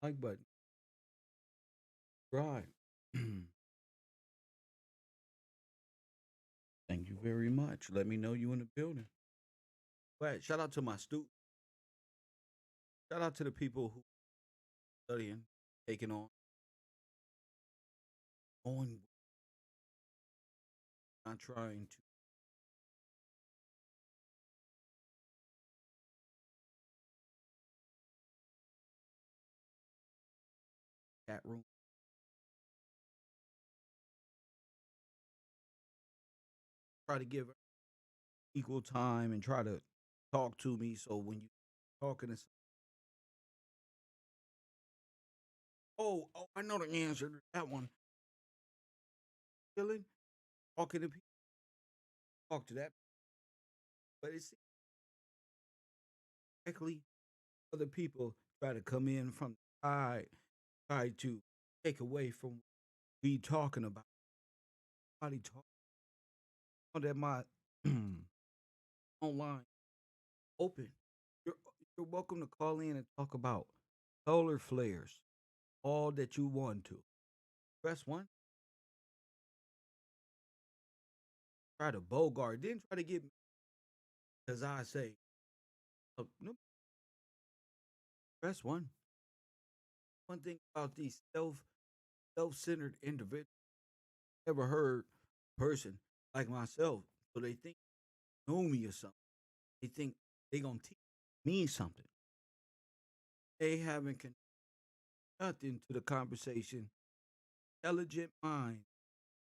Like button. Right. Thank you very much. Let me know you in the building. But shout out to my students. Shout out to the people who studying, taking on, going, not trying to chat room. Try to give equal time and try to talk to me. So when you talking to, I know the answer to that one. Chilling, talking to people, talk to that. But it's exactly other people try to come in from the side, try to take away from what we talking about. Somebody talk that my online open. You're you're welcome to call in and talk about solar flares, all that you want to. Press one, try to bogart, then try to get me because I say, no, press one. One thing about these self-centered individuals, never heard a person like myself, so they think they know me or something. They think they gonna teach me something. They haven't nothing to the conversation. Intelligent mind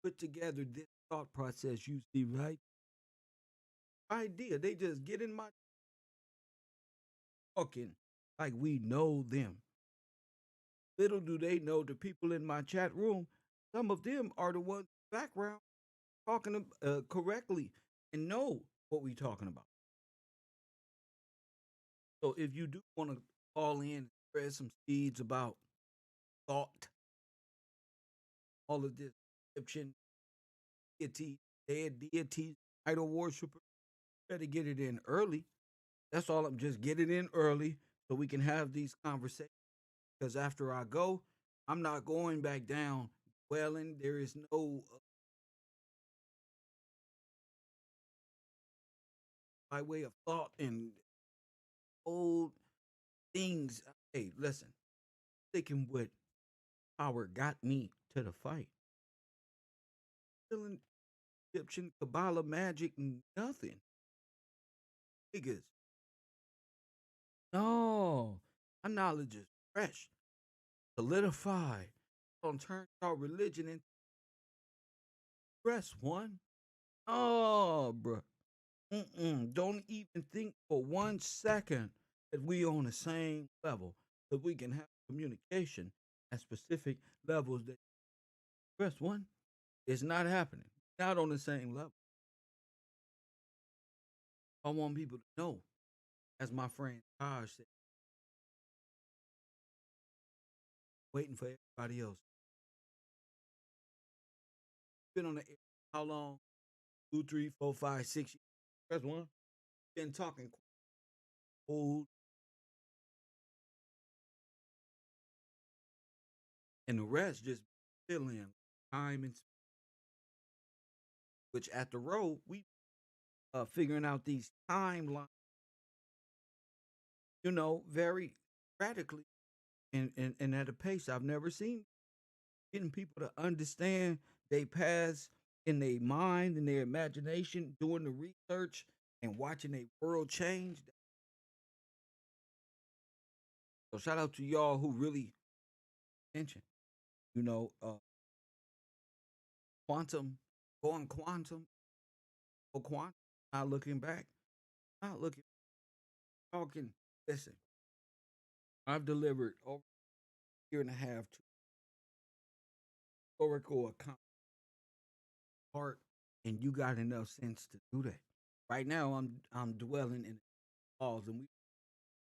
put together this thought process you see, right? Idea. They just get in my talking like we know them. Little do they know the people in my chat room, some of them are the ones in the background talking correctly and know what we talking about. So if you do want to call in and spread some seeds about thought, all of this Egyptian deity, dead deities, idol worshiper, better get it in early. That's all. I'm just get it in early so we can have these conversations. Because after I go, I'm not going back down dwelling. There is no by way of thought and old things. Hey, listen, thinking what power got me to the fight. Feeling Egyptian Kabbalah magic, nothing. Niggas. No, my knowledge is fresh, solidified. Don't turn our religion into press one. Oh, bruh. Don't even think for 1 second that we on the same level, that we can have communication at specific levels. That press one is not happening. Not on the same level. I want people to know, as my friend Taj said, waiting for everybody else. Been on the air how long? 2, 3, 4, 5, 6 years. Press one. Been talking old, and the rest just fill in time and which at the road we figuring out these timelines, very radically and at a pace I've never seen. Getting people to understand they past in their mind and their imagination, doing the research and watching a world change. So shout out to y'all who really attention. You know, quantum, going quantum, or quantum, not looking back, not looking, talking. Listen, I've delivered over a year and a half to historical account part, and you got enough sense to do that. Right now, I'm dwelling in laws, and we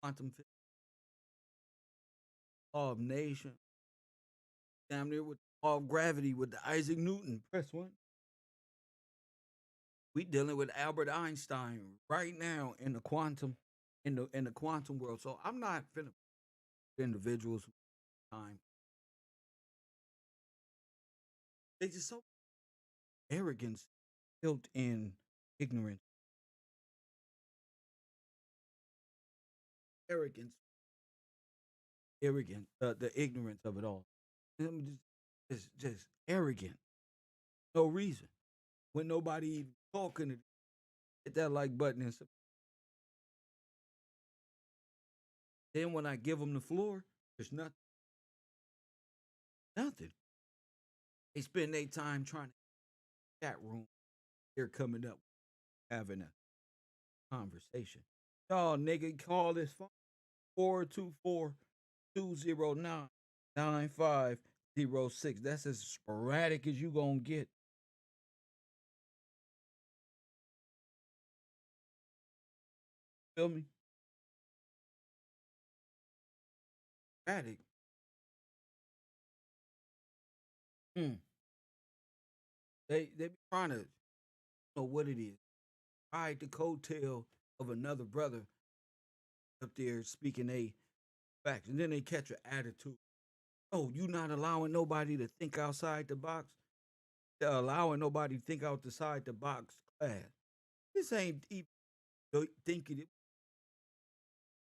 quantum law of nation, damn near with law of gravity with the Isaac Newton. Press one. We dealing with Albert Einstein right now in the quantum, in the quantum world. So I'm not finna individuals. time. They just so arrogance, built in ignorance, arrogance, arrogant, the ignorance of it all. Just arrogant, no reason. When nobody even talking, to hit that like button and then when I give them the floor, there's nothing, nothing. They spend their time trying to chat room. They're coming up having a conversation. Y'all nigga call this phone 424-209-9506. That's as sporadic as you gonna get. Feel me? Sporadic. Mm. They be trying to know what it is. Ride the coattail of another brother up there speaking a facts, and then they catch an attitude. Oh, you not allowing nobody to think outside the box? They're allowing nobody to think outside the box class. This ain't even thinking it.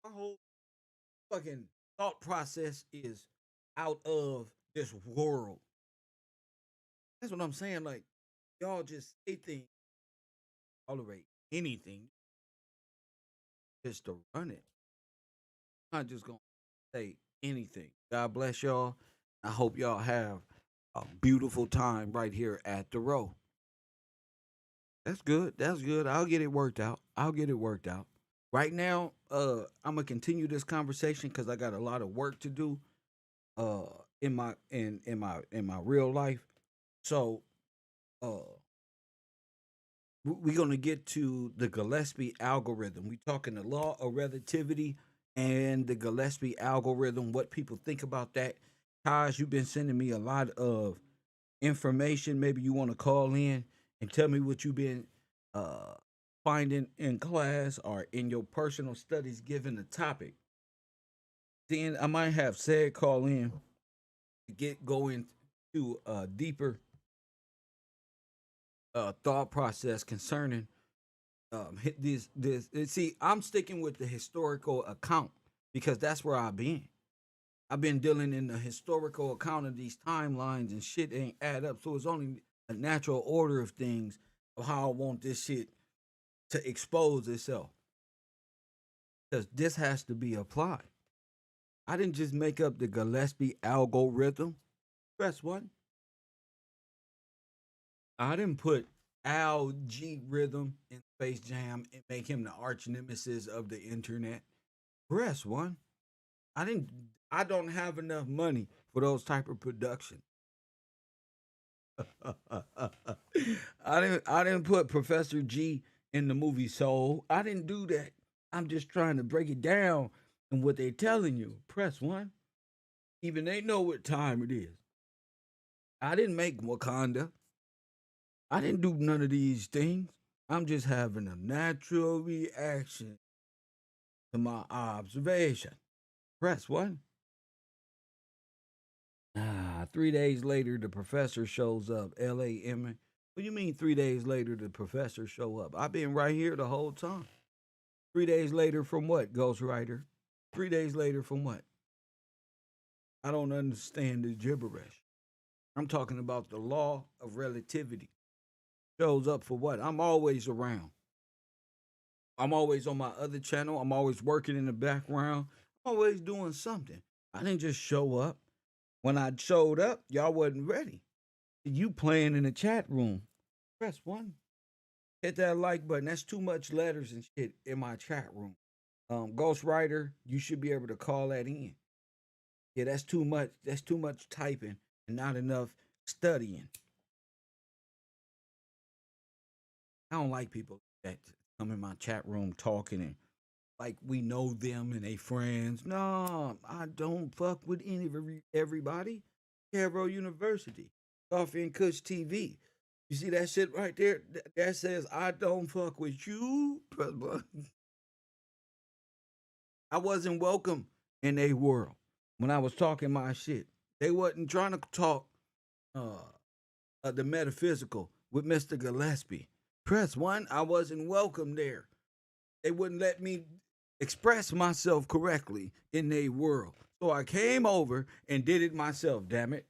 My whole fucking thought process is out of this world. That's what I'm saying. Like, y'all just say things, tolerate anything just to run it. I'm not just gonna say anything. God bless y'all. I hope y'all have a beautiful time right here at the row. That's good. That's good. I'll get it worked out. I'll get it worked out. Right now, I'm gonna continue this conversation because I got a lot of work to do uh in my real life. So uh we're gonna get to the Gillespie algorithm. We talking the law of relativity and the Gillespie algorithm, what people think about that. Taj, you've been sending me a lot of information. Maybe you want to call in and tell me what you've been uh, finding in class or in your personal studies given the topic. Then I might have said call in to get going to a deeper thought process concerning this. See, I'm sticking with the historical account because that's where I've been. I've been dealing in the historical account of these timelines and shit ain't add up. So it's only a natural order of things of how I want this shit to expose itself. Because this has to be applied. I didn't just make up the Gillespie algorithm. Press one. I didn't put Al G Rhythm in Space Jam and make him the arch nemesis of the internet. Press one. I didn't I don't have enough money for those type of production. I didn't put Professor G in the movie Soul. I didn't do that. I'm just trying to break it down and what they're telling you. Press one. Even they know what time it is. I didn't make Wakanda. I didn't do none of these things. I'm just having a natural reaction to my observation. Press one. 3 days later, the professor shows up. LAM. What do you mean 3 days later, the professor show up? I've been right here the whole time. 3 days later from what, Ghostwriter? 3 days later from what? I don't understand the gibberish. I'm talking about the law of relativity. Shows up for what? I'm always around. I'm always on my other channel. I'm always working in the background. I'm always doing something. I didn't just show up. When I showed up, y'all wasn't ready. You playing in the chat room. Press one. Hit that like button. That's too much letters and shit in my chat room. Ghostwriter, you should be able to call that in. Yeah, that's too much. That's too much typing and not enough studying. I don't like people that come in my chat room talking and like we know them and they friends. No, I don't fuck with everybody. KevRow University, Coffee and Kush TV. You see that shit right there? That says I don't fuck with you. I wasn't welcome in a world. when I was talking my shit. They wasn't trying to talk the metaphysical with Mr. Gillespie. Press one, I wasn't welcome there. They wouldn't let me express myself correctly in their world. So I came over and did it myself, damn it.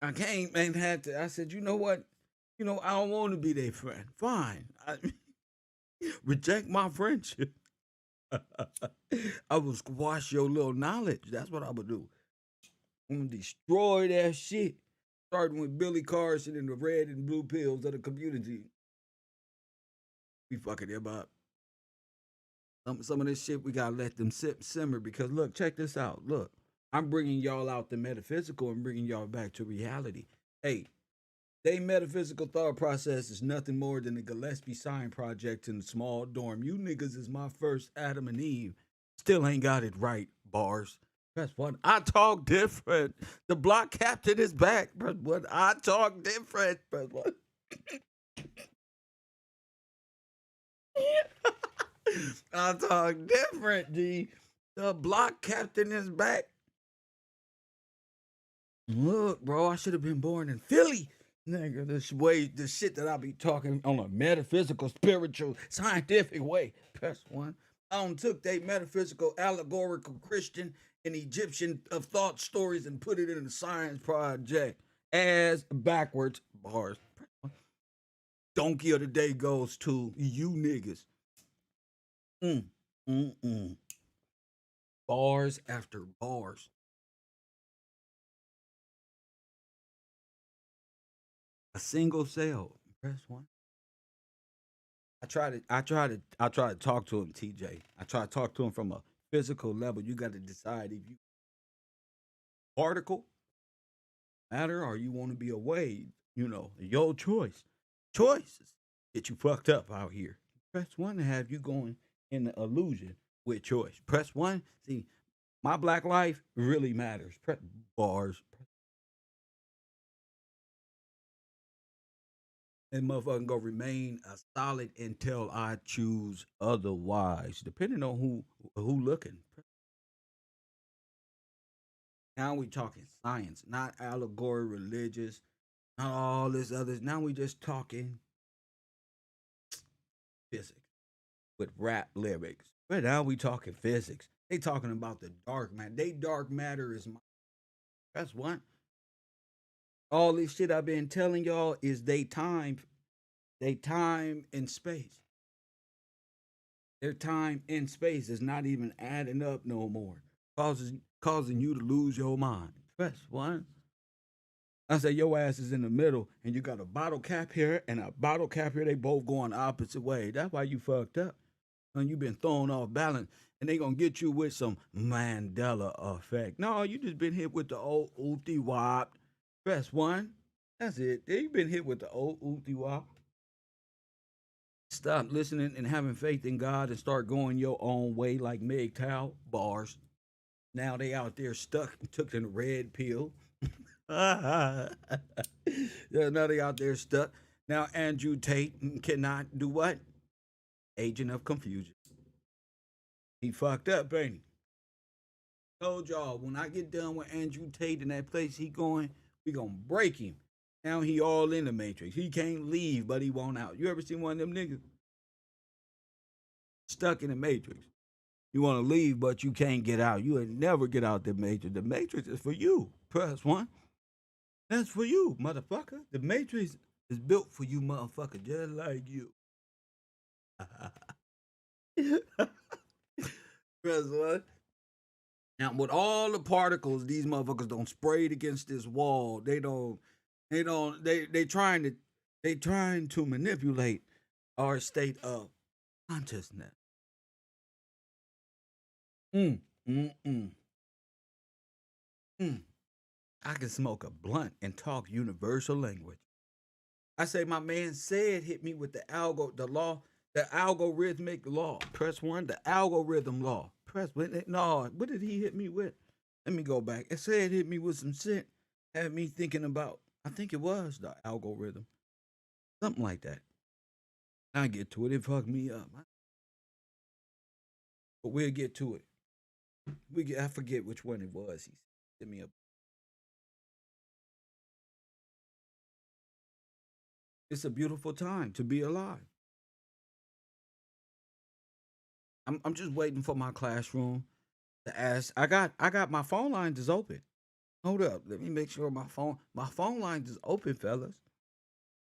I came and had to, I said, you know what? I don't want to be their friend. Fine. Reject my friendship. I will squash your little knowledge. That's what I would do. I'm going to destroy that shit. Starting with Billy Carson and the red and blue pills of the community. We fucking them up. Some of this shit we gotta let them simmer because look, check this out. Look, I'm bringing y'all out the metaphysical and bringing y'all back to reality. Hey, they metaphysical thought process is nothing more than the Gillespie sign project in the small dorm. You niggas is my first Adam and Eve. Still ain't got it right, bars. That's what I talk different. The block captain is back, but what I talk different, but what? I talk different, G. The block captain is back. Look, bro, I should have been born in Philly. Nigga, the shit that I be talking on a metaphysical, spiritual, scientific way. Press one. I don't took they metaphysical, allegorical, Christian, and Egyptian of thought stories and put it in a science project. As backwards bars. Donkey of the day goes to you niggas. Mm, mm. Bars after bars. A single cell. Press one. I try to talk to him, TJ. I try to talk to him from a physical level. You got to decide if you particle matter or you want to be a wave. Your choice. Choices get you fucked up out here. Press one to have you going in the illusion with choice. Press one. See, my black life really matters. Press bars. And motherfucking gonna remain a solid until I choose otherwise, depending on who looking. Now we talking science, not allegory, religious, not all this others. Now we just talking physics with rap lyrics. But now we talking physics. They talking about the dark matter. They dark matter is my. That's what. All this shit I've been telling y'all is they time and space. Their time and space is not even adding up no more, causing you to lose your mind. Press one. I say your ass is in the middle, and you got a bottle cap here and a bottle cap here. They both going opposite way. That's why you fucked up, and you been thrown off balance. And they gonna get you with some Mandela effect. No, you just been hit with the old oopty wop. Press one. That's it. You been hit with the old oopty wop. Stop listening and having faith in God and start going your own way like Meg Tao bars. Now they out there stuck, took in the red pill. Yeah, now they out there stuck. Now Andrew Tate cannot do what? Agent of confusion. He fucked up, ain't he? Told y'all when I get done with Andrew Tate in that place he going, we gonna break him. Now he all in the matrix. He can't leave, but he won't out. You ever seen one of them niggas stuck in the matrix? You want to leave, but you can't get out. You ain't never get out the matrix. The matrix is for you. Press one. That's for you, motherfucker. The matrix is built for you, motherfucker, just like you. Press one. Now, with all the particles, these motherfuckers don't spray it against this wall. They trying to manipulate our state of consciousness. Mm, mm, mm, mm. I can smoke a blunt and talk universal language. I say my man said hit me with the algorithmic law. Press one, the algorithm law. Press no, what did he hit me with? Let me go back. It said hit me with some shit. Had me thinking about. I think it was the algorithm, something like that. I get to it. It fucked me up, but we'll get to it. I forget which one it was. He sent me a. It's a beautiful time to be alive. I'm just waiting for my classroom to ask. I got my phone lines is open. Hold up, let me make sure my phone lines is open, fellas.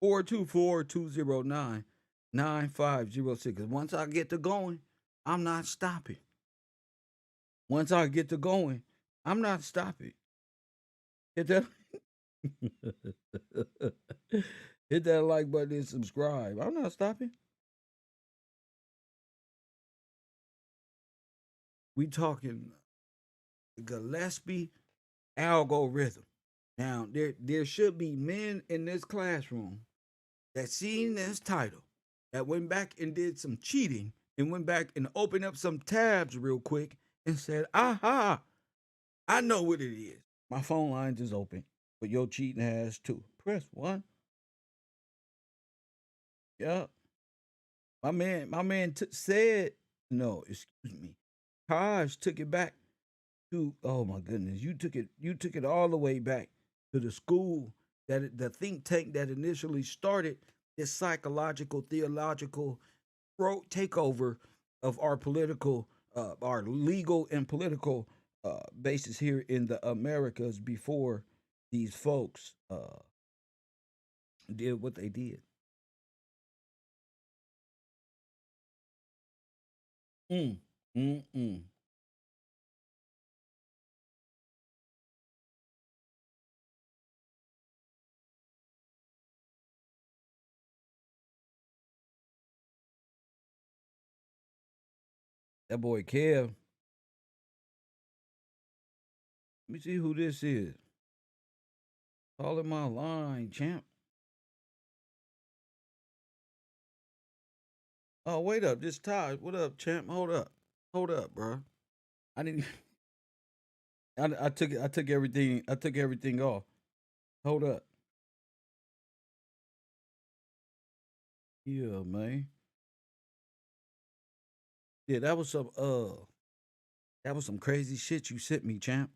424-209-9506. Once I get to going, I'm not stopping. Once I get to going, I'm not stopping. Hit that hit that like button and subscribe. I'm not stopping. We talking Gillespie algorithm. Now there should be men in this classroom that seen this title, that went back and did some cheating and went back and opened up some tabs real quick and said, aha, I know what it is. My phone lines is open, but your cheating has too. Press one. Yeah. My man said, no, excuse me. Taj took it back to, oh my goodness, you took it all the way back to the school the think tank that initially started this psychological, theological takeover of our political, our legal and political basis here in the Americas before these folks did what they did. Mm, mm, mm. That boy Kev. Let me see who this is. Calling my line, champ. Oh, wait up. This Todd. What up, champ? Hold up. Hold up, bro. I didn't. I took it. I took everything. I took everything off. Hold up. Yeah, man. Yeah, that was some crazy shit you sent me, champ.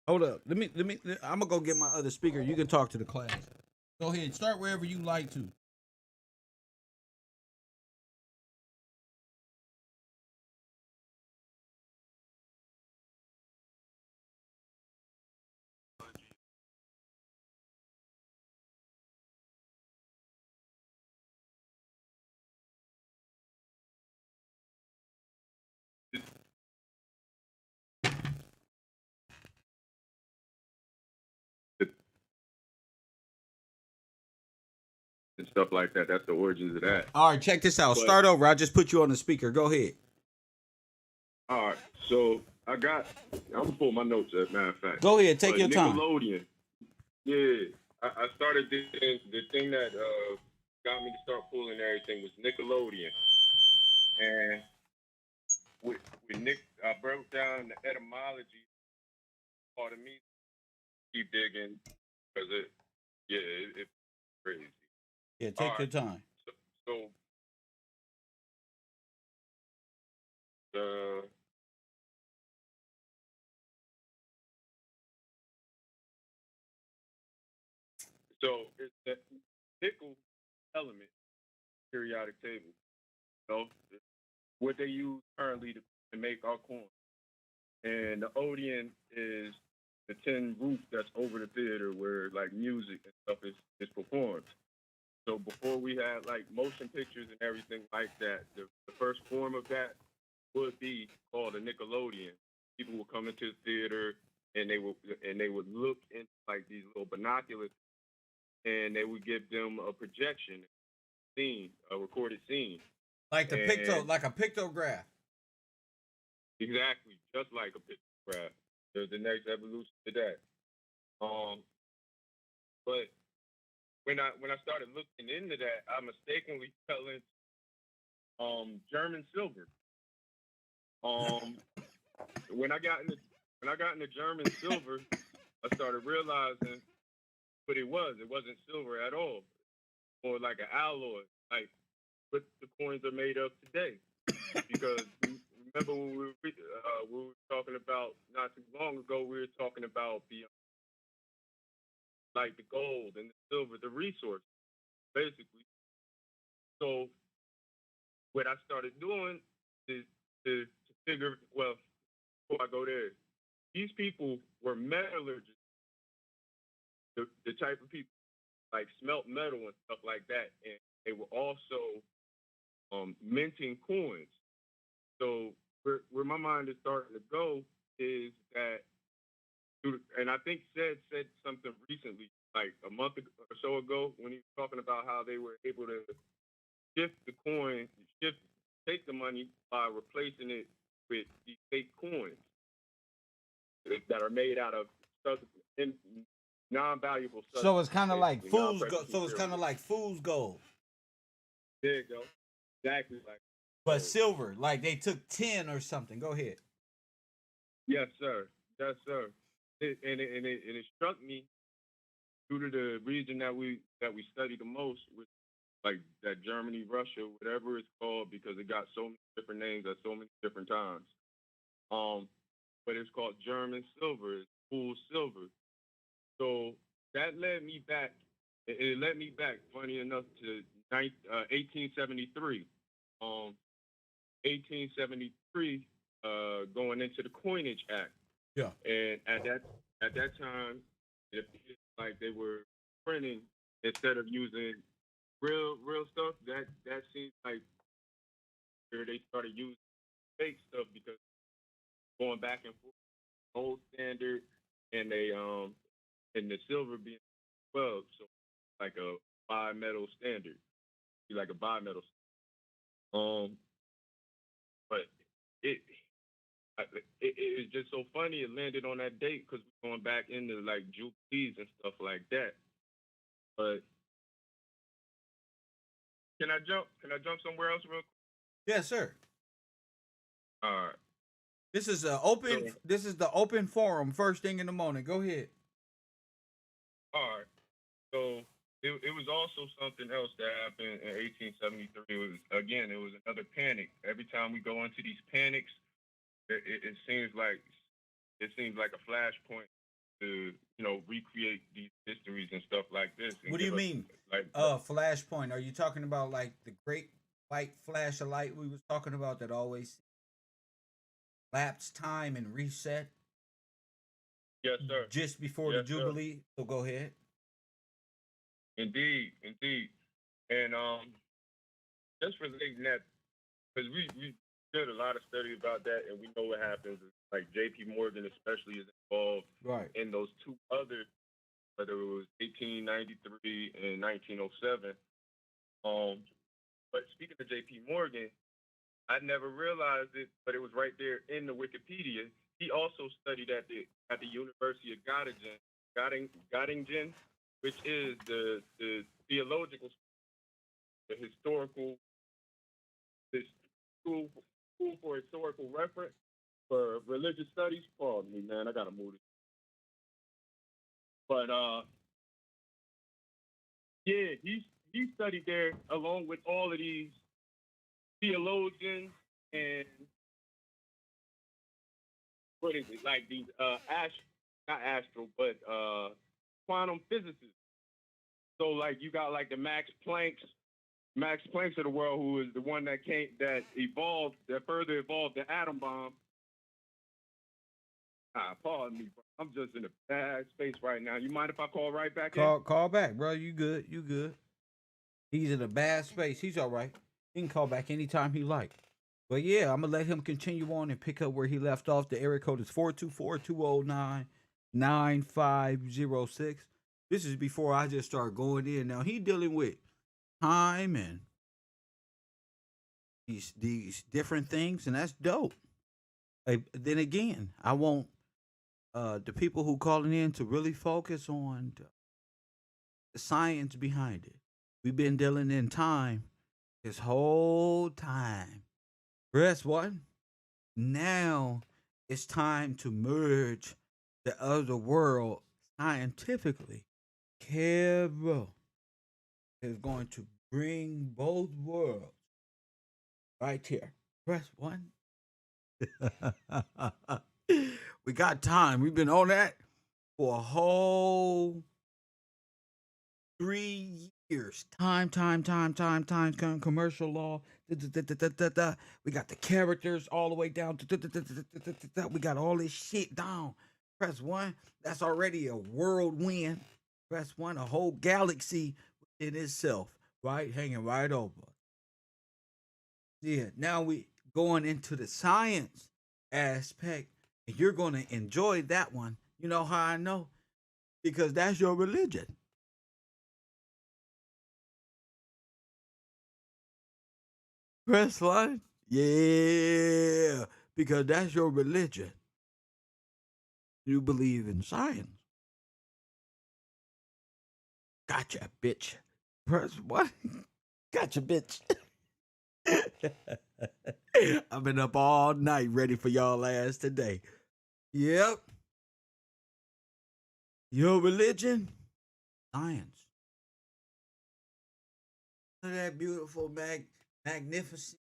Hold up. Let me. I'm gonna go get my other speaker. You can talk to the class. Go ahead. Start wherever you like to. and stuff like that. That's the origins of that. All right, check this out. But Start over. I just put you on the speaker. Go ahead. all right, so I'm gonna pull my notes as a matter of fact. Go ahead. Take But your time. Nickelodeon, yeah, I started the thing that got me to start pulling everything was Nickelodeon, and with Nick, I broke down the etymology part of me. Keep digging because it's crazy. Yeah, All take your right, time. so the it's the nickel element periodic table. You know, what they use currently to make our coin. And the Odeon is the tin roof that's over the theater where like music and stuff is performed. So before we had like motion pictures and everything like that, the first form of that would be called a Nickelodeon. People would come into the theater and they would look into like these little binoculars and they would give them a projection scene, a recorded scene. And Like a pictograph. exactly, just like a pictograph. There's the next evolution to that. Um, but when I started looking into that, I mistakenly fell into German silver. Um, when I got into German silver, I started realizing what it was. It wasn't silver at all, or like an alloy, like what the coins are made of today. Because remember when we were talking about not too long ago, we were talking about the like the gold and the silver, the resource, basically. So what I started doing is to figure, well, before I go there, these people were metallurgists, the type of people like smelt metal and stuff like that, and they were also minting coins. So where my mind is starting to go is that, and I think said something recently, like a month or so ago, when he was talking about how they were able to shift the coin, take the money by replacing it with these fake coins that are made out of non-valuable So it's substances, kind of like basically fool's gold. non-precious So it's kind of materials. like fool's gold, There you go. Exactly like but gold. silver. Like they took 10 or something. Go ahead. Yes, sir. Yes, sir. And it struck me due to the region that we study the most, with like that Germany, Russia, whatever it's called, because it got so many different names at so many different times. Um, but it's called German silver. It's full silver. So that led me back. It led me back, funny enough, to 1873. 1873, going into the Coinage Act, Yeah. and at that time, it appeared like they were printing instead of using real stuff. That seems like where they started using fake stuff, because going back and forth, gold standard and the silver being 12, so like a bimetal standard, be like a bimetal. Um, but it it's just so funny it landed on that date because we're going back into like jubilees and stuff like that. But can I jump? Can I jump somewhere else real quick? Yes, sir. All right. This is a So open. This is the open forum. First thing in the morning. Go ahead. all right. So it was also something else that happened in 1873. It was another panic. Every time we go into these panics, it seems like a flashpoint to recreate these histories and stuff like this and What do you give us mean? like Flashpoint. Are you talking about like the great white flash of light we was talking about that always lapse time and reset yes sir, just before the yes sir, jubilee? So go ahead. indeed, and just relating that, because we did a lot of study about that, and we know what happens. Like J.P. Morgan, especially, is involved Right. in those two other, whether it was 1893 and 1907. Um, but speaking of J.P. Morgan, I never realized it, but it was right there in the Wikipedia. He also studied at the University of Göttingen, which is the theological, the historical, the school school for historical reference for religious studies. Pardon me, man, I gotta move it. But yeah, he studied there along with all of these theologians and what is it, like these not astral, but quantum physicists. So like you got like the Max Planck's of the world, who is the one that further evolved the atom bomb. Pardon me, bro. I'm just in a bad space right now. You mind if I call right back in? Call back, bro. You good? You good? He's in a bad space. He's all right. He can call back anytime he like. But yeah, I'm gonna let him continue on and pick up where he left off. The area code is 424-209-9506. This is before I just start going in. Now he dealing with time and these different things, and that's dope. Then again, I want the people who calling in to really focus on the science behind it. We've been dealing in time this whole time. Press one. Now it's time to merge the other world scientifically. KevRow is going to bring both worlds right here. Press one. We got time. We've been on that for a whole 3 years. Time. Commercial law. We got the characters all the way down. We got all this shit down. Press one. That's already a whirlwind. Press one. A whole galaxy in itself, right? Hanging right over. Yeah. Now we going into the science aspect, and you're gonna enjoy that one. You know how I know? Because that's your religion. Press one. Yeah, because that's your religion. You believe in science. Gotcha, bitch. Press what? Gotcha, bitch. I've been up all night ready for y'all ass today. Yep. Your religion? Science. Look at that beautiful, magnificent,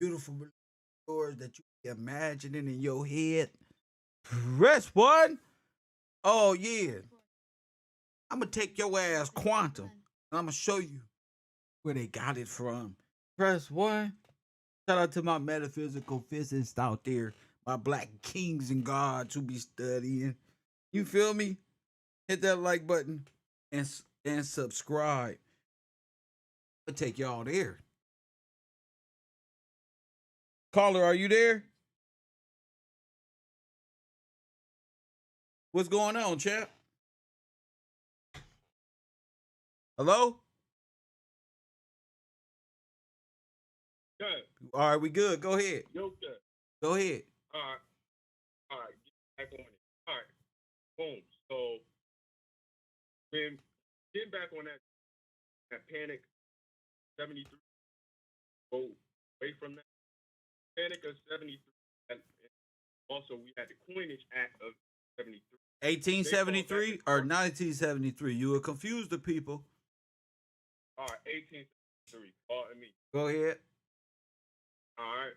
beautiful stories that you be imagining in your head. Press one. Oh, yeah. I'm going to take your ass quantum. And I'm going to show you where they got it from. Press one. Shout out to my metaphysical physicists out there, my black kings and gods who be studying. You feel me? Hit that like button and subscribe. I'll take y'all there. Caller, are you there? What's going on, champ? Hello? Good. All right, we good. Go ahead. Yo, good. Go ahead. All right. All right. Get back on it. All right. Boom. So, when getting back on that Panic 73, go away from that. Panic of 73. And also, we had the Coinage Act of 73. 1873 or 1973? You will confuse the people. All right. 1873. Pardon me. Go ahead. All right.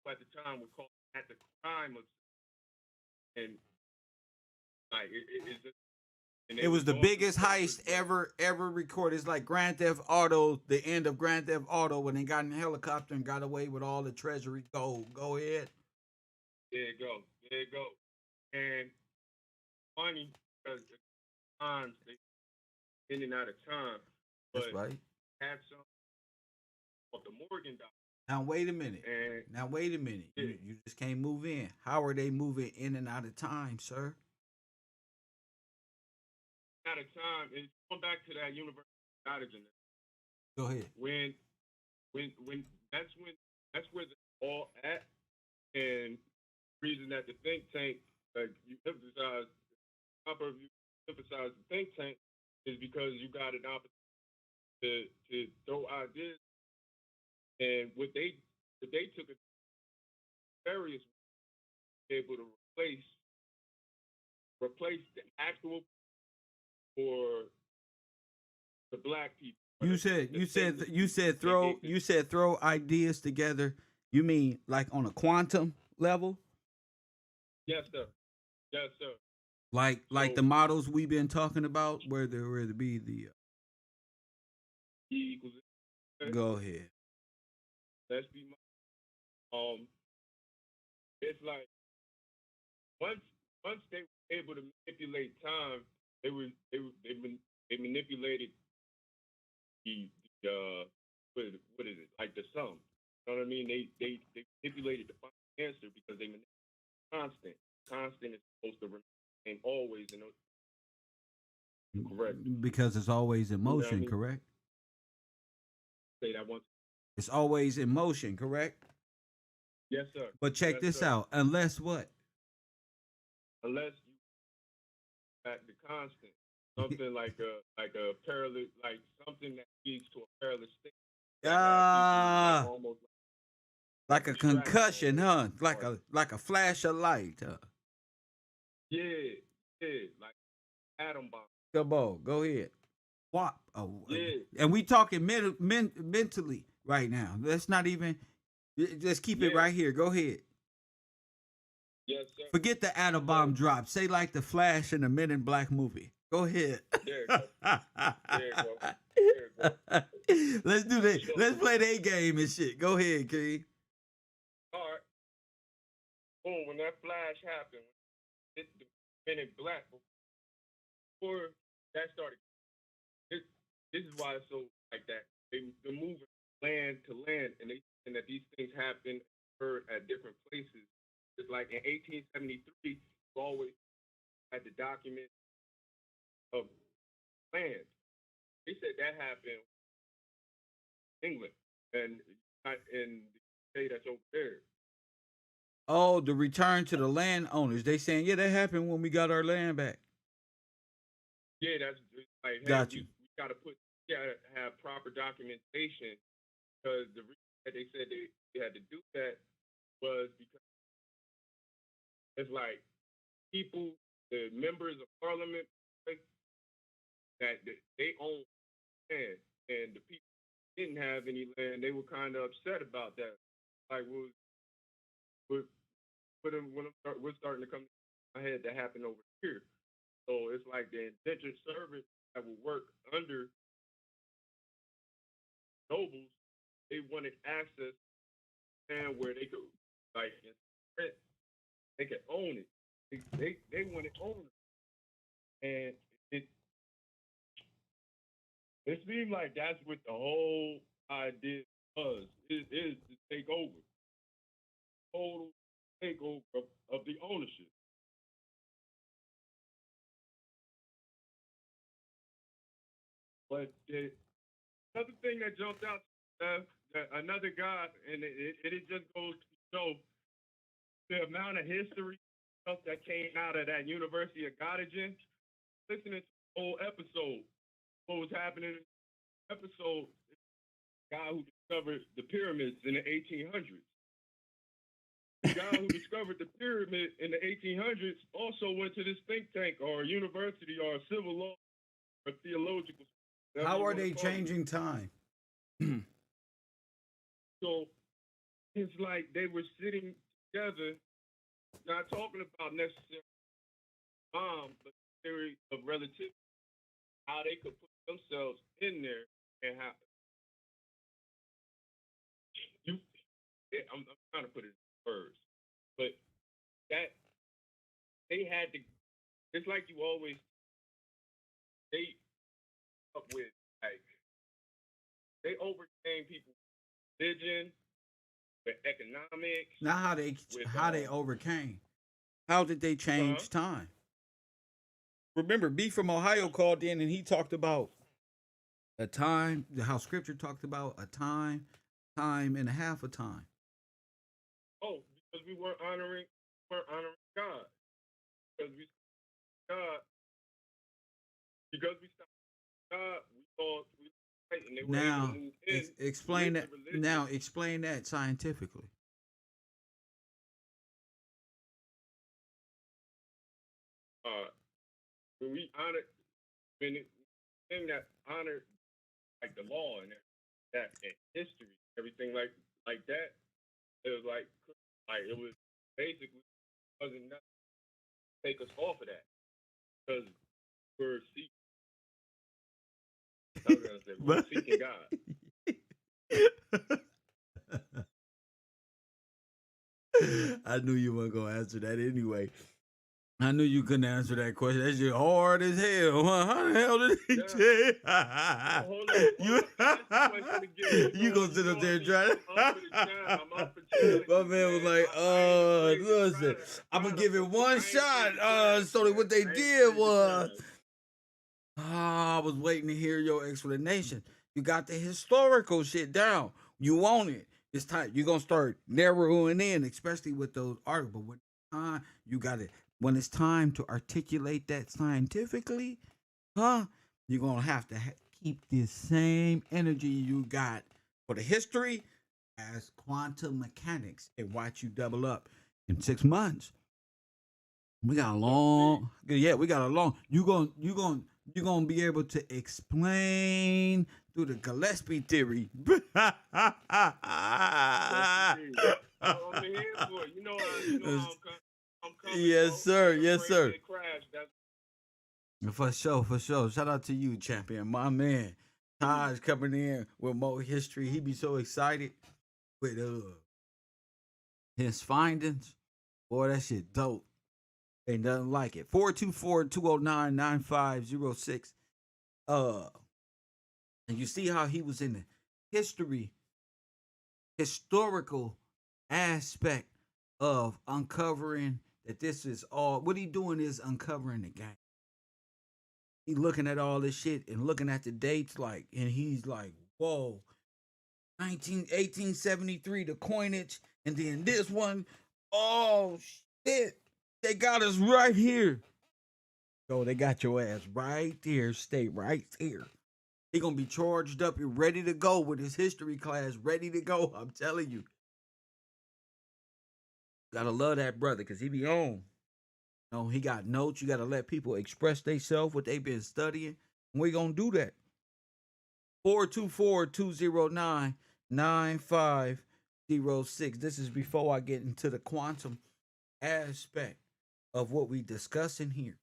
At the time, we called it the crime of, and like it's just. It was the biggest heist ever recorded. It's like Grand Theft Auto, the end of Grand Theft Auto when they got in a helicopter and got away with all the treasury gold. Go ahead. There you go. There you go. And funny because at times they in and out of time, but That's right. had some of the Morgan dollars. Now wait a minute. And Now wait a minute. yeah, You just can't move in. How are they moving in and out of time, sir? out of time, and going back to that universal hydrogen. Go ahead. When that's where it's all at, and the reason that the think tank, like you emphasize, proper you emphasize the think tank, is because you got an opportunity to throw ideas, and what they took a various able to replace the actual for the black people. You said throw ideas together. You mean like on a quantum level? Yes, sir. Yes, sir. Like So the models we've been talking about, where there be the. E equals. Go ahead. Let's be. It's like once they were able to manipulate time, they manipulated the what is it, like the sum. You know what I mean? They manipulated the final answer because they manipulated constant. Constant is supposed to remain always in correct. Because it's always in You know what I motion, mean? correct? Say that once. It's always in motion, correct? Yes, sir. But check Yes, this sir. out. Unless what? Unless you at the constant. something like a perilous, like something that leads to a perilous state that have people like Ah, almost like a distracted concussion, huh? Like or a flash of light. Huh? yeah, yeah, like atom bomb. Come on, go ahead. Whop. Oh, Yeah, and we talking mentally right now. Let's not even. Just keep it yeah, right here. Go ahead. yes, sir. Forget the atom So bomb drop. Say like the Flash in the Men in Black movie. Go ahead. there you go, there you go, there you go. Let's do that. So Let's play that game and shit. Go ahead, King. all right, boom. When that flash happened, it, the Men in Black before that started. This, this is why it's so like that. They're moving land to land, and they and that these things happen occurred at different places. It's like in 1873, you always had the document of land. They said that happened in England and not in the state that's over there. Oh, the return to the landowners. They saying, yeah, that happened when we got our land back. Yeah, that's like, hey, Got you. we gotta have proper documentation because the reason that they said they had to do that was because it's like people, the members of parliament, like, that they own land, and the people who didn't have any land, they were kind of upset about that. Like, we're, we're starting to come to my head that happened over here. So it's like the indentured servants that will work under nobles, they wanted access and where they could, like, they could own it. They wanted ownership, and it it seemed like that's what the whole idea was. It is to take over, total takeover of the ownership. But another thing that jumped out, that another guy, and it just goes to show the amount of history stuff that came out of that University of Gottingen. Listening to the whole episode, what was happening in the episode, the guy who discovered the pyramids in the 1800s. The guy who discovered the pyramid in the 1800s also went to this think tank or university or civil law or theological, whatever How you are want to they call it. changing time? So it's like they were sitting together, not talking about necessarily but theory of relativity, how they could put themselves in there and how you. I'm trying to put it in words, but that they had to. It's like you always they up with like they overcame people with religion, with economics, Now with how they overcame. How did they huh? change time? Remember, B from Ohio called in and he talked about a time, how scripture talked about a time, time and a half a time. Oh, because we weren't honoring God. Because we God because we stopped God, we thought we were right, and they were able to Now, move in explain with that. the religion. Now, explain that scientifically. Uh, when we honored, when it, thing that honored like the law and that and history, everything like that, it was like it was basically wasn't nothing to take us off of that because we're seeking. I was gonna say we were But seeking God. I knew you weren't gonna answer that anyway. I knew you couldn't answer that question. That shit hard as hell. Huh? How the hell did he Yeah. change? Well, hold you up. Ask the question again. you gonna You sit up know there me. trying? I'm up for the challenge. I'm up for challenges, My man was man. like, I ain't afraid to listen, I'm gonna give it one I ain't afraid shot. to try it, So man. what they I ain't did afraid to was, try it. I was waiting to hear your explanation. You got the historical shit down. You want it. It's time. You're gonna start narrowing in, especially with those articles. But when time you got it, when it's time to articulate that scientifically, huh? You're gonna have to keep this same energy you got for the history as quantum mechanics and watch you double up in 6 months. We got a Indeed. long, yeah, we got a long. You gonna be able to explain through the Gillespie theory. Yes, indeed. I'm here for it. You know how I'm coming, Yes, like sir. a Yes, sir. Caribbean crash. That's For sure, for sure. Shout out to you, champion. My man, Taj coming in with more history. He be so excited with his findings. Boy, that shit dope. Ain't nothing like it. 424-209-9506. Uh, and you see how he was in the history, historical aspect of uncovering that this is all. What he doing is uncovering the game. He looking at all this shit and looking at the dates like, and he's like, whoa, 1873, the coinage, and then this one, oh shit, they got us right here. So they got your ass right there. Stay right here. He gonna be charged up and ready to go with his history class, ready to go. I'm telling you, gotta love that brother because he be on. You know, he got notes. You gotta let people express themselves what they've been studying. And we gonna do that. 424-209-9506. This is before I get into the quantum aspect of what we discussing here.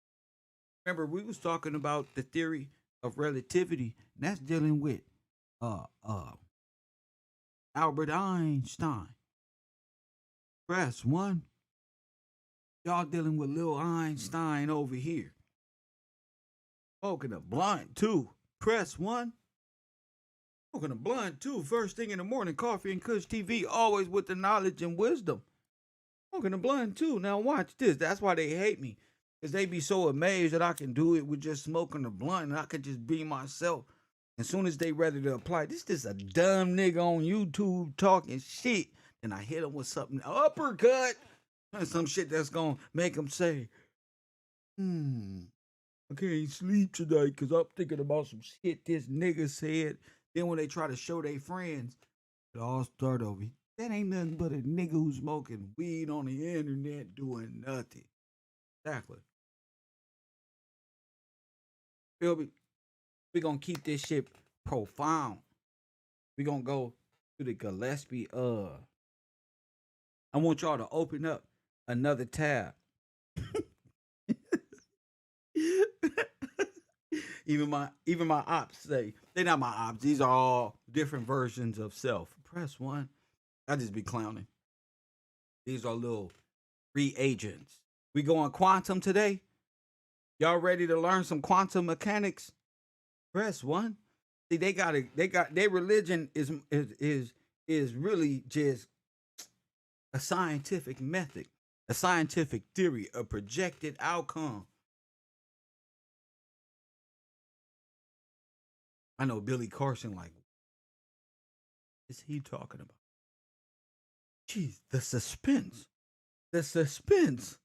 Remember, we was talking about the theory of relativity, and that's dealing with uh uh Albert Einstein. Press one. Y'all dealing with little Einstein over here. Smoking a blunt too. Press one. Smoking a blunt too. First thing in the morning, coffee and Kush TV, always with the knowledge and wisdom. Smoking a blunt too. Now watch this. That's why they hate me. Because they be so amazed that I can do it with just smoking a blunt and I can just be myself. As soon as they ready to apply, this is a dumb nigga on YouTube talking shit. Then I hit him with something uppercut. And some shit that's gonna make him say, I can't sleep tonight because I'm thinking about some shit this nigga said. Then when they try to show their friends, it all start over. That ain't nothing but a nigga who's smoking weed on the internet doing nothing. Exactly. Feel me? We gonna keep this shit profound. We gonna go to the Gillespie. I want y'all to open up another tab. even my ops say they not my ops. These are all different versions of self. Press one. I just be clowning. These are little reagents. We going quantum today. Y'all ready to learn some quantum mechanics? Press one. See, they got it. They got their religion is really just a scientific method, a scientific theory, a projected outcome. I know Billy Carson like, what is he talking about? Jeez, the suspense. The suspense.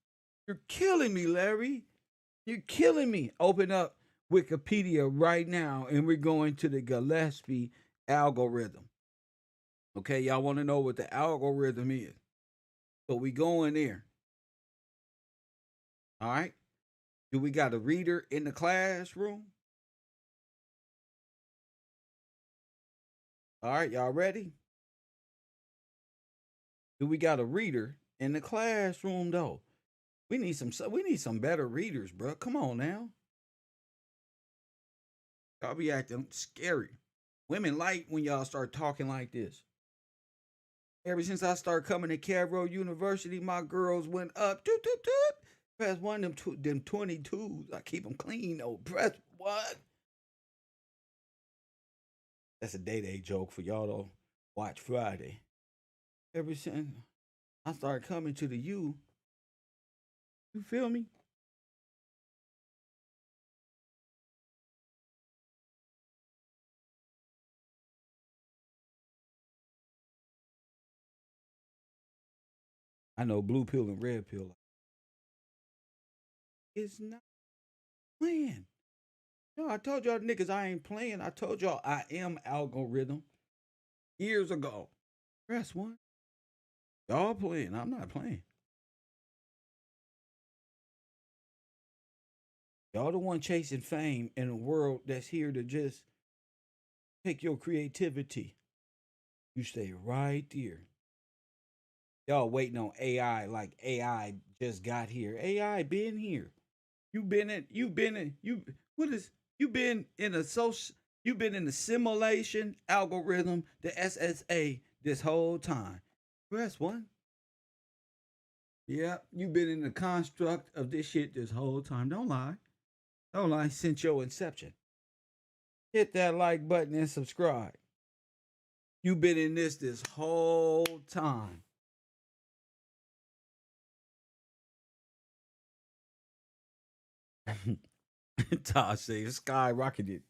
You're killing me, Larry. You're killing me. Open up Wikipedia right now and we're going to the Gillespie algorithm. Okay, y'all want to know what the algorithm is. So we go in there. All right. Do we got a reader in the classroom? All right, y'all ready? Do we got a reader in the classroom though? We need some better readers, bro. Come on now. Y'all be acting scary. Women like when y'all start talking like this. Ever since I started coming to KevRow University, my girls went up. Doot, doot, doot. Press one, them 22s. I keep them clean though. Press what? That's a day joke for y'all to watch Friday. Ever since I started coming to the U, you feel me? I know blue pill and red pill. It's not playing. No, I told y'all niggas I ain't playing. I told y'all I am algorithm years ago. Press one. Y'all playing. I'm not playing. Y'all the one chasing fame in a world that's here to just take your creativity. You stay right there. Y'all waiting on AI like AI just got here. AI been here. You what is you been in a social you been in the simulation algorithm, the SSA this whole time. Press one. Yeah, you been in the construct of this shit this whole time. Don't lie. Don't lie since your inception. Hit that like button and subscribe. You been in this whole time. Tosh says skyrocketed.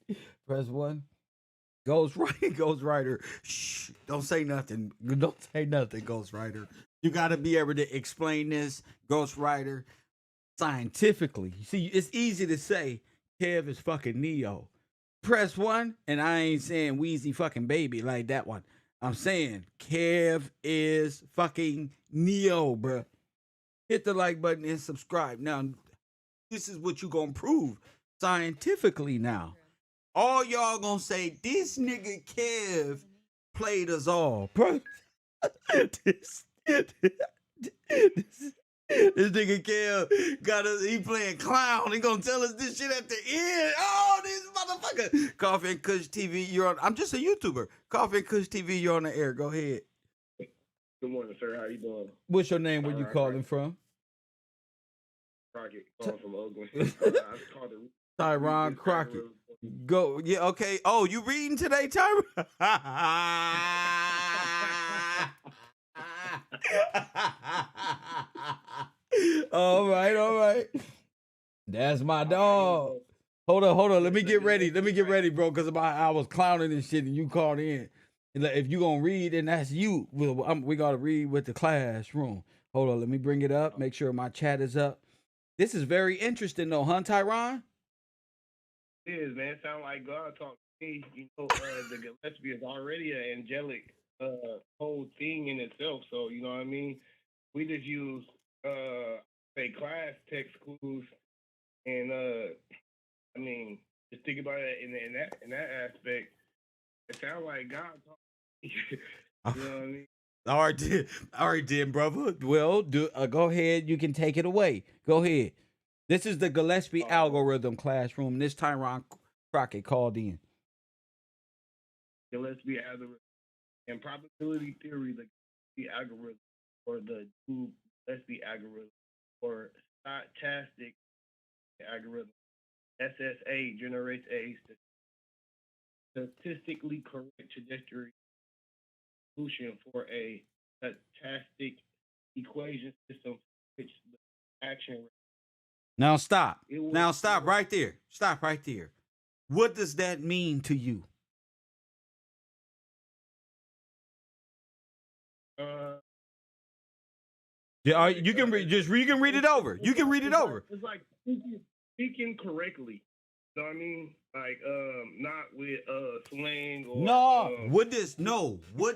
Press one. Ghost Rider, Ghost Rider. Shh, don't say nothing. Don't say nothing, Ghost Rider. You got to be able to explain this, Ghost Rider, scientifically. See, it's easy to say Kev is fucking Neo. Press one, and I ain't saying Wheezy fucking baby like that one. I'm saying Kev is fucking Neo, bruh. Hit the like button and subscribe. Now, this is what you gonna prove scientifically now. All y'all gonna say this nigga Kev played us all. Bro, this nigga Kev got us. He playing clown. He gonna tell us this shit at the end. Oh, this motherfucker. Coffee and Kush TV. You're on. I'm just a YouTuber. Coffee and Kush TV. You're on the air. Go ahead. Good morning, sir. How you doing? What's your name? Where you calling from? Crockett, calling from Oakland. I called it. Tyron Crockett. Go. Yeah. Okay. Oh, you reading today, Tyron? All right. All right. That's my dog. Hold on. Let me get ready. Bro, because I was clowning and shit, and you called in. And if you gonna read, then that's you. We gotta read with the classroom. Hold on. Let me bring it up. Make sure my chat is up. This is very interesting, though, huh, Tyron? It is, man. Sound like God talked to me. You know, the Gillespie is already an angelic whole thing in itself. So you know what I mean. We just use say class text clues, and I mean, just think about it in that aspect. It sounds like God talked to me. You know what I mean? All right, then, brother. Well, go ahead. You can take it away. Go ahead. This is the Gillespie algorithm classroom. This time Ron Crockett called in. Gillespie algorithm and probability theory, the Gillespie algorithm, or the Gillespie algorithm, or stochastic algorithm. SSA generates a statistically correct trajectory solution for a stochastic equation system, which the action. Now stop. Now stop right there. Stop right there. What does that mean to you? Yeah, you can read. You can read it over. You can read it over. It's like speaking correctly. You know what I mean? Like not with slang or no. What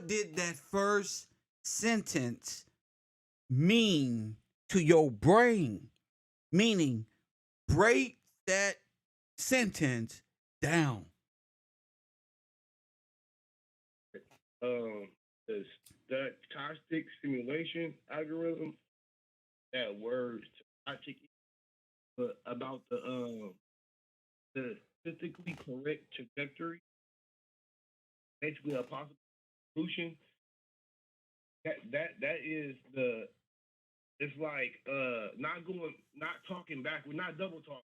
did that first sentence mean to your brain? Meaning, break that sentence down. The stochastic simulation algorithm. That word stochastic, but about the statistically correct trajectory, basically a possible solution. That is the. It's like not talking back. We're not double talking.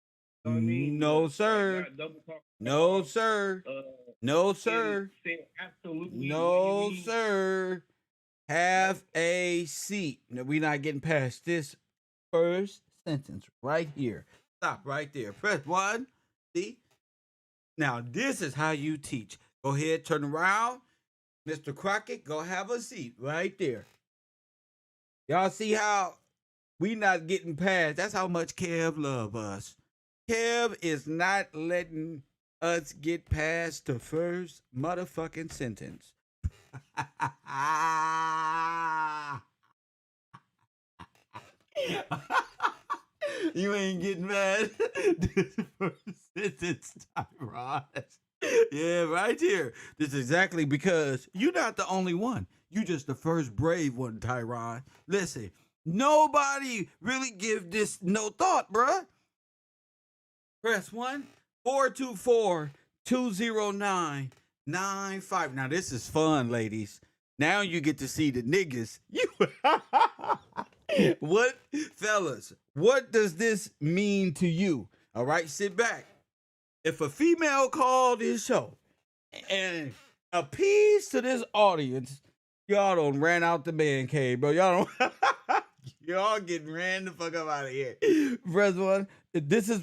You know what I mean? No, sir. Like, double talk. No, sir. No, sir. Absolutely. No, sir. Have a seat. Now, we're not getting past this first sentence right here. Stop right there. Press one. See? Now, this is how you teach. Go ahead, turn around. Mr. Crockett, go have a seat right there. Y'all see how we not getting past. That's how much Kev love us. Kev is not letting us get past the first motherfucking sentence. You ain't getting mad. This first sentence, Tyrod. Yeah, right here. This is exactly because you're not the only one. You just the first brave one, Tyron. Listen, nobody really give this no thought, bruh. Press 1-424-209-95. Now this is fun, ladies. Now you get to see the niggas. You what, fellas? What does this mean to you? All right, sit back. If a female called this show and appease to this audience, y'all don't ran out the man cave, bro. Y'all don't. Y'all getting ran the fuck up out of here. Press 1. This is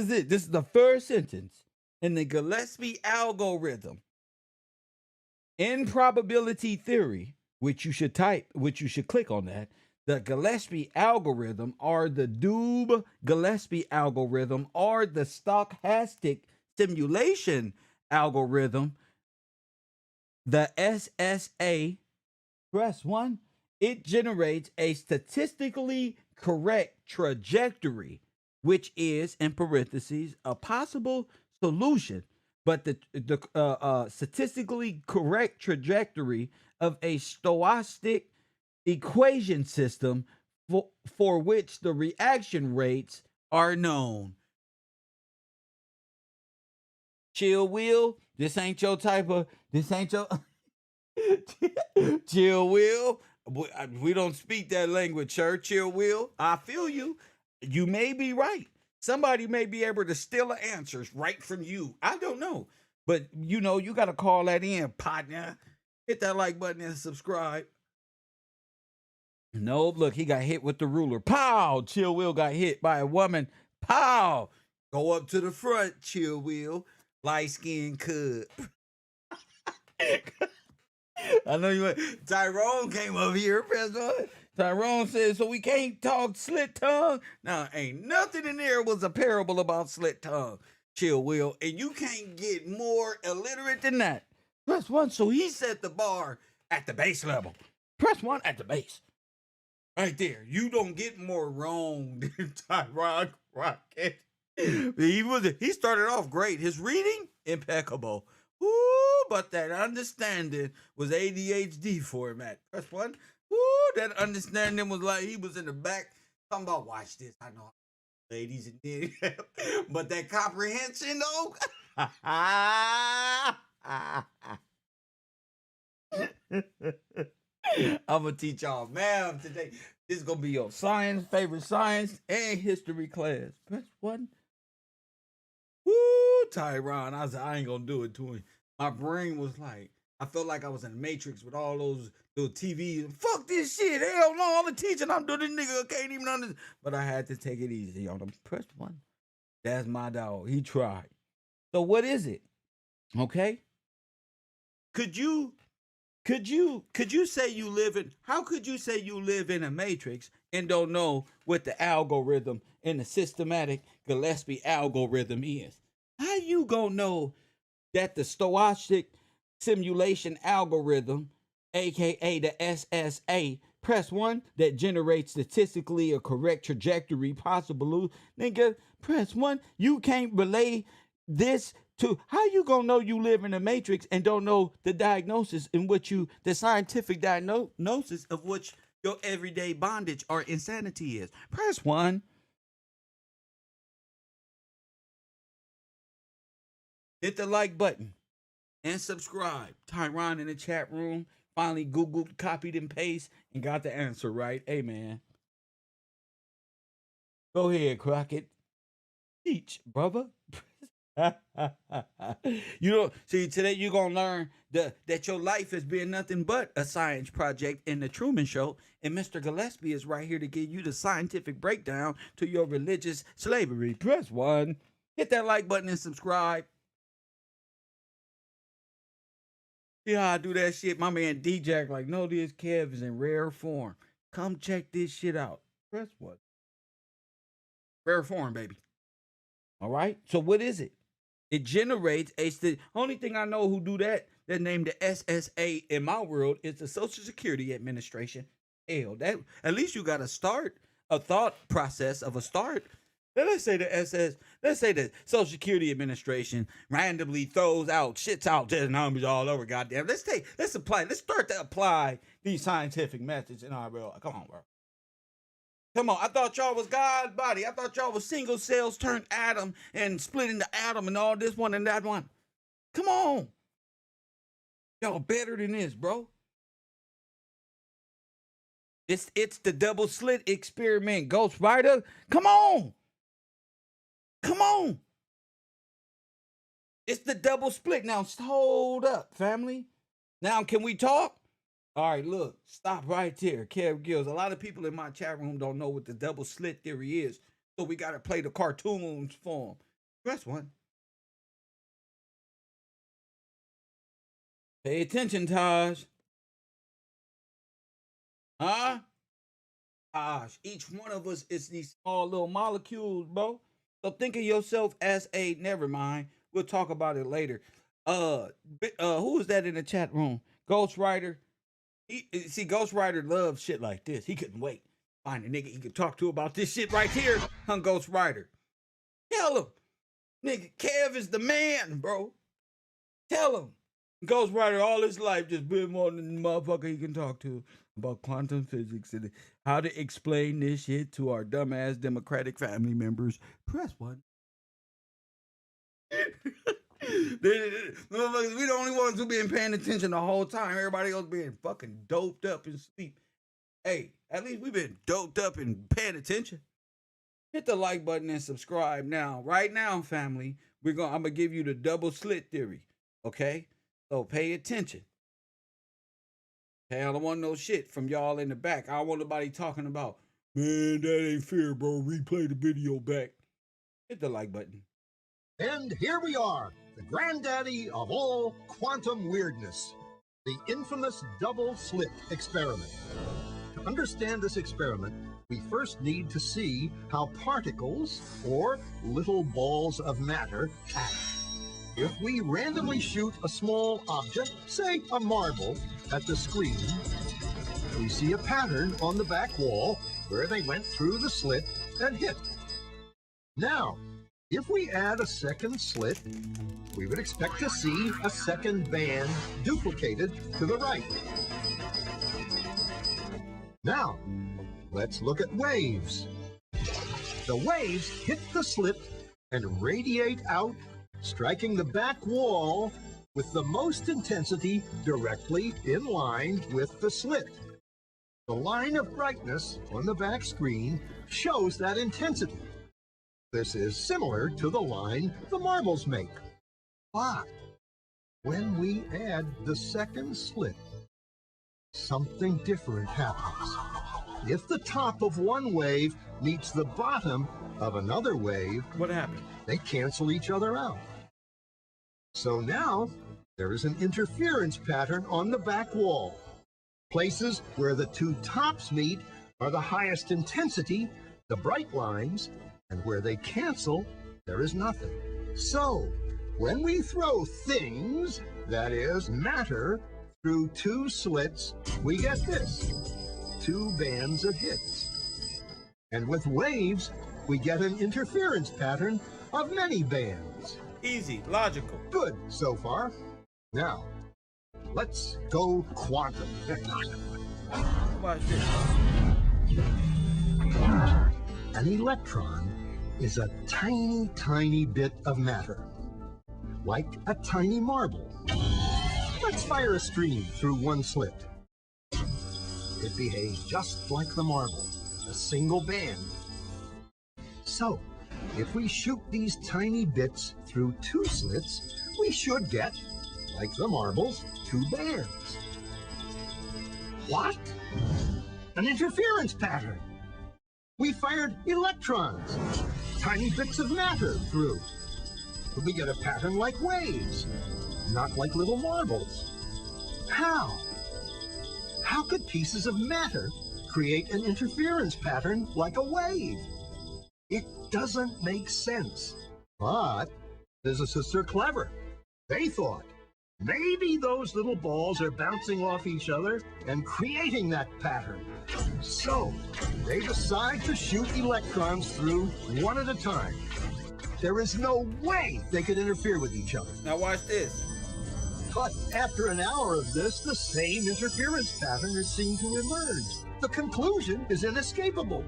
it. This is the first sentence in the Gillespie algorithm. In probability theory, which you should click on that. The Gillespie algorithm, or the Doob Gillespie algorithm, or the stochastic simulation algorithm, the SSA. Press 1. It generates a statistically correct trajectory, which is, in parentheses, a possible solution, but the statistically correct trajectory of a stochastic equation system for which the reaction rates are known. Chill, Will. This ain't your type of. This ain't your. Chill, Will. We don't speak that language, sir. Chill, Will. I feel you. You may be right. Somebody may be able to steal the answers right from you. I don't know. But, you got to call that in, partner. Hit that like button and subscribe. No, look, he got hit with the ruler. Pow! Chill Will got hit by a woman. Pow! Go up to the front, Chill Will. Light skin cud. I know you went. Tyrone came up here. Tyrone said, so we can't talk slit tongue? Now, ain't nothing in there was a parable about slit tongue. Chill Will. And you can't get more illiterate than that. Press 1. So he set the bar at the base level. Press 1 at the base. Right there. You don't get more wrong than Tyrod Crockett. He started off great. His reading, impeccable. Ooh, but that understanding was ADHD format. Press 1. Ooh, that understanding was like he was in the back talking about, watch this. I know, ladies and then, but that comprehension though. I'm gonna teach y'all math today. This is gonna be your favorite science and history class. Press 1. Woo, Tyron. I ain't gonna do it to him. My brain was like, I felt like I was in the Matrix with all those little TVs. Fuck this shit. Hell no, all the teaching I'm doing, this nigga can't even understand. But I had to take it easy on him. Press 1. That's my dog. He tried. So what is it? Okay. Could you say you live in, how could you say you live in a matrix and don't know what the algorithm in the systematic Gillespie algorithm is? How you gonna know that the stochastic simulation algorithm, aka the SSA, press 1, that generates statistically a correct trajectory possible? Nigga, press 1. You can't relay this to, how you gonna know you live in a matrix and don't know the diagnosis in which the scientific diagnosis of which your everyday bondage or insanity is? Press 1. Hit the like button and subscribe. Tyron in the chat room finally Googled, copied, and pasted and got the answer right. Hey, man. Go ahead, Crockett. Teach, brother. See, today you're going to learn that your life has been nothing but a science project in the Truman Show. And Mr. Gillespie is right here to give you the scientific breakdown to your religious slavery. Press 1. Hit that like button and subscribe. See how I do that shit? My man D-Jack like, no, this Kev is in rare form. Come check this shit out. Press 1. Rare form, baby. All right. So what is it? It generates a only thing I know who do that named the SSA in my world is the Social Security Administration. Hell, that at least you got to start a thought process of a start. Let's say let's say the Social Security Administration randomly throws out, shits out their numbers all over. Goddamn, let's start to apply these scientific methods in our world. Come on, bro. Come on, I thought y'all was God's body. I thought y'all was single cells turned atom and splitting the atom and all this one and that one. Come on. Y'all better than this, bro. It's the double slit experiment, Ghost Rider. Come on. Come on. It's the double split. Now, hold up, family. Now, can we talk? All right, look, stop right there. Kev Gills. A lot of people in my chat room don't know what the double slit theory is, so we got to play the cartoons for them. Press one. Pay attention, Taj. Huh? Taj, each one of us is these small little molecules, bro. So think of yourself as a, never mind. We'll talk about it later. Who is that in the chat room? Ghost Rider. See, Ghost Rider loves shit like this. He couldn't wait. Find a nigga he could talk to about this shit right here. Ghost Rider. Tell him. Nigga, Kev is the man, bro. Tell him. Ghost Rider all his life just been more than the motherfucker he can talk to about quantum physics and how to explain this shit to our dumbass Democratic family members. Press one. We the only ones who been paying attention the whole time. Everybody else being fucking doped up and sleep. Hey, at least we've been doped up and paying attention. Hit the like button and subscribe now. Right now, family. I'm gonna give you the double slit theory. Okay? So pay attention. Okay, I don't want no shit from y'all in the back. I don't want nobody talking about, man, that ain't fair, bro. Replay the video back. Hit the like button. And here we are, the granddaddy of all quantum weirdness, the infamous double slit experiment. To understand this experiment, we first need to see how particles, or little balls of matter, act. If we randomly shoot a small object, say a marble, at the screen, we see a pattern on the back wall where they went through the slit and hit. Now, if we add a second slit, we would expect to see a second band duplicated to the right. Now, let's look at waves. The waves hit the slit and radiate out, striking the back wall with the most intensity directly in line with the slit. The line of brightness on the back screen shows that intensity. This is similar to the line the marbles make. But when we add the second slit, something different happens. If the top of one wave meets the bottom of another wave, what happened? They cancel each other out. So now there is an interference pattern on the back wall. Places where the two tops meet are the highest intensity, the bright lines, and where they cancel, there is nothing. So, when we throw things, that is, matter, through two slits, we get this, two bands of hits. And with waves, we get an interference pattern of many bands. Easy, logical. Good so far. Now, let's go quantum. Watch this. An electron is a tiny, tiny bit of matter, like a tiny marble. Let's fire a stream through one slit. It behaves just like the marble, a single band. So, if we shoot these tiny bits through two slits, we should get, like the marbles, two bands. What? An interference pattern. We fired electrons, tiny bits of matter through. But we get a pattern like waves, not like little marbles. How? How could pieces of matter create an interference pattern like a wave? It doesn't make sense. But physicists are clever. They thought maybe those little balls are bouncing off each other and creating that pattern. So they decide to shoot electrons through one at a time. There is no way they could interfere with each other. Now watch this. But after an hour of this, the same interference pattern is seen to emerge. The conclusion is inescapable.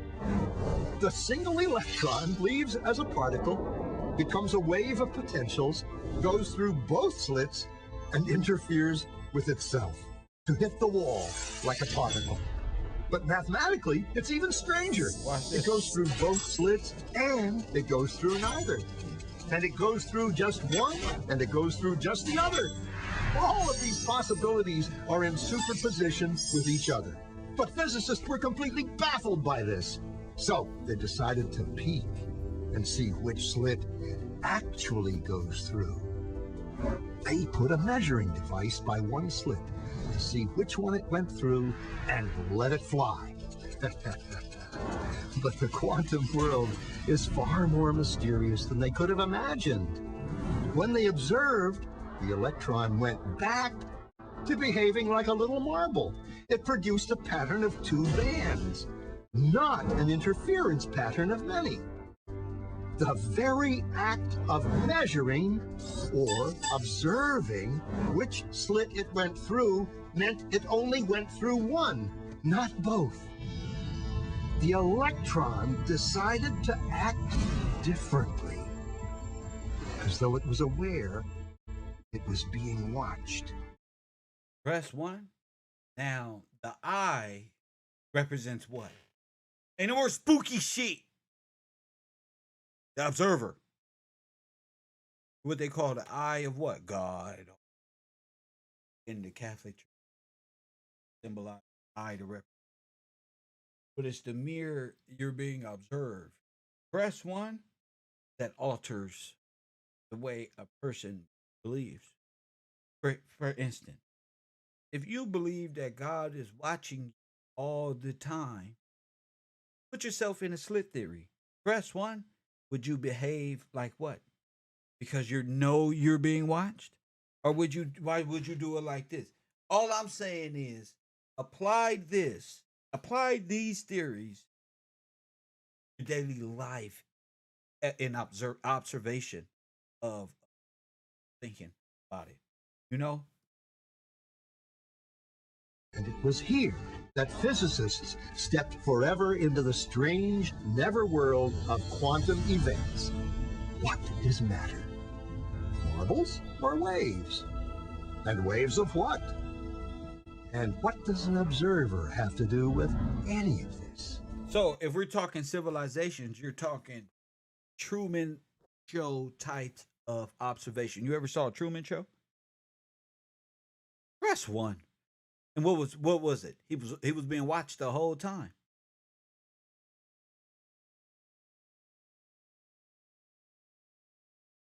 The single electron leaves as a particle, becomes a wave of potentials, goes through both slits, and interferes with itself to hit the wall like a particle. But mathematically, it's even stranger. Watch this. It goes through both slits, and it goes through neither. And it goes through just one, and it goes through just the other. All of these possibilities are in superposition with each other. But physicists were completely baffled by this. So they decided to peek and see which slit it actually goes through. They put a measuring device by one slit to see which one it went through and let it fly. But the quantum world is far more mysterious than they could have imagined. When they observed, the electron went back to behaving like a little marble. It produced a pattern of two bands, not an interference pattern of many. The very act of measuring or observing which slit it went through meant it only went through one, not both. The electron decided to act differently, as though it was aware it was being watched. Press 1. Now, the eye represents what? Ain't no more spooky shit. The observer. What they call the eye of what? God. In the Catholic Church. Symbolize eye to represent. But it's the mirror you're being observed. Press 1. That alters the way a person believes. For instance, if you believe that God is watching you all the time, put yourself in a slit theory. Press 1. Would you behave like what? Because you know you're being watched? Or why would you do it like this? All I'm saying is apply these theories to daily life in observation of thinking about it. You know? And it was here that physicists stepped forever into the strange, never world of quantum events. What is matter? Marbles or waves? And waves of what? And what does an observer have to do with any of this? So if we're talking civilizations, you're talking Truman Show type of observation. You ever saw a Truman Show? Press 1. And what was it? He was being watched the whole time.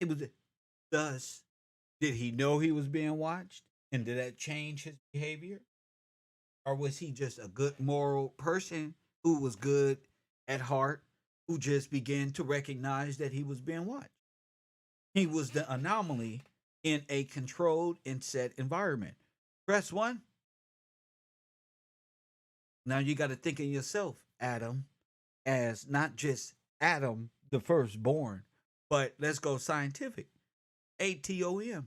It was thus. Did he know he was being watched? And did that change his behavior? Or was he just a good moral person who was good at heart, who just began to recognize that he was being watched? He was the anomaly in a controlled and set environment. Press 1. Now you got to think of yourself, Adam, as not just Adam, the firstborn, but let's go scientific. ATOM.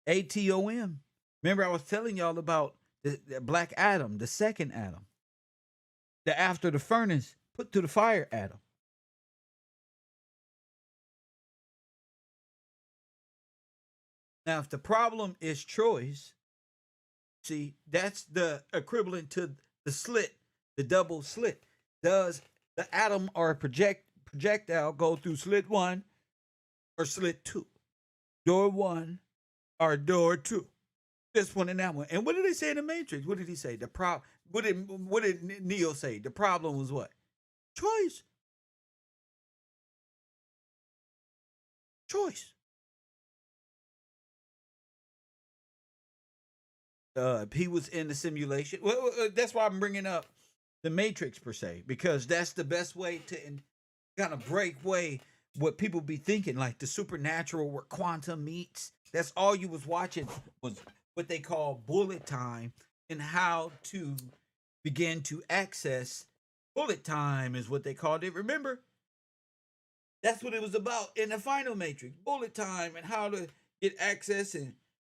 ATOM. Remember, I was telling y'all about the Black Adam, the second Adam, the after the furnace put to the fire Adam. Now, if the problem is choice, see, that's the equivalent to the slit, the double slit. Does the atom or a projectile go through slit 1 or slit 2? Door 1 or door 2? This one and that one. And what did they say in the Matrix? What did he say? What did Neo say? The problem was what? Choice. Choice. He was in the simulation. Well, that's why I'm bringing up the Matrix per se, because that's the best way to kind of break way what people be thinking, like the supernatural where quantum meets. That's all you was watching was what they call bullet time and how to begin to access bullet time is what they called it. Remember? That's what it was about in the final matrix. Bullet time and how to get access and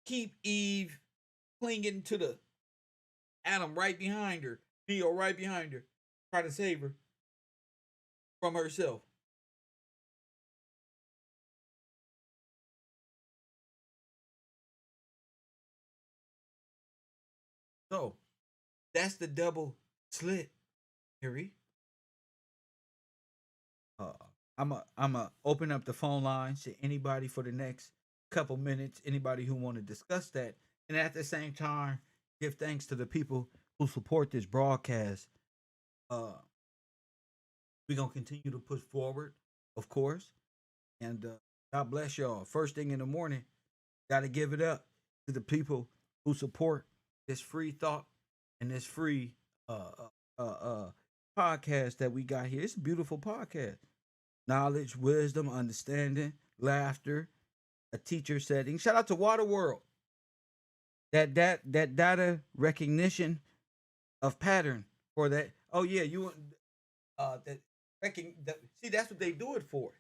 keep Eve clinging to the Adam right behind her, Neo right behind her, try to save her from herself. So that's the double slit theory. Uh, I'm a open up the phone lines to anybody for the next couple minutes. Anybody who want to discuss that, and at the same time, give thanks to the people who support this broadcast. Uh, we're gonna continue to push forward, of course, and God bless y'all. First thing in the morning, got to give it up to the people who support this free thought and this free uh, uh, podcast that we got here. It's a beautiful podcast. Knowledge, wisdom, understanding, laughter, a teacher setting. Shout out to Waterworld. That data recognition of pattern for that. Oh yeah, you that see that's what they do it for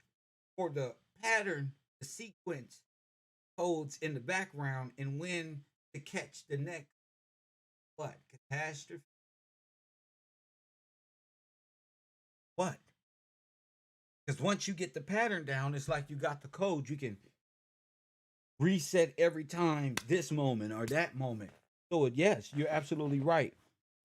the pattern, the sequence codes in the background, and when to catch the next what catastrophe. What? Because once you get the pattern down, it's like you got the code. You can reset every time this moment or that moment. So yes, you're absolutely right.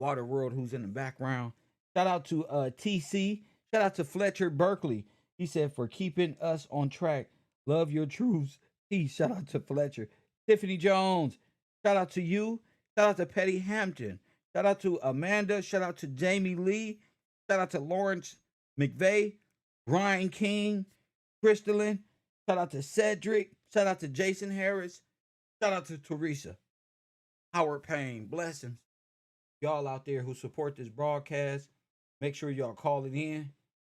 Waterworld, who's in the background. Shout out to TC. Shout out to Fletcher Berkeley. He said for keeping us on track. Love your truths. Peace. Shout out to Fletcher. Tiffany Jones. Shout out to you. Shout out to Petty Hampton. Shout out to Amanda. Shout out to Jamie Lee. Shout out to Lawrence McVeigh. Ryan King. Crystalline. Shout out to Cedric. Shout out to Jason Harris. Shout out to Teresa. Howard Payne. Blessings. Y'all out there who support this broadcast. Make sure y'all call it in.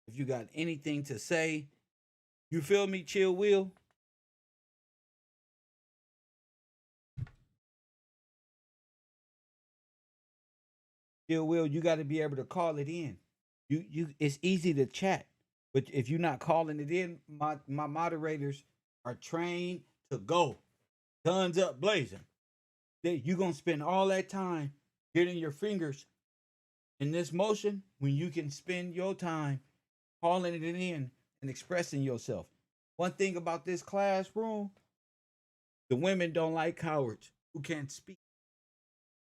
If you got anything to say, you feel me, Chill Will? Chill Will, you got to be able to call it in. You it's easy to chat, but if you're not calling it in, my moderators are trained to go. Guns up blazing. You gonna spend all that time getting your fingers in this motion when you can spend your time calling it in and expressing yourself. One thing about this classroom, the women don't like cowards who can't speak.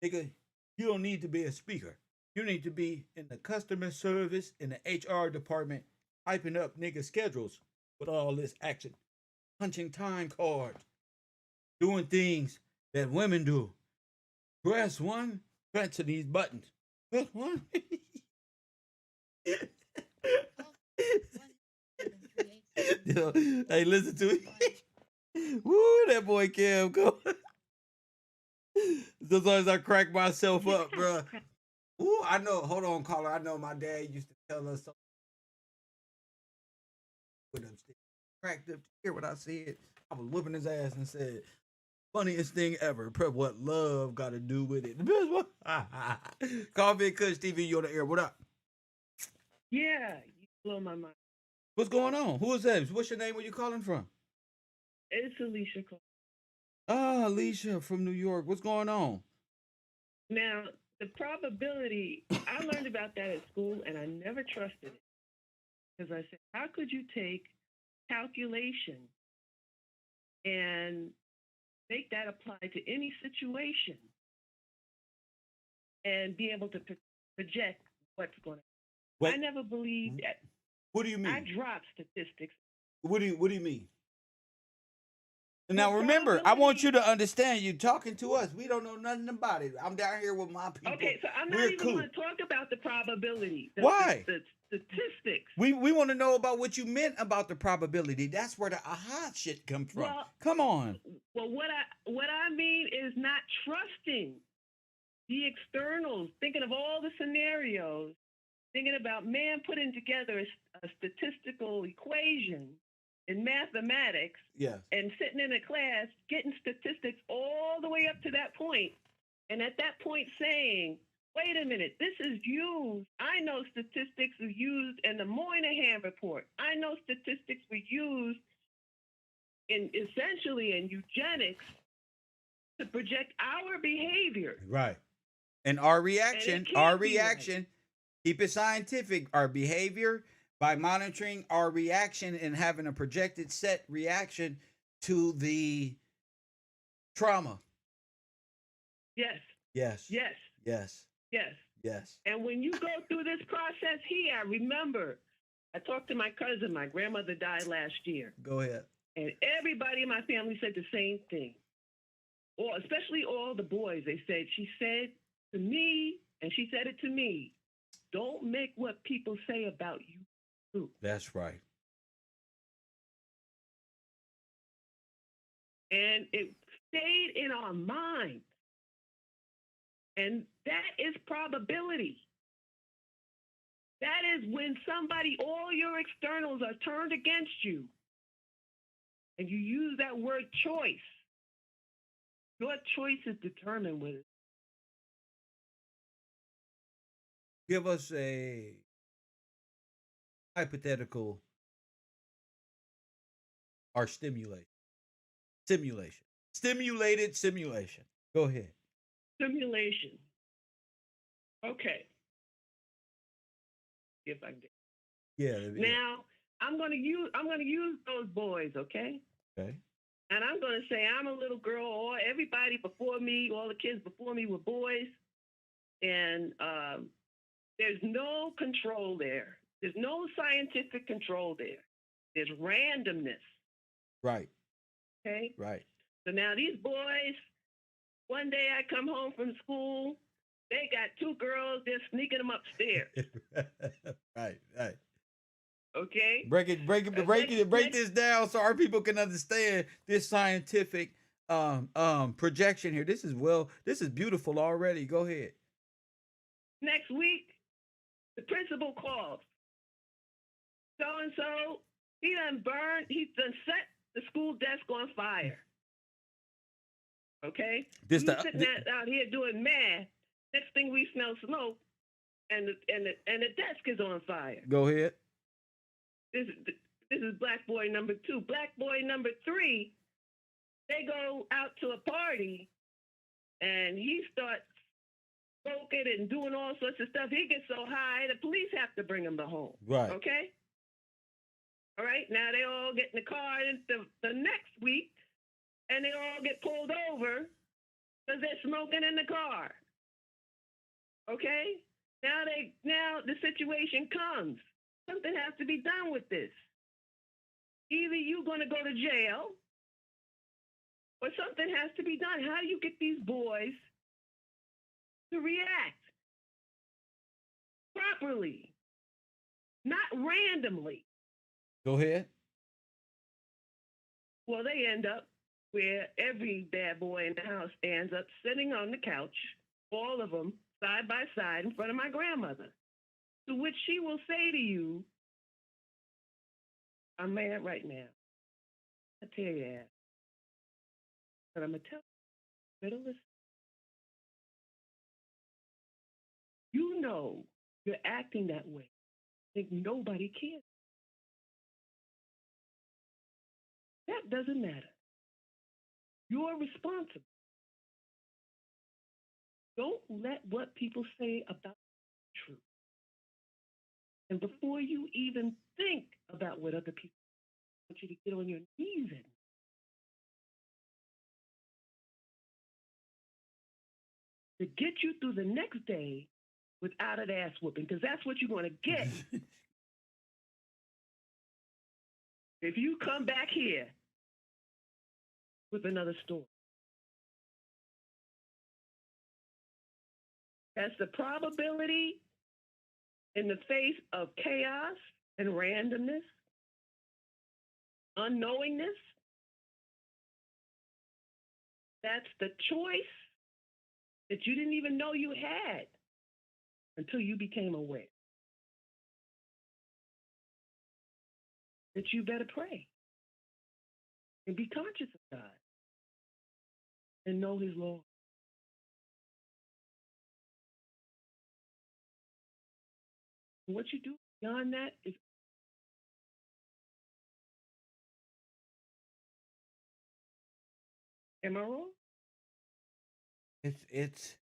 Nigga, you don't need to be a speaker. You need to be in the customer service, in the HR department, typing up nigga schedules with all this action, punching time cards, doing things that women do. Press one, press to these buttons. Press one. Hey, listen to it. Woo, that boy Kev go. Sometimes I crack myself up, bro. Ooh, I know. Hold on, caller. I know my dad used to tell us something with him. Cracked up to hear what I said. I was whooping his ass and said, funniest thing ever. What love got to do with it. Coffee and Kush TV, you on the air. What up? Yeah, you blow my mind. What's going on? Who is that? What's your name? Where you calling from? It's Alicia Cole. Ah, Alicia from New York. What's going on? Now, the probability, I learned about that at school and I never trusted it. Because I said, how could you take calculation and make that apply to any situation and be able to project what's going to happen? I never believed that. What do you mean? I dropped statistics. What do you mean? Now remember, I want you to understand. You talking to us. We don't know nothing about it. I'm down here with my people. Okay, so I'm not even going to talk about the probability. Why? The statistics. We want to know about what you meant about the probability. That's where the aha shit comes from. Well, come on. Well, what I mean is not trusting the externals, thinking of all the scenarios thinking about man putting together a statistical equation in mathematics Yes. and sitting in a class getting statistics all the way up to that point, and at that point saying, wait a minute, this is used. I know statistics are used in the Moynihan report. I know statistics were used in essentially in eugenics to project our behavior. Right. And our And reaction, it can't be right. keep it scientific, our behavior by monitoring our reaction and having a projected set reaction to the trauma. Yes, Yes. yes, Yes. yes. Yes. And when you go through this process here, I remember I talked to my cousin. My grandmother died last year. Go ahead. And everybody in my family said the same thing. Or especially all the boys. She said to me, and she said it to me, don't make what people say about you true. That's right. And it stayed in our minds. And that is probability. That is when all your externals are turned against you. And you use that word choice. Your choice is determined with it. Give us a hypothetical or stimulation. Stimulated simulation. Go ahead. Simulation. Okay. See if I can get. Yeah. Now I'm gonna use those boys, okay? Okay. And I'm gonna say I'm a little girl, or everybody before me, all the kids before me were boys, and there's no control there. There's no scientific control there. There's randomness. Right. Okay. Right. So now these boys, one day I come home from school, they got two girls, they're sneaking them upstairs. Right. Right. Okay. Break this down so our people can understand this scientific projection here. This is beautiful already. Go ahead. Next week, the principal calls. So and so, he done set the school desk on fire. Okay? Sitting out here doing math. Next thing we smell smoke, and the desk is on fire. Go ahead. This is black boy number 2. Black boy number 3, they go out to a party, and he starts smoking and doing all sorts of stuff. He gets so high, the police have to bring him to home. Right. Okay? All right? Now they all get in the car the next week, and they all get pulled over because they're smoking in the car. Okay? Now the situation comes. Something has to be done with this. Either you're going to go to jail or something has to be done. How do you get these boys to react properly, not randomly? Go ahead. Well, they end up where every bad boy in the house ends up sitting on the couch, all of them side by side in front of my grandmother, to which she will say to you, I'm mad right now. I tell you that. But I'm going to tell you, better listen. You know you're acting that way. Think nobody cares. That doesn't matter. You're responsible. Don't let what people say about the truth. And before you even think about what other people want you to get on your knees and to get you through the next day without an ass whooping, because that's what you're going to get. If you come back here with another story. That's the probability in the face of chaos and randomness, unknowingness. That's the choice that you didn't even know you had until you became aware. that you better pray and be conscious of God and know His law. And what you do beyond that is, am I wrong? It's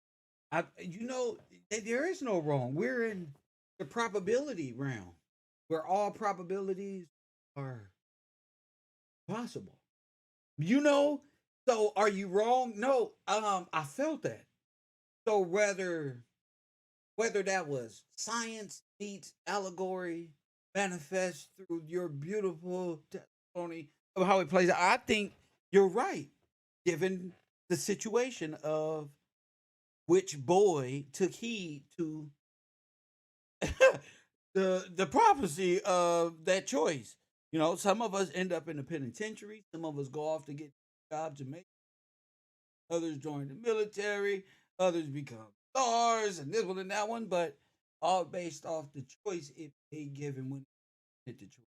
there is no wrong. We're in the probability realm where all probabilities are possible. You know, so are you wrong? No, I felt that. So whether that was science meets allegory manifest through your beautiful testimony of how it plays out, I think you're right, given the situation of which boy took heed to the prophecy of that choice. You know, some of us end up in the penitentiary. Some of us go off to get jobs and make. Others join the military. Others become stars and this one and that one. But all based off the choice it they given when they made the choice.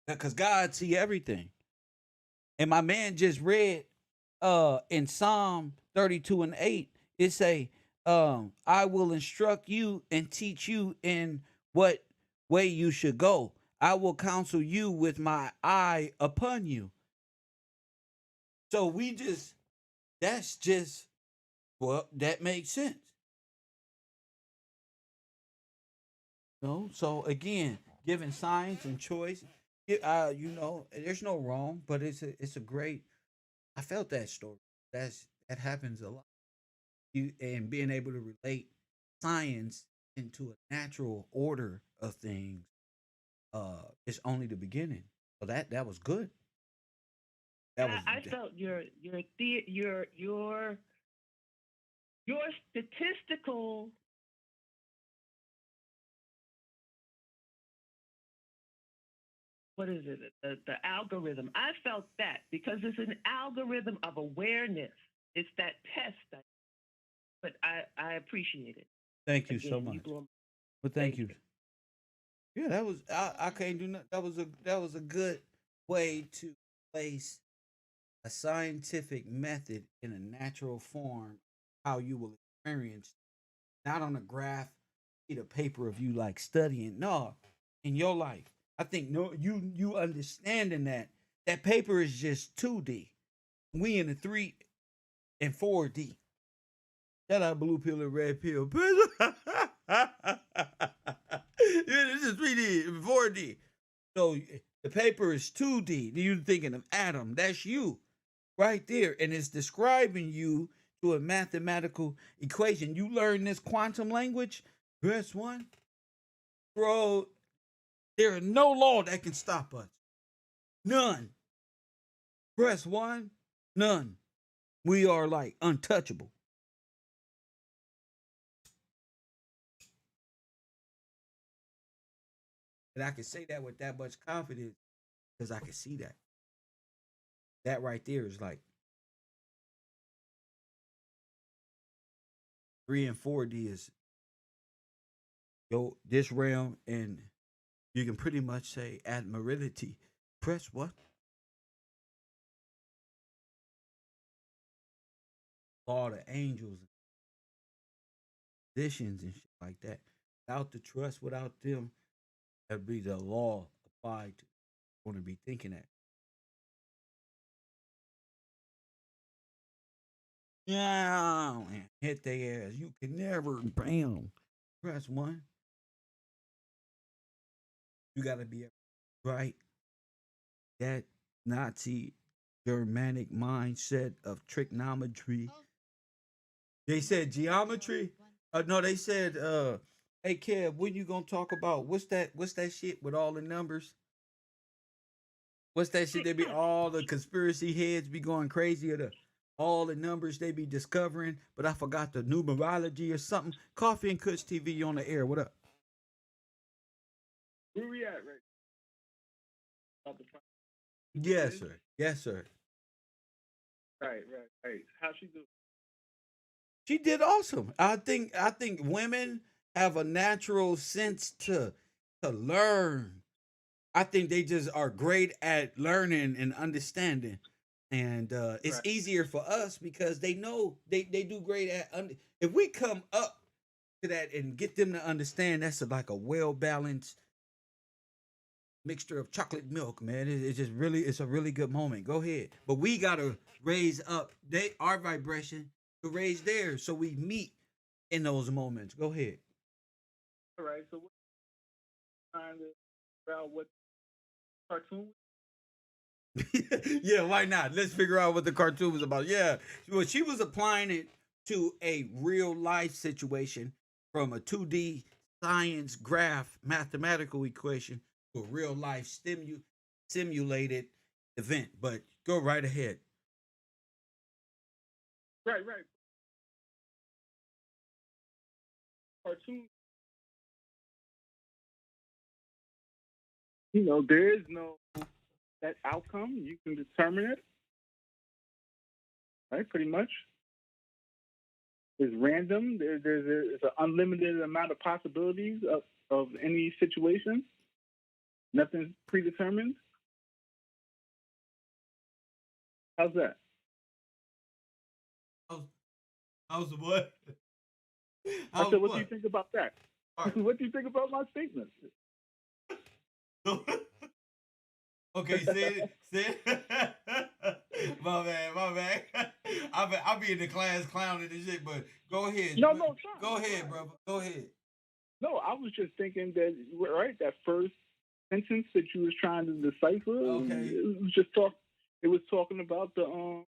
Because God see everything. And my man just read in Psalm 32 and 8, it say, I will instruct you and teach you in what way you should go. I will counsel you with my eye upon you. So that's just, well, that makes sense. So again, given science and choice, there's no wrong, but it's a great. I felt that story. That happens a lot. And being able to relate science into a natural order of things is only the beginning. So that was good. That was I felt your statistical, what is it, the algorithm. I felt that because it's an algorithm of awareness. It's that test. But I appreciate it. Thank you so Again, much. you blow. Well, thank you. Yeah, that was I can't do nothing. That was a good way to place a scientific method in a natural form, how you will experience, not on a graph, sheet of paper of you like studying. No, in your life. I think no, you understanding that paper is just 2D. We in the 3 and 4D. Shout out blue pill and red pill. Yeah, this is 3D and 4D. So the paper is 2D. You're thinking of atom. That's you right there. And it's describing you to a mathematical equation. You learn this quantum language, press one. Bro, there is no law that can stop us. None. Press one, none. We are like untouchable. And I can say that with that much confidence because I can see that. That right there is like 3 and 4D is this realm, and you can pretty much say admiralty. Press what? All the angels, positions, and shit like that. Without the trust, without them, that'd be the law applied to. Want to be thinking that. Yeah, man, hit their ass. You can never bam. Press one. You gotta be right. That Nazi Germanic mindset of trigonometry. They said geometry. No, they said, hey Kev, when you gonna talk about what's that shit with all the numbers? What's that shit? They be all the conspiracy heads be going crazy of all the numbers they be discovering, but I forgot the numerology or something. Coffee and Kush TV on the air. What up? Where we at right Yes, sir. Yes, sir. Right. How she do? She did awesome. I think women have a natural sense to learn I think they just are great at learning and understanding, and it's Right. easier for us because they know they do great at. If we come up to that and get them to understand, that's like a well balanced mixture of chocolate milk, man. It's just really, it's a really good moment. Go ahead, but we gotta raise up our vibration to raise theirs, so we meet in those moments. Go ahead. All right. So we're trying to figure out what cartoon. Yeah, why not? Let's figure out what the cartoon was about. Yeah, well, she was applying it to a real life situation from a 2D science graph mathematical equation to a real life simulated event. But go right ahead. Right. Right. Cartoon. There is no that outcome. You can determine it, right? Pretty much. It's random. There's an unlimited amount of possibilities of any situation. Nothing's predetermined. How's that? How's, how's the what? I How's said, what do you what? think about that? All right. What do you think about my statement? Okay, say it. My bad, my bad. I'll be in the class clowning and shit, but go ahead. No, no, it's fine. Go It's ahead, fine. brother. Go ahead. No, I was just thinking that, right, that first sentence that you was trying to decipher, Okay. it was just talk. It was talking about the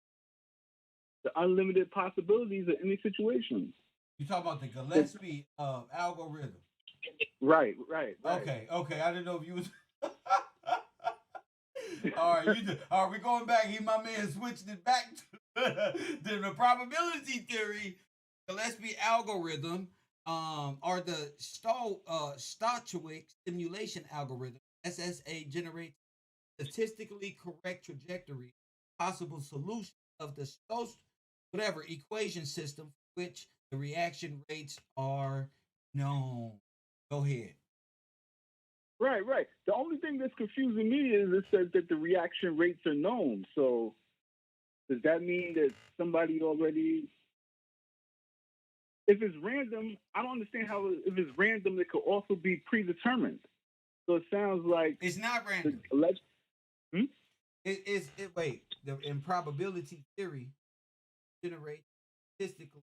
unlimited possibilities of any situation. You talk about the Gillespie algorithm. Right, right, right. Okay, okay. I didn't know if you was. All right, all right, we're going back. He, my man, switched it back to the probability theory. Gillespie algorithm, or the Stachowicz simulation algorithm. SSA generates statistically correct trajectory, possible solution of the whatever equation system, for which the reaction rates are known. Go ahead. Right, right. The only thing that's confusing me is it says that the reaction rates are known. So does that mean that somebody already? If it's random, I don't understand how if it's random, it could also be predetermined. So it sounds like It's not the random. hmm? Wait, the improbability theory generates statistical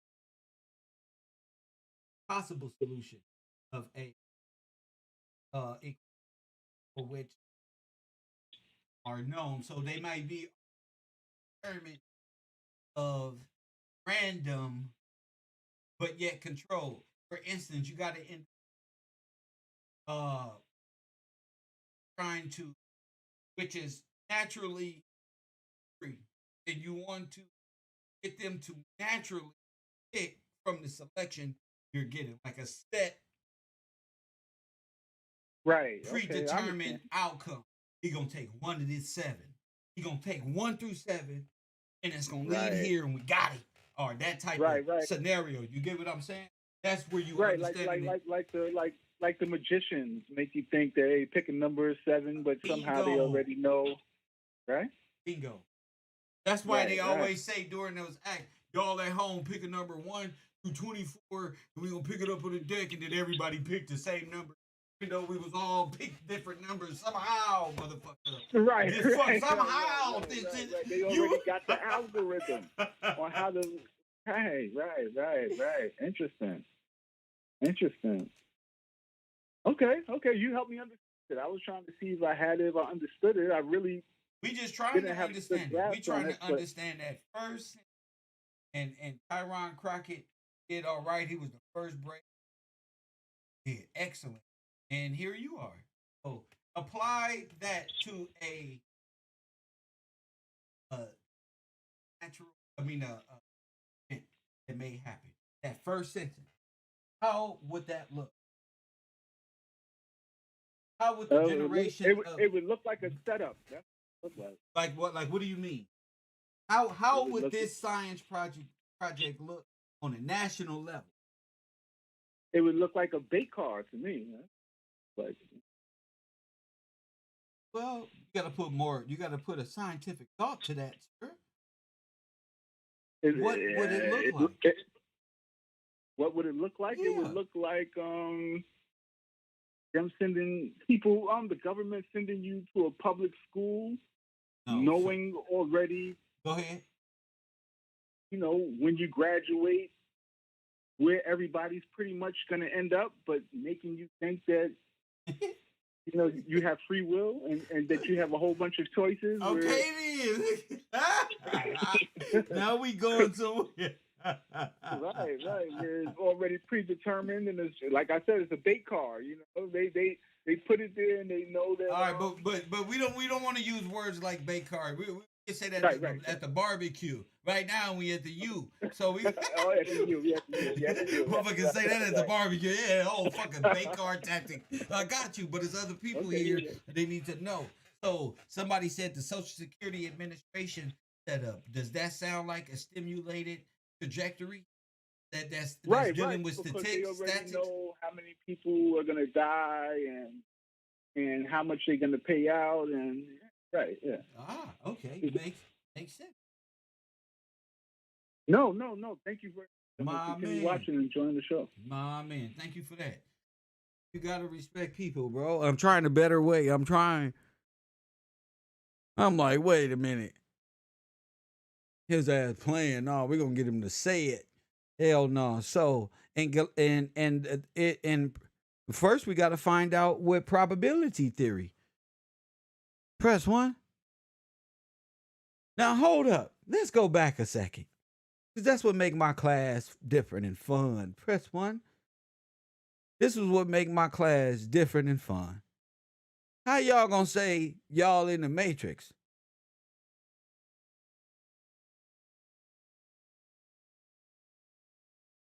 possible solution of a for which are known. So they might be experiment of random but yet controlled. For instance, you got to uh trying to, which is naturally free, and you want to get them to naturally pick from the selection you're getting, like a set Right. Okay, I predetermined understand. outcome. He gonna take one of these seven. He gonna take 1 through 7, and it's gonna lead Right. here, and we got it. Or that type of Right. Right. scenario. You get what I'm saying? That's where you Right. Like understanding it. like the magicians make you think they pick a number 7, but somehow they Bingo, already know. Right. bingo. That's why Right. they Right. always say during those acts, y'all at home pick a number 1 through 24, and we gonna pick it up on the deck, and then everybody picked the same number. Even though we was all picked different numbers somehow, motherfucker. Right. This fuck Right. somehow. Right. They already You. got the algorithm on how to. Right. Right. Right. Right. Interesting. Interesting. Okay. Okay. You helped me understand it. I was trying to see if I had it, if I understood it. I really We just trying didn't to have a good understand it. We grasp on trying it, to but understand that first. And Tyron Crockett did all right. He was the first break. Did excellent. And here you are. So apply that to a natural. I mean, event that may happen. That first sentence. How would that look? How would the generation of, it would look like a setup. That's what it looked like. like what? Like what do you mean? It How would would look this science project look on a national level? it would look like a bait card to me. Huh? Like Well, you got to put more. You got to put a scientific thought to that, sir. It, What would it look like? what would it look like? It would Yeah. look like them sending people, the government sending you to a public school, No. knowing already, Go ahead. when you graduate, where everybody's pretty much going to end up, but making you think that you have free will and that you have a whole bunch of choices. Okay, then. Now we going somewhere. Right. Where it's already predetermined, and it's like I said, it's a bait car. They put it there, and they know that. All right, but we don't want to use words like bait card. We can say that Right. at the barbecue. Right now we at the U. So we At the U. motherfuckers say that at the barbecue. Yeah, fucking bait card tactic. I got you, but there's other people here that they need to know. So somebody said the Social Security Administration setup. Does that sound like a stimulated trajectory? That's dealing with because statistics. They already know how many people are going to die and how much they're going to pay out, and right, yeah. Okay, makes sense. No. Thank you for watching and enjoying the show. My man, thank you for that. You gotta respect people, bro. I'm trying a better way. I'm like, wait a minute. His ass playing. No, we're gonna get him to say it. Hell no. So and first we gotta find out what probability theory. Press 1. Now hold up. Let's go back a second. Because that's what make my class different and fun. Press 1. This is what make my class different and fun. How y'all gonna say y'all in the Matrix?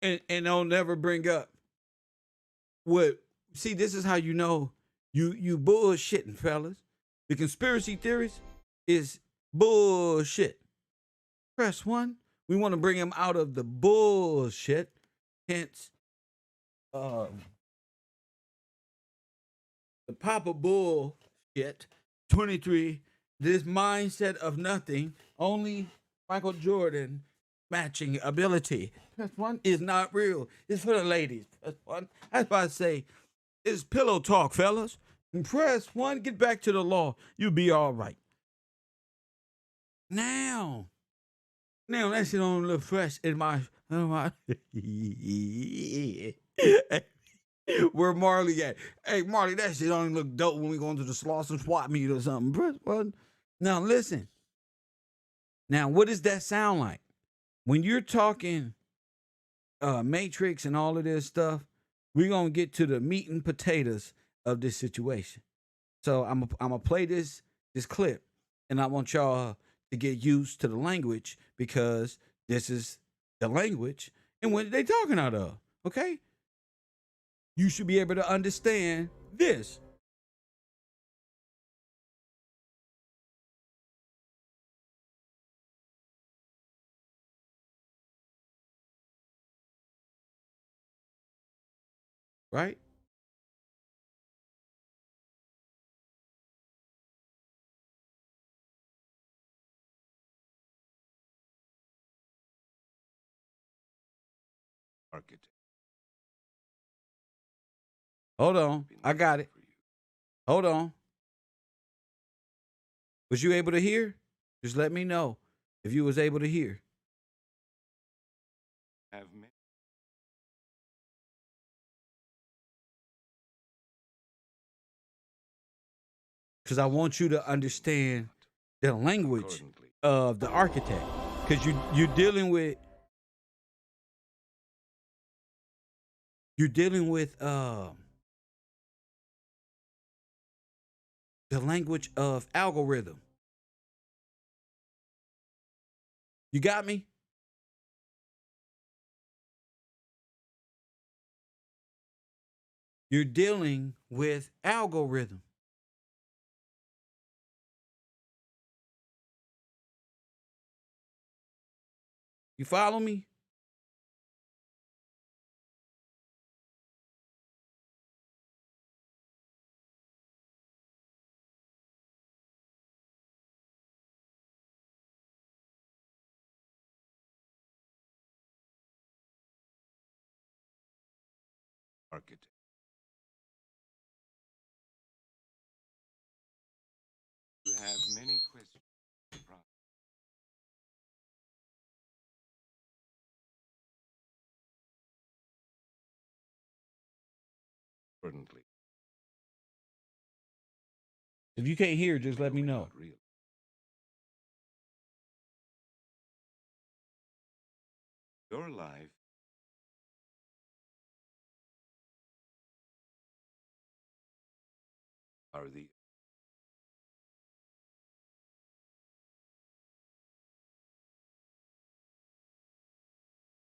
And they'll never bring up what. See, this is how you know you bullshitting, fellas. The conspiracy theories is bullshit. Press 1. We want to bring him out of the bullshit. Hence, the Papa Bullshit 23. This mindset of nothing. Only Michael Jordan matching ability. Press 1 is not real. It's for the ladies. Press 1. That's why I say it's pillow talk, fellas. And press 1. Get back to the law. You'll be all right. Now that shit don't look fresh in my where Marley at? Hey, Marley, that shit don't look dope when we go into the Slauson swap meet or something. Press 1. Now listen. Now, what does that sound like? When you're talking Matrix and all of this stuff, we're gonna get to the meat and potatoes of this situation. So I'm gonna play this clip, and I want y'all to get used to the language because this is the language and what they talking out of. Okay, you should be able to understand this. Right? Architect. Hold on, I got it. Hold on. Was you able to hear? Just let me know if you was able to hear. Have many. Because I want you to understand the language of the architect. Because you're dealing with the language of algorithm. You got me? You're dealing with algorithm. You follow me? architect. You have many questions. Importantly, If you can't hear, just let me know. real. Your life are the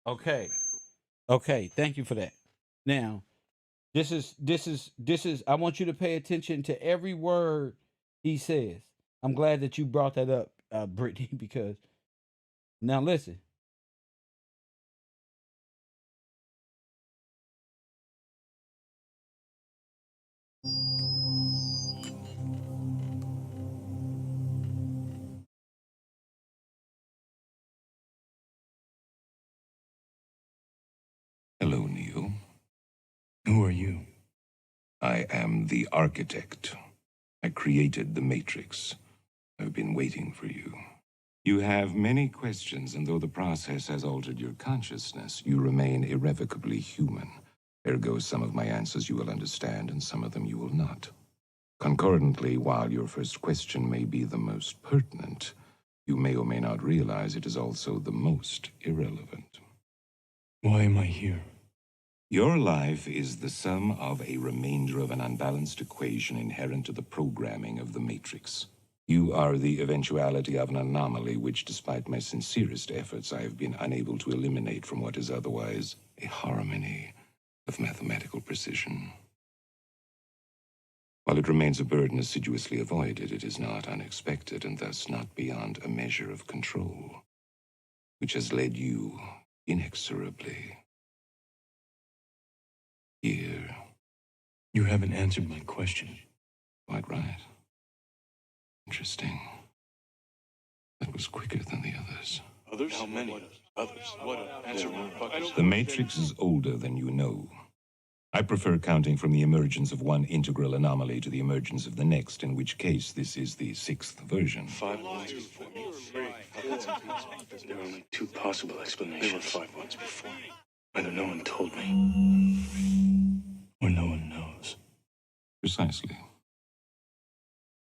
Okay. Okay. Thank you for that. Now, this is. I want you to pay attention to every word he says. I'm glad that you brought that up, Brittany, because now listen. Hello, Neo. Who are you? I am the architect. I created the Matrix. I've been waiting for you. You have many questions, and though the process has altered your consciousness, you remain irrevocably human. Ergo, some of my answers you will understand, and some of them you will not. Concordantly, while your first question may be the most pertinent, you may or may not realize it is also the most irrelevant. Why am I here? Your life is the sum of a remainder of an unbalanced equation inherent to the programming of the Matrix. You are the eventuality of an anomaly which, despite my sincerest efforts, I have been unable to eliminate from what is otherwise a harmony of mathematical precision. While it remains a burden assiduously avoided, it is not unexpected and thus not beyond a measure of control, which has led you inexorably here. You haven't answered my question. Quite right. Interesting. That was quicker than the others. Others? How many? Others. What? Answer my question. The Matrix is older than you know. I prefer counting from the emergence of one integral anomaly to the emergence of the next, in which case this is the sixth version. 5 ones before me. There are only 2 possible explanations. There were 5 ones before me. Either no one told me, or no one knows. Precisely.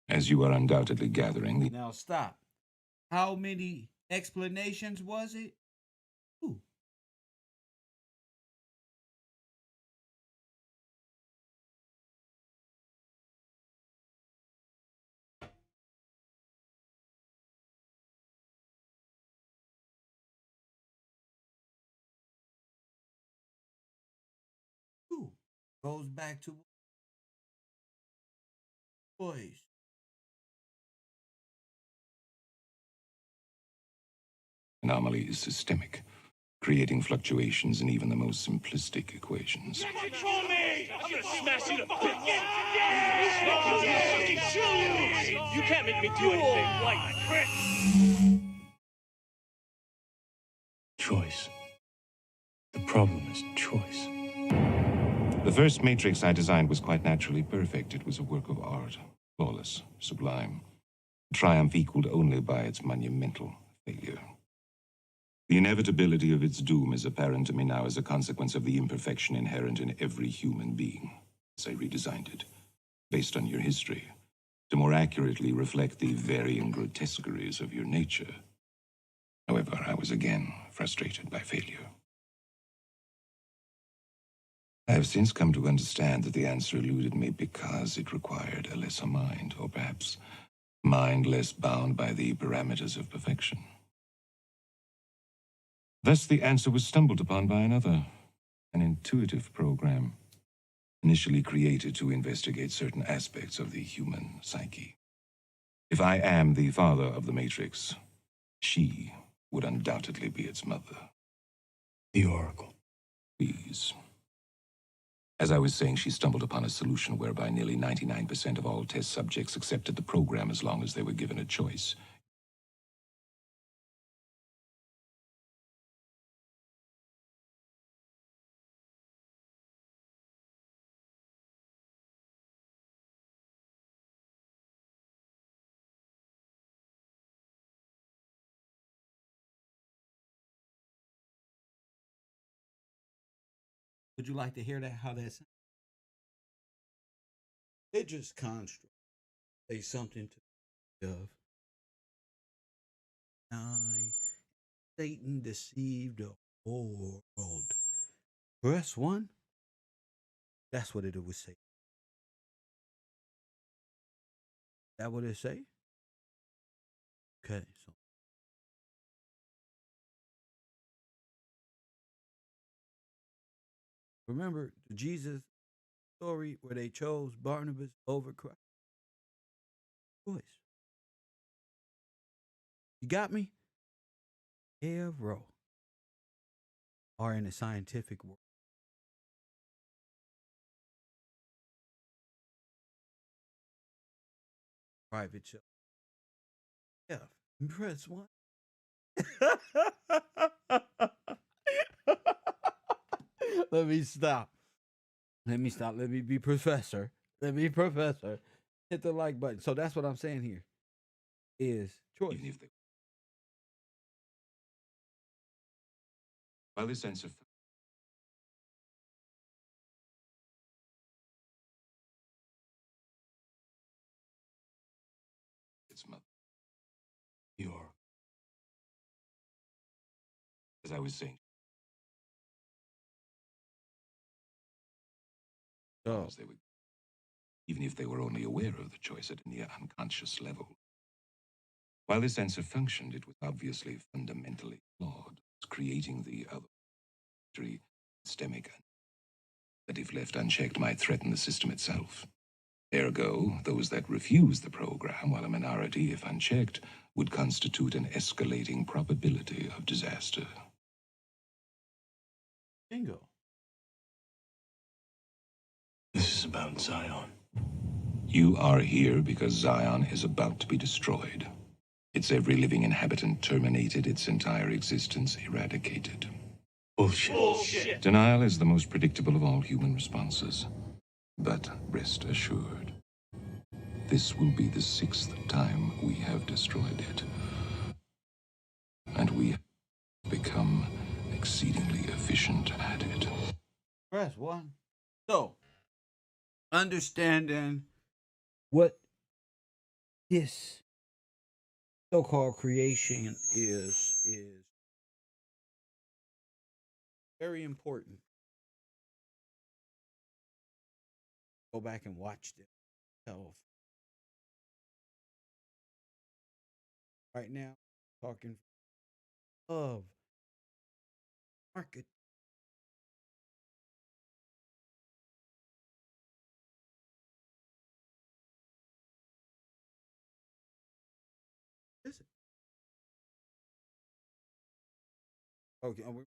As you are undoubtedly gathering, the Now stop. How many explanations was it? Ooh. Ooh. Goes back to boys. anomaly is systemic, creating fluctuations in even the most simplistic equations. Control me! I'm gonna smash you to bits! I'm gonna fucking kill you! You can't make me do anything, white prick! Choice. The problem is choice. The first Matrix I designed was quite naturally perfect. It was a work of art, flawless, sublime, a triumph equaled only by its monumental failure. The inevitability of its doom is apparent to me now as a consequence of the imperfection inherent in every human being, as I redesigned it, based on your history, to more accurately reflect the varying grotesqueries of your nature. However, I was again frustrated by failure. I have since come to understand that the answer eluded me because it required a lesser mind, or perhaps mind less bound by the parameters of perfection. Thus, the answer was stumbled upon by another, an intuitive program, initially created to investigate certain aspects of the human psyche. If I am the father of the Matrix, she would undoubtedly be its mother. The Oracle. Please. As I was saying, she stumbled upon a solution whereby nearly 99% of all test subjects accepted the program as long as they were given a choice. Would you like to hear that? How that sounds? Religious construct. Say something to of nine. Satan deceived the whole world. Verse 1, that's what it would say. That what it say? Okay, so remember the Jesus story where they chose Barnabas over Christ? Choice. You got me? KevRow. Or in the scientific world, private show. Yeah. Press 1. Let me stop. Let me stop. Let me be professor. Let me professor. Hit the like button. So that's what I'm saying here is choice. Even if they, while this sense of its mother, you're, as I was saying, Oh, as they were, even if they were only aware of the choice at a near unconscious level. While this answer functioned, it was obviously fundamentally flawed, creating the other systemic that, if left unchecked, might threaten the system itself. Ergo, those that refuse the program, while a minority, if unchecked, would constitute an escalating probability of disaster. bingo. This is about Zion. You are here because Zion is about to be destroyed. Its every living inhabitant terminated, its entire existence eradicated. Bullshit. Bullshit. Denial is the most predictable of all human responses. But rest assured, this will be the 6th time we have destroyed it. And we have become exceedingly efficient at it. Press 1. So, understanding what this so-called creation is very important. Go back and watch this. So, right now, talking of market. Is it? Okay, we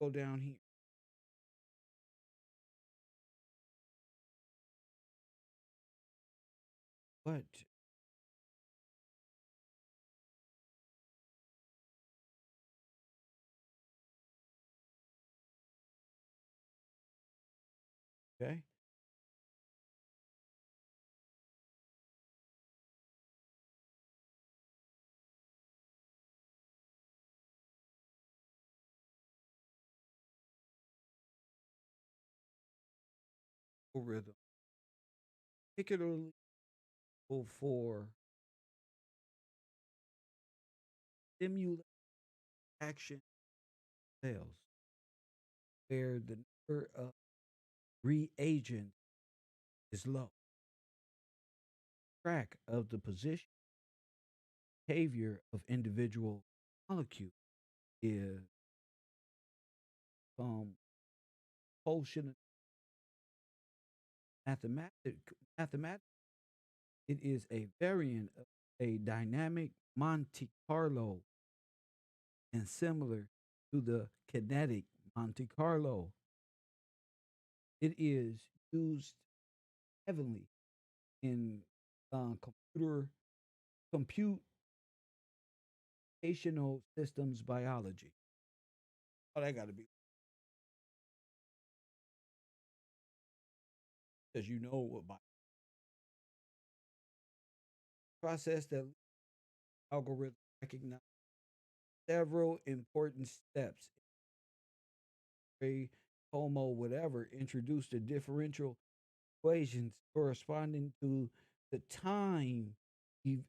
go down here. But okay, rhythm, particularly for stimulate action cells, where the number of reagents is low. Track of the position behavior of individual molecule is quotient mathematic. It is a variant of a dynamic Monte Carlo and similar to the kinetic Monte Carlo. It is used heavily in computer computational systems biology. Oh, that got to be because you know what process that algorithm recognize several important steps. A homo whatever introduced the differential equations corresponding to the time ev-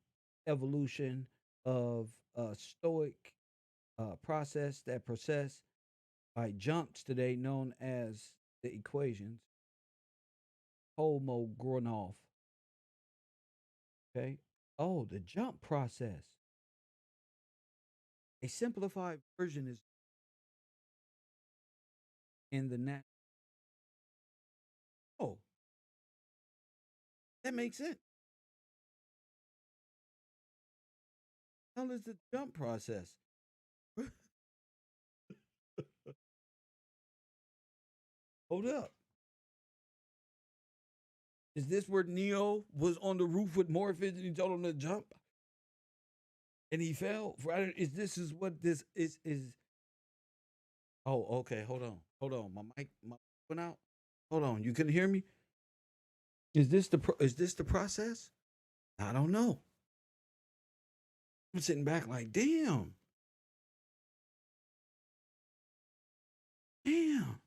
evolution of a stoic process that process by jumps today known as the equations homograph. Okay. Oh, the jump process. A simplified version is in the nat. Oh, that makes sense. How is the jump process? Hold up. Is this where Neo was on the roof with Morpheus and he told him to jump and he fell? Is this is what this is? Oh, okay. Hold on. My mic went out. Hold on. You can hear me? Is this the process? I don't know. I'm sitting back like, damn, damn.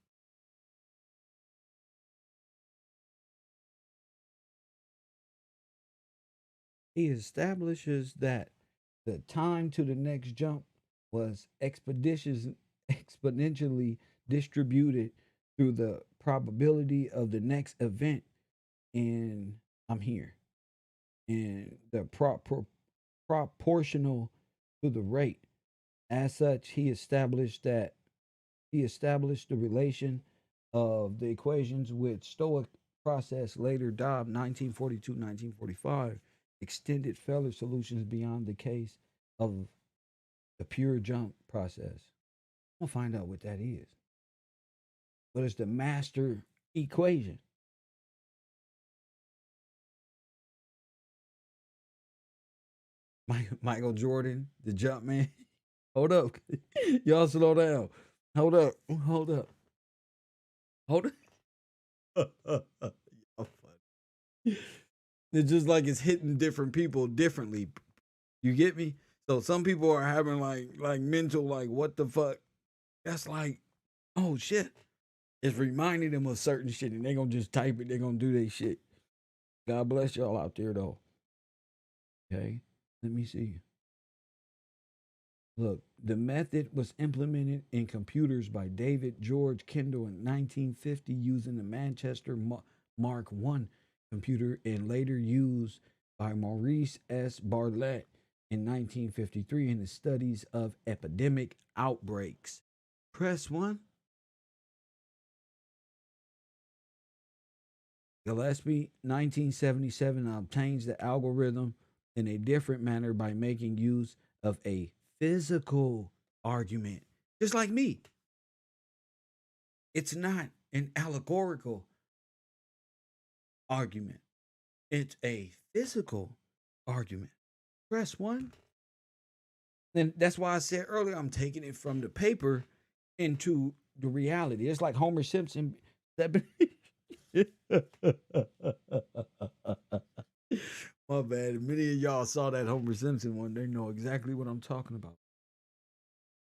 He establishes that the time to the next jump was exponentially distributed through the probability of the next event. And I'm here. And the proportional to the rate. As such, he established the relation of the equations with Stoic process later Dobb 1945 extended Feller solutions beyond the case of the pure jump process. We'll find out what that is. But it's the master equation. Michael Jordan, the jump man. Hold up. Y'all slow down. Hold up. Hold up. Hold up. Y'all funny. It's just like it's hitting different people differently. You get me? So some people are having like mental like what the fuck? That's like, oh shit. It's reminding them of certain shit and they gonna just type it, they gonna do their shit. God bless y'all out there though. Okay. Let me see. Look, the method was implemented in computers by David George Kendall in 1950 using the Manchester Mark I computer and later used by Maurice S. Bartlett in 1953 in the studies of epidemic outbreaks. Press 1. Gillespie, 1977, obtains the algorithm in a different manner by making use of a physical argument. Just like me. It's not an allegorical argument. It's a physical argument. Press 1. And that's why I said earlier I'm taking it from the paper into the reality. It's like Homer Simpson. My bad. If many of y'all saw that Homer Simpson one, they know exactly what I'm talking about.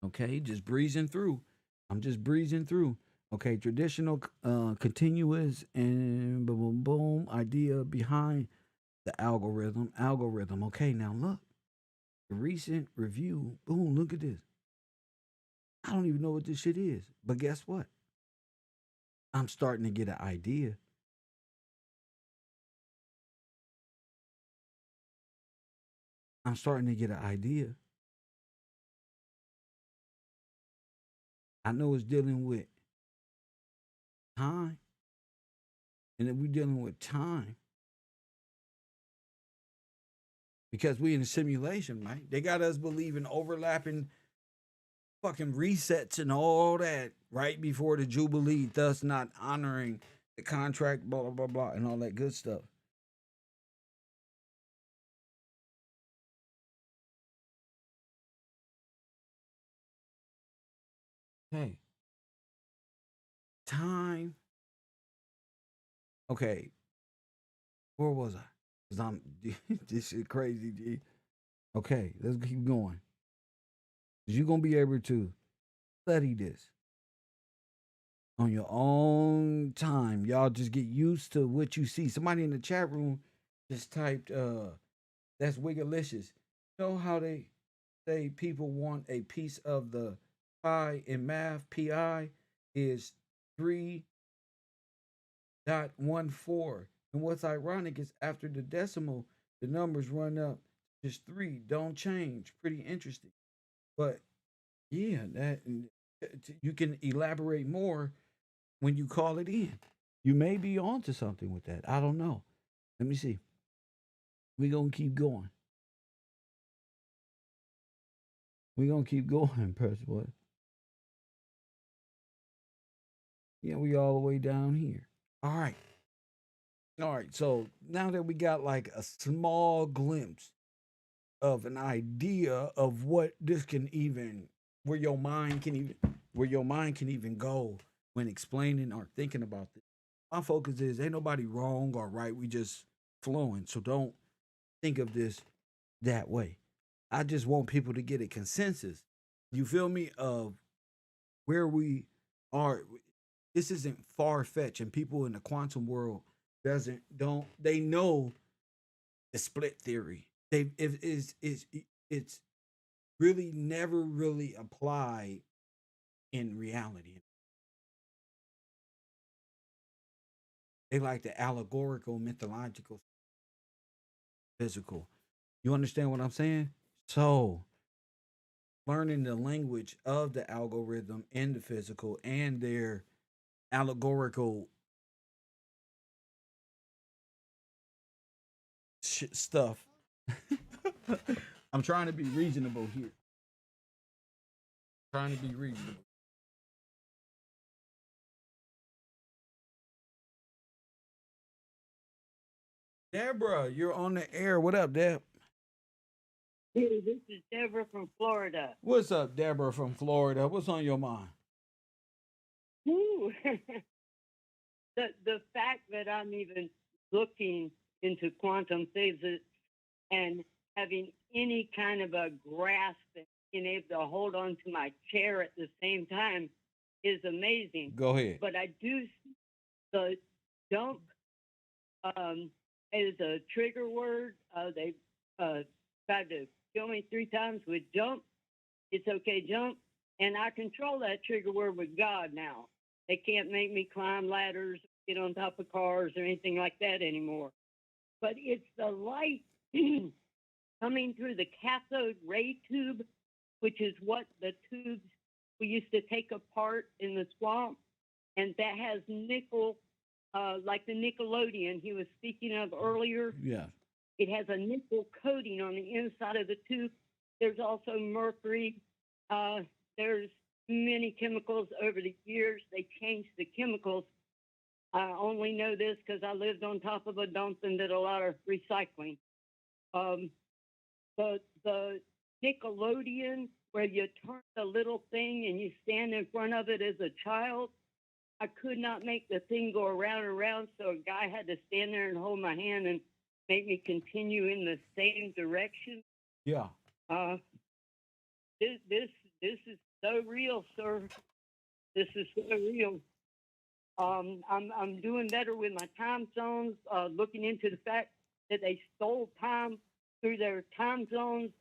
Okay, just breezing through. I'm just breezing through. Okay, traditional continuous and boom boom boom idea behind the algorithm. Algorithm. Okay, now look. The recent review. Boom, look at this. I don't even know what this shit is. But guess what? I'm starting to get an idea. I'm starting to get an idea. I know it's dealing with time. And if we're dealing with time, because we in a simulation, right? They got us believing overlapping fucking resets and all that right before the Jubilee, thus not honoring the contract, blah, blah, blah, blah, and all that good stuff. Hey, time. Okay, where was I? Cause I'm this shit crazy, G. Okay, let's keep going. Cause you're gonna be able to study this on your own time. Y'all just get used to what you see. Somebody in the chat room just typed that's Wiggalicious. You know how they say people want a piece of the pie in math? PI is 3.14. And what's ironic is after the decimal, the numbers run up just three, don't change. Pretty interesting. But yeah, that you can elaborate more when you call it in. You may be onto something with that. I don't know. Let me see. We're gonna keep going. We're gonna keep going, press what? Yeah, we all the way down here. All right. All right. So now that we got like a small glimpse of an idea of what this can even where your mind can even go when explaining or thinking about this. My focus is ain't nobody wrong or right. We just flowing. So don't think of this that way. I just want people to get a consensus. You feel me? Of where we are. This isn't far fetched, and people in the quantum world doesn't don't they know the split theory. They if it's really never really applied in reality. They like the allegorical, mythological, physical. You understand what I'm saying? So learning the language of the algorithm and the physical and their allegorical stuff. I'm trying to be reasonable here. Trying to be reasonable. Deborah, you're on the air. What up, Deb? Hey, this is Deborah from Florida. What's up, Deborah from Florida? What's on your mind? Woo. the fact that I'm even looking into quantum physics and having any kind of a grasp and being able to hold on to my chair at the same time is amazing. Go ahead. But I do see the jump as a trigger word. They tried to kill me 3 times with jump. It's okay, jump. And I control that trigger word with God now. They can't make me climb ladders, get on top of cars, or anything like that anymore. But it's the light coming through the cathode ray tube, which is what the tubes we used to take apart in the swamp. And that has nickel, like the Nickelodeon he was speaking of earlier. Yeah. It has a nickel coating on the inside of the tube. There's also mercury. There's many chemicals over the years. They changed the chemicals. I only know this because I lived on top of a dump and did a lot of recycling. The Nickelodeon, where you turn the little thing and you stand in front of it as a child, I could not make the thing go around and around, so a guy had to stand there and hold my hand and make me continue in the same direction. Yeah. This is so real, sir. This is so real. I'm doing better with my time zones. Looking into the fact that they stole time through their time zones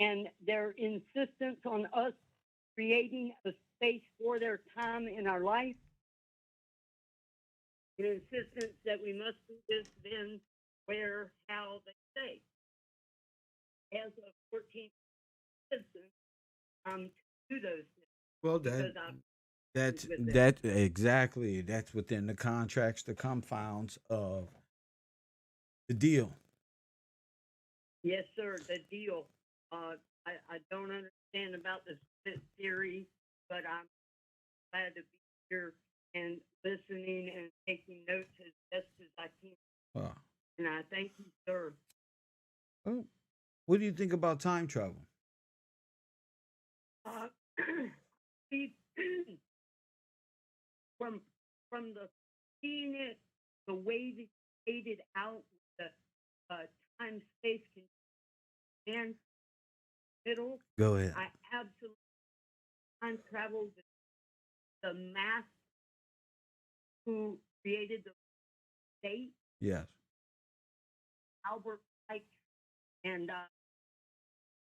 and their insistence on us creating a space for their time in our life. An insistence that we must do this, then, where, how, they say. As of 14 citizens, to do those things. Well, that exactly. That's within the contracts, the confounds of the deal. Yes, sir. The deal. I don't understand about the split theory, but I'm glad to be here and listening and taking notes as best as I can. Wow. And I thank you, sir. Oh, what do you think about time travel? See, from the seeing it, the way they laid it out, the time space and middle. Go ahead. I absolutely time traveled the math who created the state, Yes. Albert Pike, and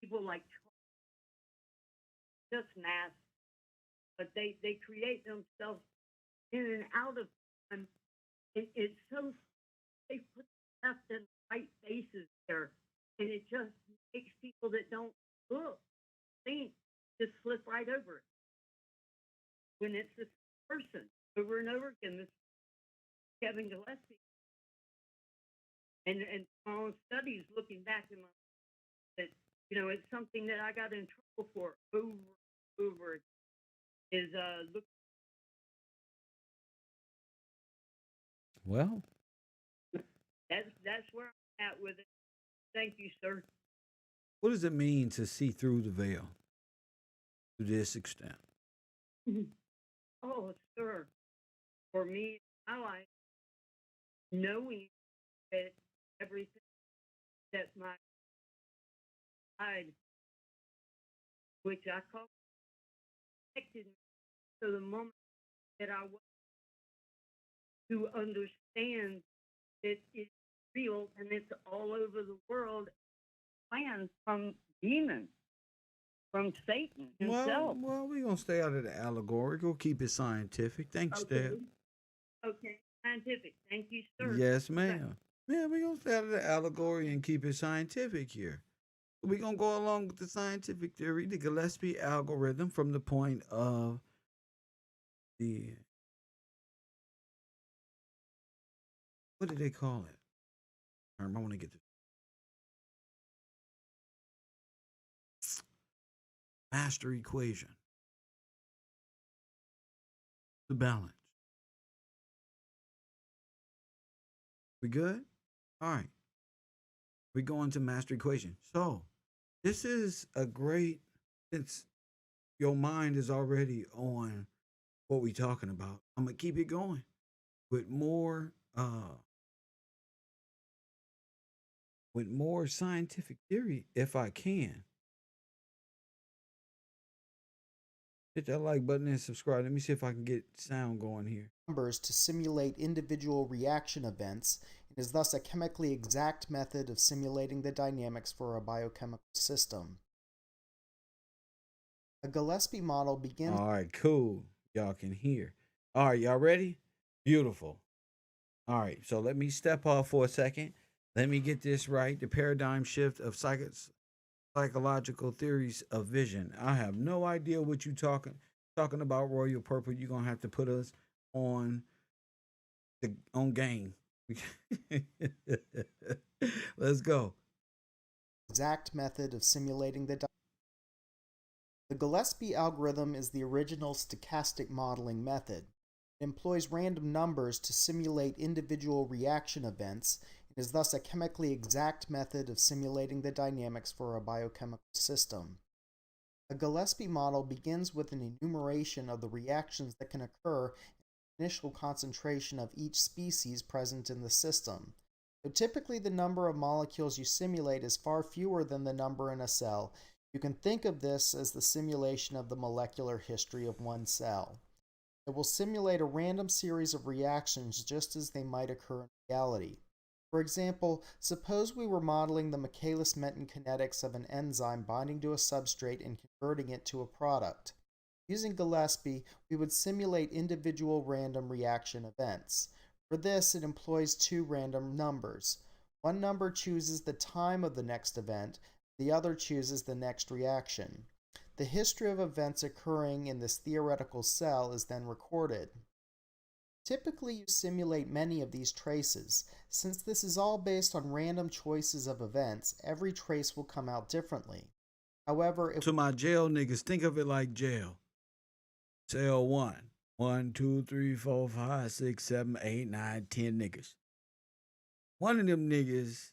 people like just math, but they create themselves in and out of time. It's so they put left and right faces there, and it just makes people that don't look think just slip right over it when it's this person over and over again. This Kevin Gillespie, and my own studies looking back in my that it's something that I got in trouble for over and over again, is look. Well, That's where I'm at with it. Thank you, sir. what does it mean to see through the veil to this extent? Oh, sir. For me, my life, knowing that everything that my side, which I call connected me to the moment that I was to understand that it's real and it's all over the world, plans from demons, from Satan himself. Well, we're gonna stay out of the allegory. We'll keep it scientific. Thanks, Okay. Deb. Okay. Scientific. Thank you, sir. Yes, ma'am. Yeah, we're gonna stay out of the allegory and keep it scientific here. We're gonna go along with the scientific theory, the Gillespie algorithm, from the point of the what do they call it? I want to get the master equation, the balance. We good? All right. We go into master equation. So this is a great, since your mind is already on what we talking about, I'm gonna keep it going with more scientific theory if I can. Hit that like button and subscribe. Let me see if I can get sound going here. Numbers to simulate individual reaction events and is thus a chemically exact method of simulating the dynamics for a biochemical system. A Gillespie model begins. All right, cool. Y'all can hear. All right, y'all ready? Beautiful. All right, so let me step off for a second. Let me get this right. The paradigm shift of psychological theories of vision. I have no idea what you talking about, Royal Purple. You're gonna have to put us on game. Let's go. Exact method of simulating the Gillespie algorithm is the original stochastic modeling method. It employs random numbers to simulate individual reaction events and is thus a chemically exact method of simulating the dynamics for a biochemical system. A Gillespie model begins with an enumeration of the reactions that can occur in the initial concentration of each species present in the system. So typically the number of molecules you simulate is far fewer than the number in a cell. You can think of this as the simulation of the molecular history of one cell. It will simulate a random series of reactions just as they might occur in reality. For example, suppose we were modeling the Michaelis-Menten kinetics of an enzyme binding to a substrate and converting it to a product. Using Gillespie, we would simulate individual random reaction events. For this, it employs two random numbers. One number chooses the time of the next event, the other chooses the next reaction. The history of events occurring in this theoretical cell is then recorded. Typically, you simulate many of these traces. Since this is all based on random choices of events, every trace will come out differently. However, to my jail niggas, think of it like jail. Cell 1. 1, 2, 3, 4, 5, 6, 7, 8, 9, 10 niggas. One of them niggas,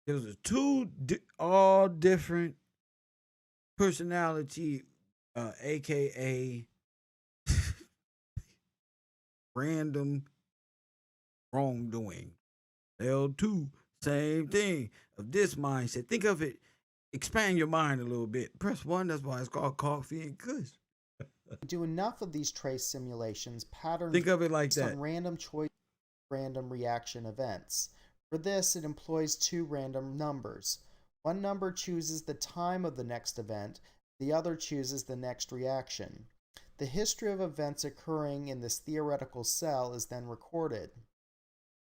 there was two all different personality, aka random wrongdoing. L2. Same thing of this mindset. Think of it, expand your mind a little bit. Press one, that's why it's called coffee and kush. If we do enough of these trace simulations, patterns Think of it like based on that. random choice, random reaction events. For this, it employs two random numbers. One number chooses the time of the next event, the other chooses the next reaction. The history of events occurring in this theoretical cell is then recorded.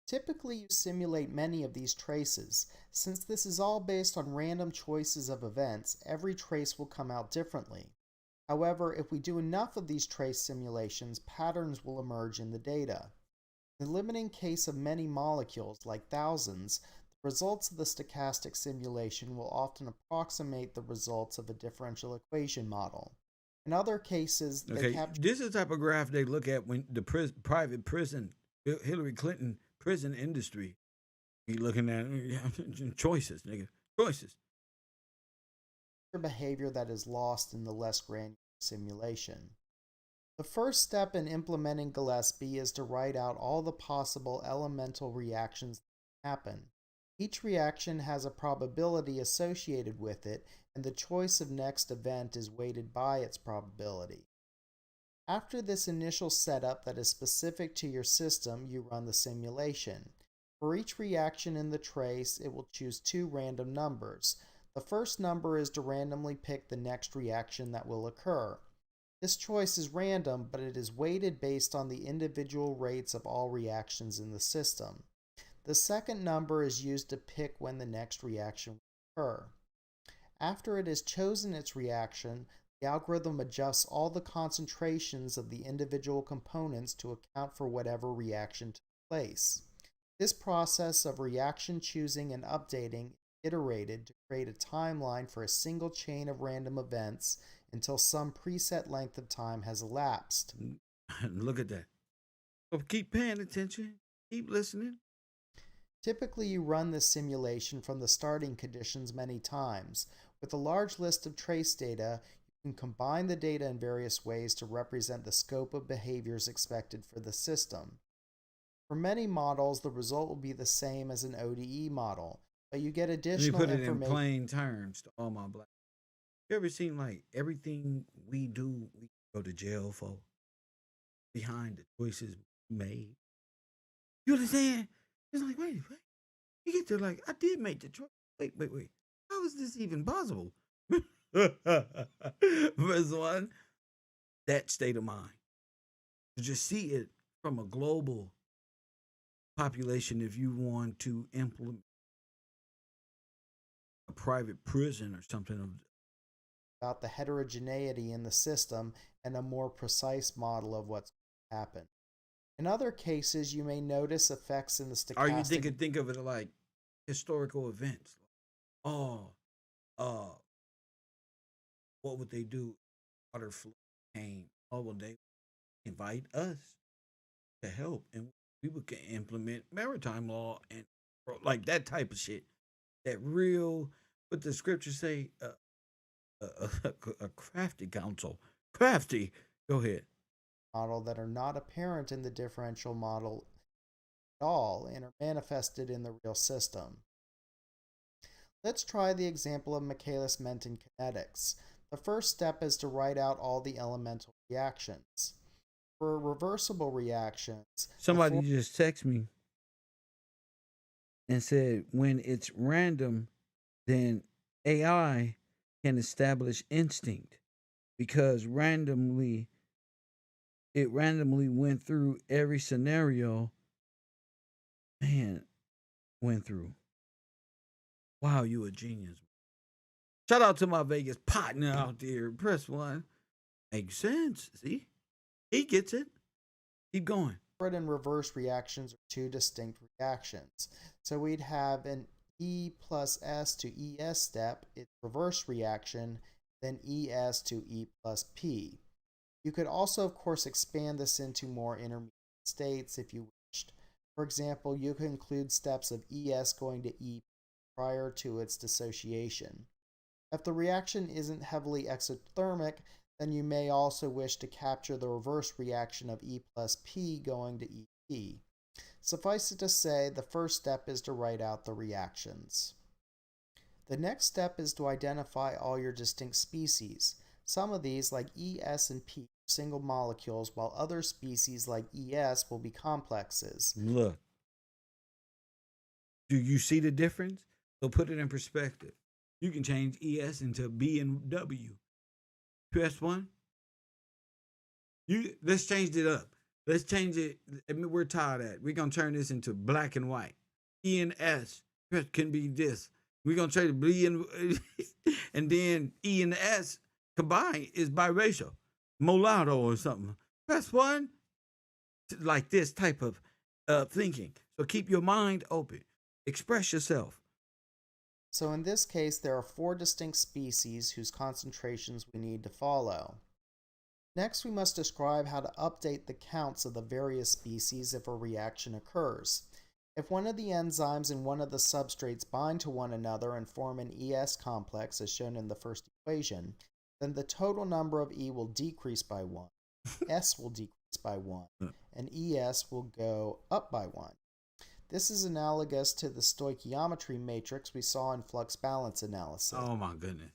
Typically, you simulate many of these traces. Since this is all based on random choices of events, every trace will come out differently. However, if we do enough of these trace simulations, patterns will emerge in the data. In the limiting case of many molecules, like thousands, the results of the stochastic simulation will often approximate the results of a differential equation model. In other cases, they Okay, capture this is the type of graph they look at when the private prison, Hillary Clinton prison industry, be looking at choices, nigga, choices. behavior that is lost in the less granular simulation. The first step in implementing Gillespie is to write out all the possible elemental reactions that happen. Each reaction has a probability associated with it, and the choice of next event is weighted by its probability. After this initial setup that is specific to your system, you run the simulation. For each reaction in the trace, it will choose two random numbers. The first number is to randomly pick the next reaction that will occur. This choice is random, but it is weighted based on the individual rates of all reactions in the system. The second number is used to pick when the next reaction will occur. After it has chosen its reaction, the algorithm adjusts all the concentrations of the individual components to account for whatever reaction took place. This process of reaction choosing and updating is iterated to create a timeline for a single chain of random events until some preset length of time has elapsed. Look at that. So keep paying attention, keep listening. Typically, you run this simulation from the starting conditions many times. With a large list of trace data, you can combine the data in various ways to represent the scope of behaviors expected for the system. For many models, the result will be the same as an ODE model, but you get Let me additional put it in information. plain terms to all my black. You ever seen like everything we do, we go to jail for behind the choices we made? You understand? It's like, wait. You get to like, I did make the choice. Wait. How is this even possible? Verse one, that state of mind. To just see it from a global population, if you want to implement a private prison or something of About the heterogeneity in the system and a more precise model of what's going to happen. In other cases, you may notice effects in the stochastic. Are you think of it like historical events? Oh, what would they do? Water flow came. Oh, well, they invite us to help, and we would implement maritime law and like that type of shit. That real, what the scriptures say, a crafty counsel. Crafty. Go ahead. Model that are not apparent in the differential model at all and are manifested in the real system. Let's try the example of Michaelis-Menten kinetics. The first step is to write out all the elemental reactions. For reversible reactions, Somebody just texted me and said when it's random, then AI can establish instinct because it randomly went through every scenario. Man, went through. Wow, you a genius. Shout out to my Vegas partner out there. Press one. Makes sense. See? He gets it. Keep going. forward and reverse reactions are two distinct reactions. So we'd have an E plus S to ES step, its reverse reaction, then ES to E plus P. You could also, of course, expand this into more intermediate states if you wished. For example, you could include steps of ES going to E prior to its dissociation. If the reaction isn't heavily exothermic, then you may also wish to capture the reverse reaction of E plus P going to EP. Suffice it to say, the first step is to write out the reactions. The next step is to identify all your distinct species. Some of these, like E, S, and P, are single molecules, while other species, like ES, will be complexes. Look, do you see the difference? So put it in perspective. You can change ES into B and W. Press one. Let's change it up. Let's change it. I mean, we're tired of that. We're gonna turn this into black and white. E and S can be this. We're gonna trade B and and then E and S combined is biracial, mulatto or something. Press one, like this type of thinking. So keep your mind open. Express yourself. So in this case, there are 4 distinct species whose concentrations we need to follow. Next, we must describe how to update the counts of the various species if a reaction occurs. If one of the enzymes and one of the substrates bind to one another and form an ES complex, as shown in the first equation, then the total number of E will decrease by 1, S will decrease by 1, and ES will go up by 1. This is analogous to the stoichiometry matrix we saw in flux balance analysis. Oh my goodness.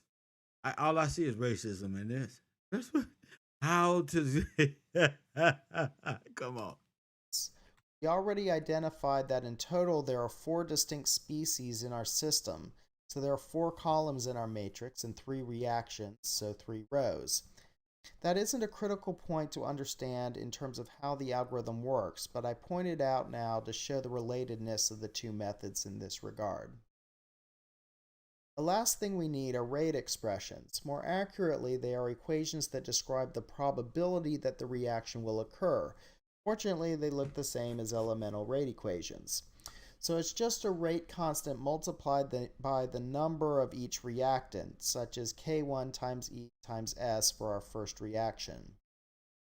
All I see is racism in this. How to come on. We already identified that in total there are 4 distinct species in our system. So there are 4 columns in our matrix and 3 reactions, so 3 rows. That isn't a critical point to understand in terms of how the algorithm works, but I point it out now to show the relatedness of the 2 methods in this regard. The last thing we need are rate expressions. More accurately, they are equations that describe the probability that the reaction will occur. Fortunately, they look the same as elemental rate equations. So it's just a rate constant multiplied by the number of each reactant, such as K1 times E times S for our first reaction.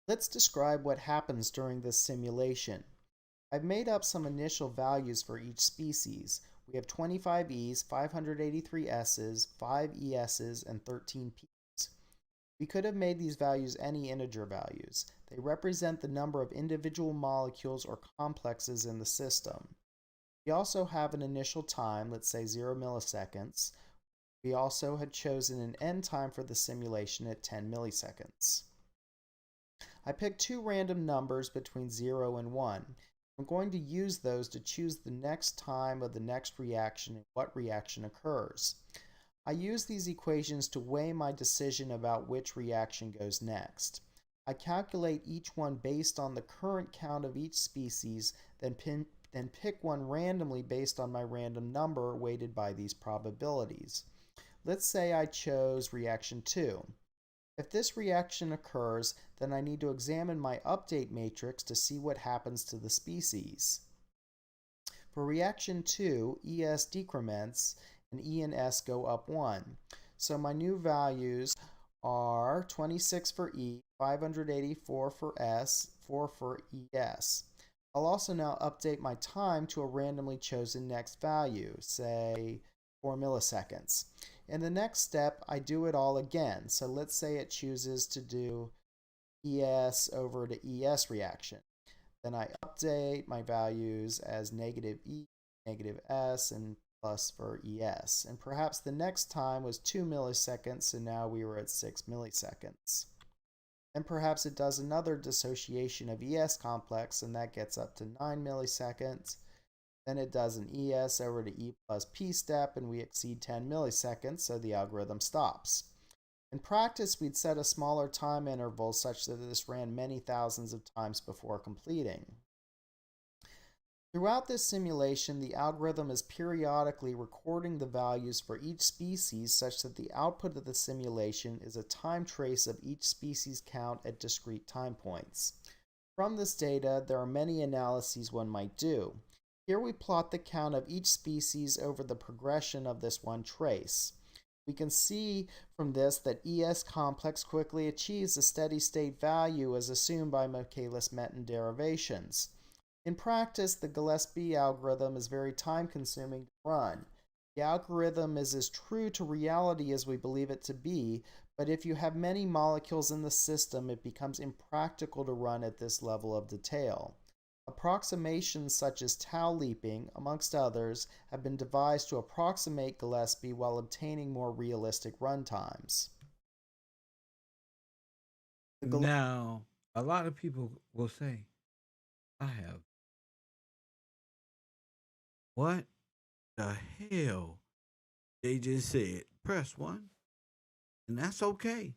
Let's describe what happens during this simulation. I've made up some initial values for each species. We have 25 E's, 583 S's, 5 ES's, and 13 P's. We could have made these values any integer values. They represent the number of individual molecules or complexes in the system. We also have an initial time, let's say 0 milliseconds. We also had chosen an end time for the simulation at 10 milliseconds. I picked 2 random numbers between 0 and 1. I'm going to use those to choose the next time of the next reaction and what reaction occurs. I use these equations to weigh my decision about which reaction goes next. I calculate each one based on the current count of each species, then pick one randomly based on my random number weighted by these probabilities. Let's say I chose reaction 2. If this reaction occurs, then I need to examine my update matrix to see what happens to the species. For reaction 2, ES decrements and E and S go up 1. So my new values are 26 for E, 584 for S, 4 for ES. I'll also now update my time to a randomly chosen next value, say 4 milliseconds. In the next step, I do it all again. So let's say it chooses to do ES over to ES reaction. Then I update my values as negative E, negative S, and plus for ES. And perhaps the next time was 2 milliseconds, so now we were at 6 milliseconds. And perhaps it does another dissociation of ES complex, and that gets up to 9 milliseconds. Then it does an ES over to E plus P step, and we exceed 10 milliseconds, so the algorithm stops. In practice, we'd set a smaller time interval such that this ran many thousands of times before completing. Throughout this simulation, the algorithm is periodically recording the values for each species such that the output of the simulation is a time trace of each species count at discrete time points. From this data, there are many analyses one might do. Here we plot the count of each species over the progression of this one trace. We can see from this that ES complex quickly achieves a steady state value as assumed by Michaelis-Menten derivations. In practice, the GILLESPIE algorithm is very time-consuming to run. The algorithm is as true to reality as we believe it to be, but if you have many molecules in the system, it becomes impractical to run at this level of detail. Approximations such as tau leaping, amongst others, have been devised to approximate Gillespie while obtaining more realistic runtimes. Now, a lot of people will say, I have. What the hell? They just said, press 1. And that's okay.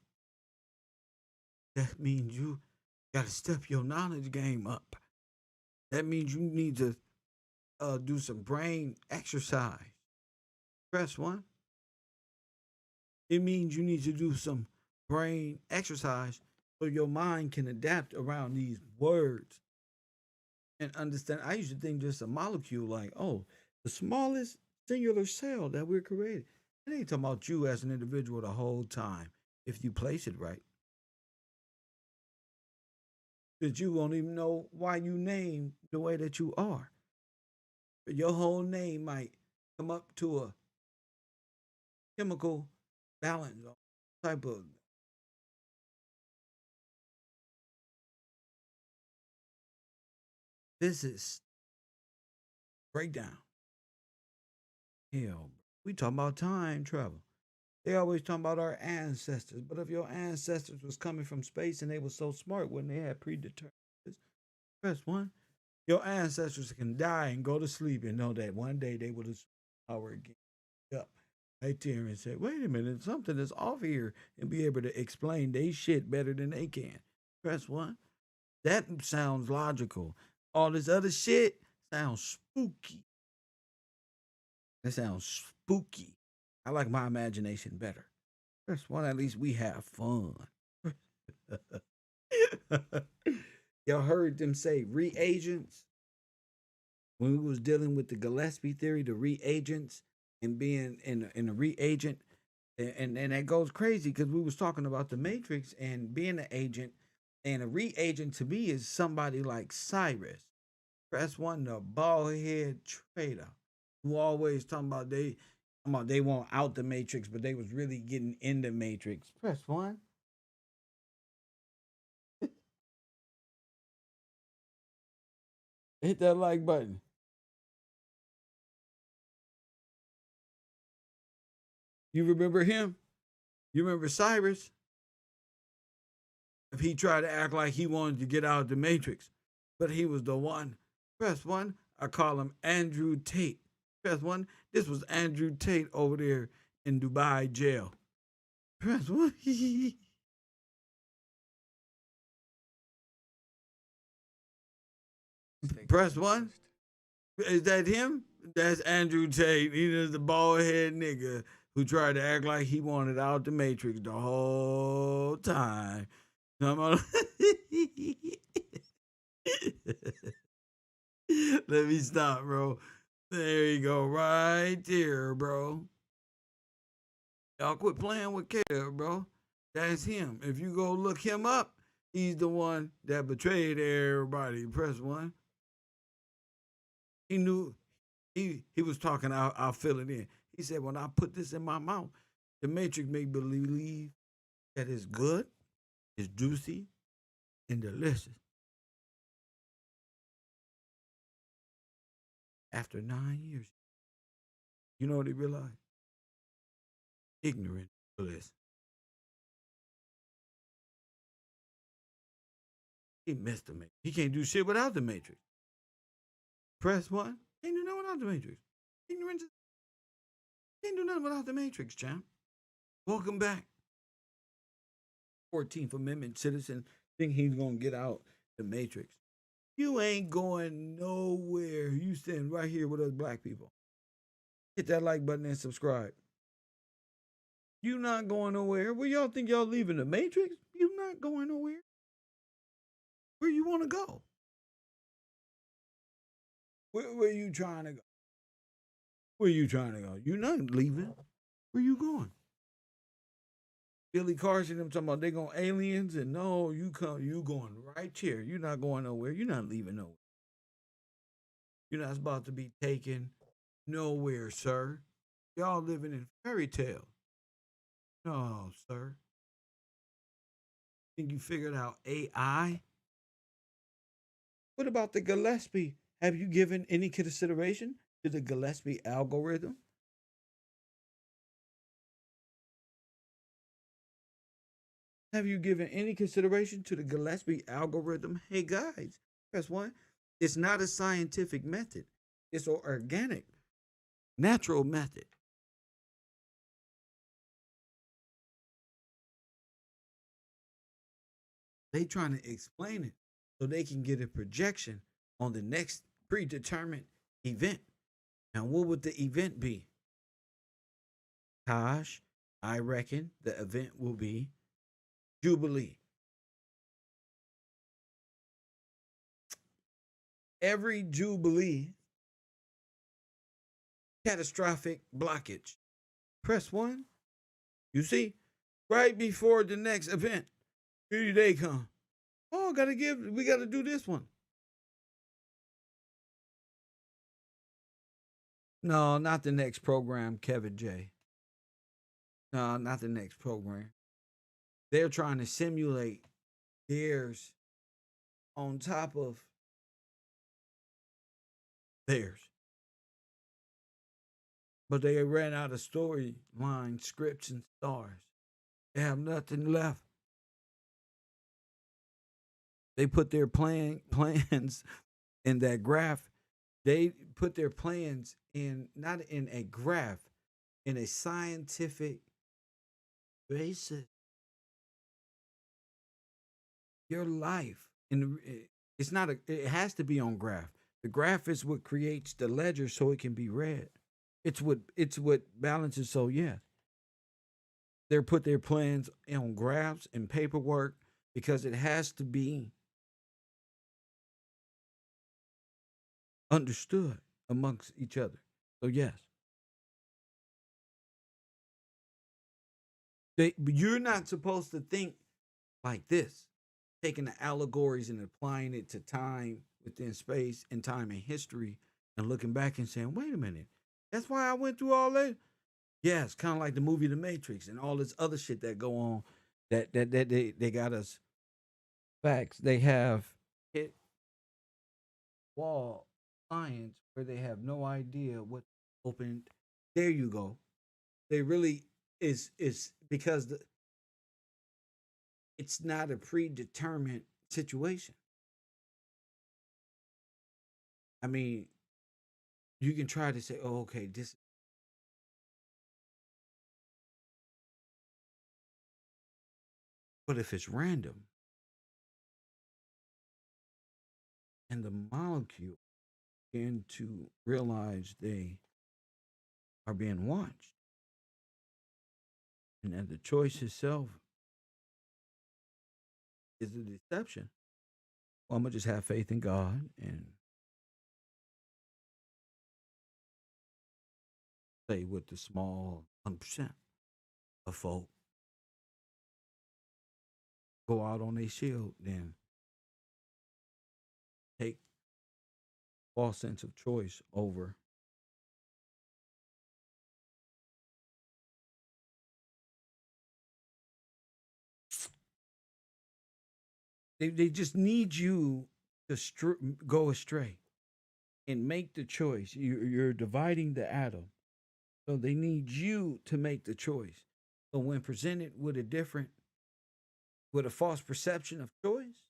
That means you got to step your knowledge game up. That means you need to do some brain exercise. Press 1. It means you need to do some brain exercise so your mind can adapt around these words and understand. I used to think just a molecule, like, oh, the smallest singular cell that we're creating. It ain't talking about you as an individual the whole time if you place it right. That you won't even know why you name the way that you are. But your whole name might come up to a chemical balance type of. This is breakdown. Hell, we talking about time travel. They always talking about our ancestors, but if your ancestors was coming from space and they were so smart when they had predetermined this, press 1. Your ancestors can die and go to sleep and know that one day they will just power again up right there and say, wait a minute, something is off here, and be able to explain they shit better than they can. Press 1. That sounds logical. All this other shit sounds spooky. That sounds spooky. I like my imagination better. Press 1, at least we have fun. Y'all heard them say reagents? When we was dealing with the Gillespie theory, the reagents and being in a reagent, and that goes crazy because we was talking about the Matrix and being an agent, and a reagent to me is somebody like Cyrus. Press 1, the bald head traitor who always talking about they want out the Matrix, but they was really getting in the Matrix. Press 1. Hit that like button. You remember him? You remember Cyrus? If he tried to act like he wanted to get out of the Matrix, but he was the one. Press 1. I call him Andrew Tate. Press 1. This was Andrew Tate over there in Dubai jail. Press 1. Press 1. Is that him? That's Andrew Tate. He is the bald head nigga who tried to act like he wanted out the Matrix the whole time. Let me stop, bro. There you go, right there, bro. Y'all quit playing with Kev, bro. That's him. If you go look him up, he's the one that betrayed everybody. Press 1. He knew he was talking. I'll fill it in. He said, when I put this in my mouth, the Matrix make believe that it's good, it's juicy, and delicious. After 9 years, you know what he realized? Ignorant bliss. He missed the Matrix. He can't do shit without the Matrix. Press 1. Can't do nothing without the Matrix. Ignorance. Can't do nothing without the Matrix, champ. Welcome back. 14th Amendment citizen think he's gonna get out the Matrix. You ain't going nowhere. You stand right here with us black people. Hit that like button and subscribe. You not going nowhere. Where y'all think y'all leaving the Matrix? You not going nowhere. Where you want to go? Where you trying to go? Where you trying to go? You not leaving. Where you going? Billy Carson, them talking about they going aliens, and no, you going right here. You not going nowhere. You not leaving nowhere. You're not about to be taken nowhere, sir. Y'all living in fairy tales. No, sir. Think you figured out AI? What about the Gillespie? Have you given any consideration to the Gillespie algorithm? Have you given any consideration to the Gillespie algorithm? Hey guys, press one. It's not a scientific method. It's an organic, natural method. They trying to explain it so they can get a projection on the next predetermined event. Now, what would the event be? Tosh, I reckon the event will be Jubilee. Every Jubilee, catastrophic blockage. Press one. You see, right before the next event, here they come. Oh, we gotta do this one. No, not the next program, Kevin J. No, not the next program. They're trying to simulate theirs on top of theirs. But they ran out of storyline, scripts, and stars. They have nothing left. They put their plans in that graph. They put their plans in not in a graph, in a scientific basis. Your life, and it's not a. It has to be on graph. The graph is what creates the ledger, so it can be read. It's what balances. So yeah, they put their plans on graphs and paperwork because it has to be understood amongst each other. So yes, you're not supposed to think like this, taking the allegories and applying it to time within space and time and history, and looking back and saying, "Wait a minute, that's why I went through all that." Yeah, it's kind of like the movie The Matrix and all this other shit that go on. That they got us facts. They have hit wall science where they have no idea what opened. There you go. They really is because it's not a predetermined situation. I mean, you can try to say, "Oh, okay, this," but if it's random and the molecule begin to realize they are being watched, and that the choice itself is a deception, well, I'm gonna just have faith in God and say with the small 1% of folk go out on their shield, then take false sense of choice over. They just need you to go astray and make the choice. You're dividing the atom. So they need you to make the choice. So when presented with a false perception of choice,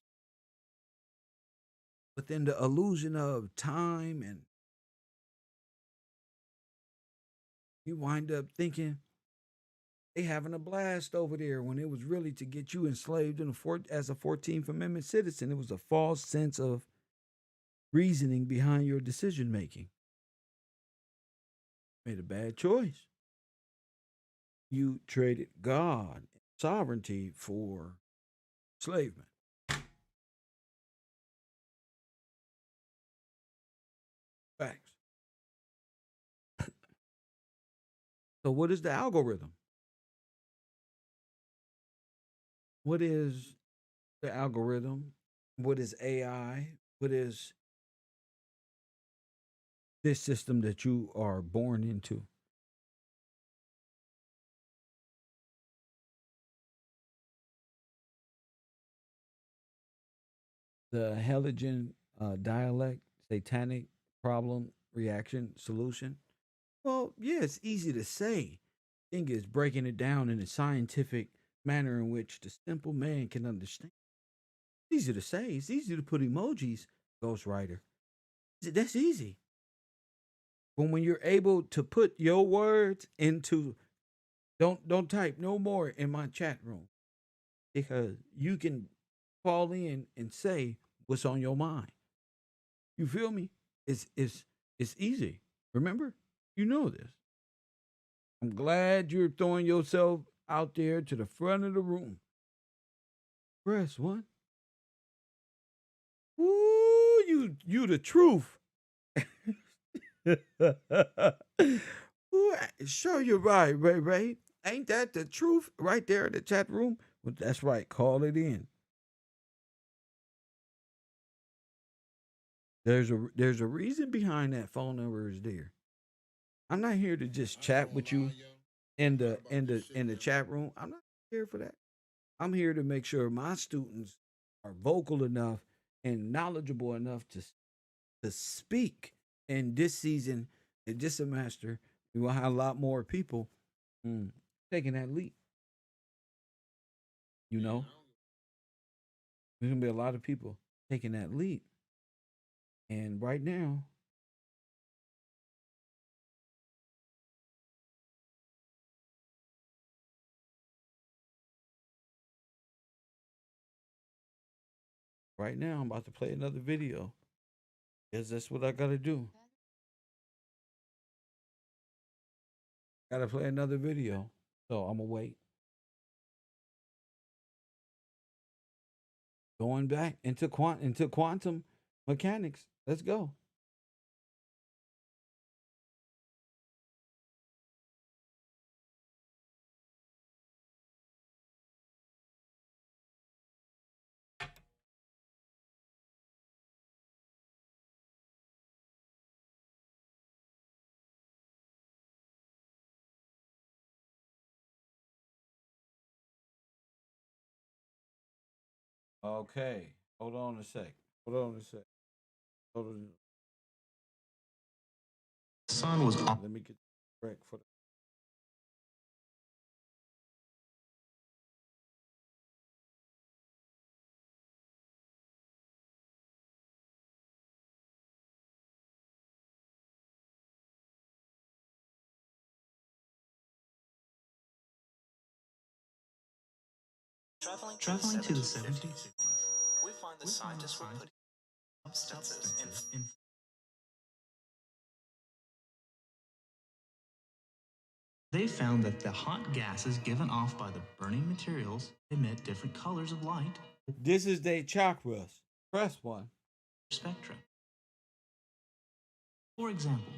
within the illusion of time, and you wind up thinking they having a blast over there when it was really to get you enslaved as a 14th Amendment citizen. It was a false sense of reasoning behind your decision making. Made a bad choice. You traded God and sovereignty for enslavement. Facts. So what is the algorithm? What is the algorithm? What is AI? What is this system that you are born into? The Helligen dialect, satanic, problem, reaction, solution. Well, yeah, it's easy to say. Thing is breaking it down in a scientific manner in which the simple man can understand. It's easy to say. It's easy to put emojis, ghostwriter. That's easy. But when you're able to put your words into don't type no more in my chat room because you can call in and say what's on your mind. You feel me? It's easy. Remember? You know this. I'm glad you're throwing yourself out there to the front of the room. Press one. Woo, you the truth. Ooh, sure you're right, Ray Ray. Ain't that the truth right there in the chat room? Well, that's right. Call it in. There's a reason behind that phone number is there. I'm not here to just chat with you in the chat room. I'm not here for that. I'm here to make sure my students are vocal enough and knowledgeable enough to speak. And this season, in this semester, we will have a lot more people mm, taking that leap. You know, there's gonna be a lot of people taking that leap. And right now, I'm about to play another video. Because that's what I gotta do. Gotta play another video. So I'm gonna wait. Going back into quantum mechanics. Let's go. Okay. Hold on a sec. Hold on a sec. Hold on. Sun was on. Let me get correct for the Traveling to the 1750s, we find the scientists were putting substances in. They found that the hot gases given off by the burning materials emit different colors of light. This is the chakras. Press one. Spectra. For example,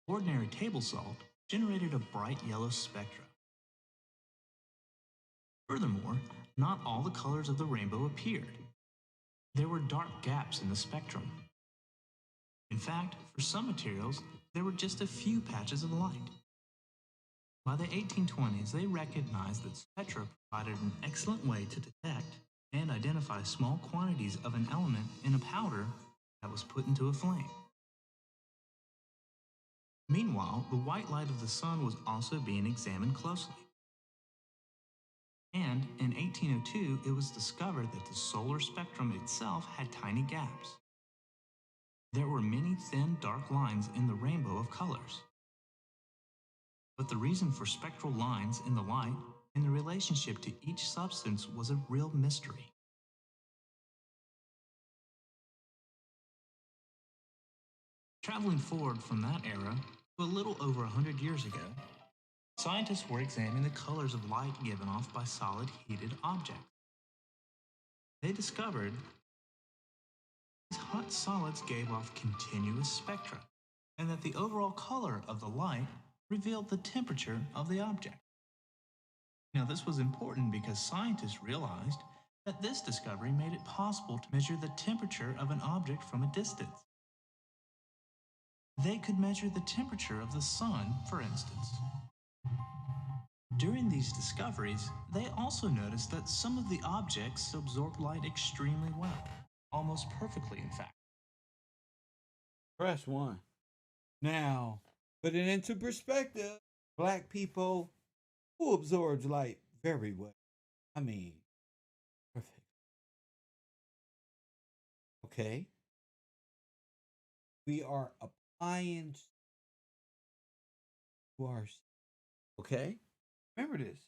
ordinary table salt generated a bright yellow spectra. Furthermore, not all the colors of the rainbow appeared. There were dark gaps in the spectrum. In fact, for some materials, there were just a few patches of light. By the 1820s, they recognized that spectra provided an excellent way to detect and identify small quantities of an element in a powder that was put into a flame. Meanwhile, the white light of the sun was also being examined closely. And in 1802, it was discovered that the solar spectrum itself had tiny gaps. There were many thin, dark lines in the rainbow of colors. But the reason for spectral lines in the light and the relationship to each substance was a real mystery. Traveling forward from that era to a little over 100 years ago, scientists were examining the colors of light given off by solid heated objects. They discovered these hot solids gave off continuous spectra, and that the overall color of the light revealed the temperature of the object. Now, this was important because scientists realized that this discovery made it possible to measure the temperature of an object from a distance. They could measure the temperature of the sun, for instance. During these discoveries, they also noticed that some of the objects absorbed light extremely well, almost perfectly, in fact. Press 1. Now, put it into perspective. Black people who absorbs light very well. I mean, perfect. Okay. We are applying to our. Okay. Remember this.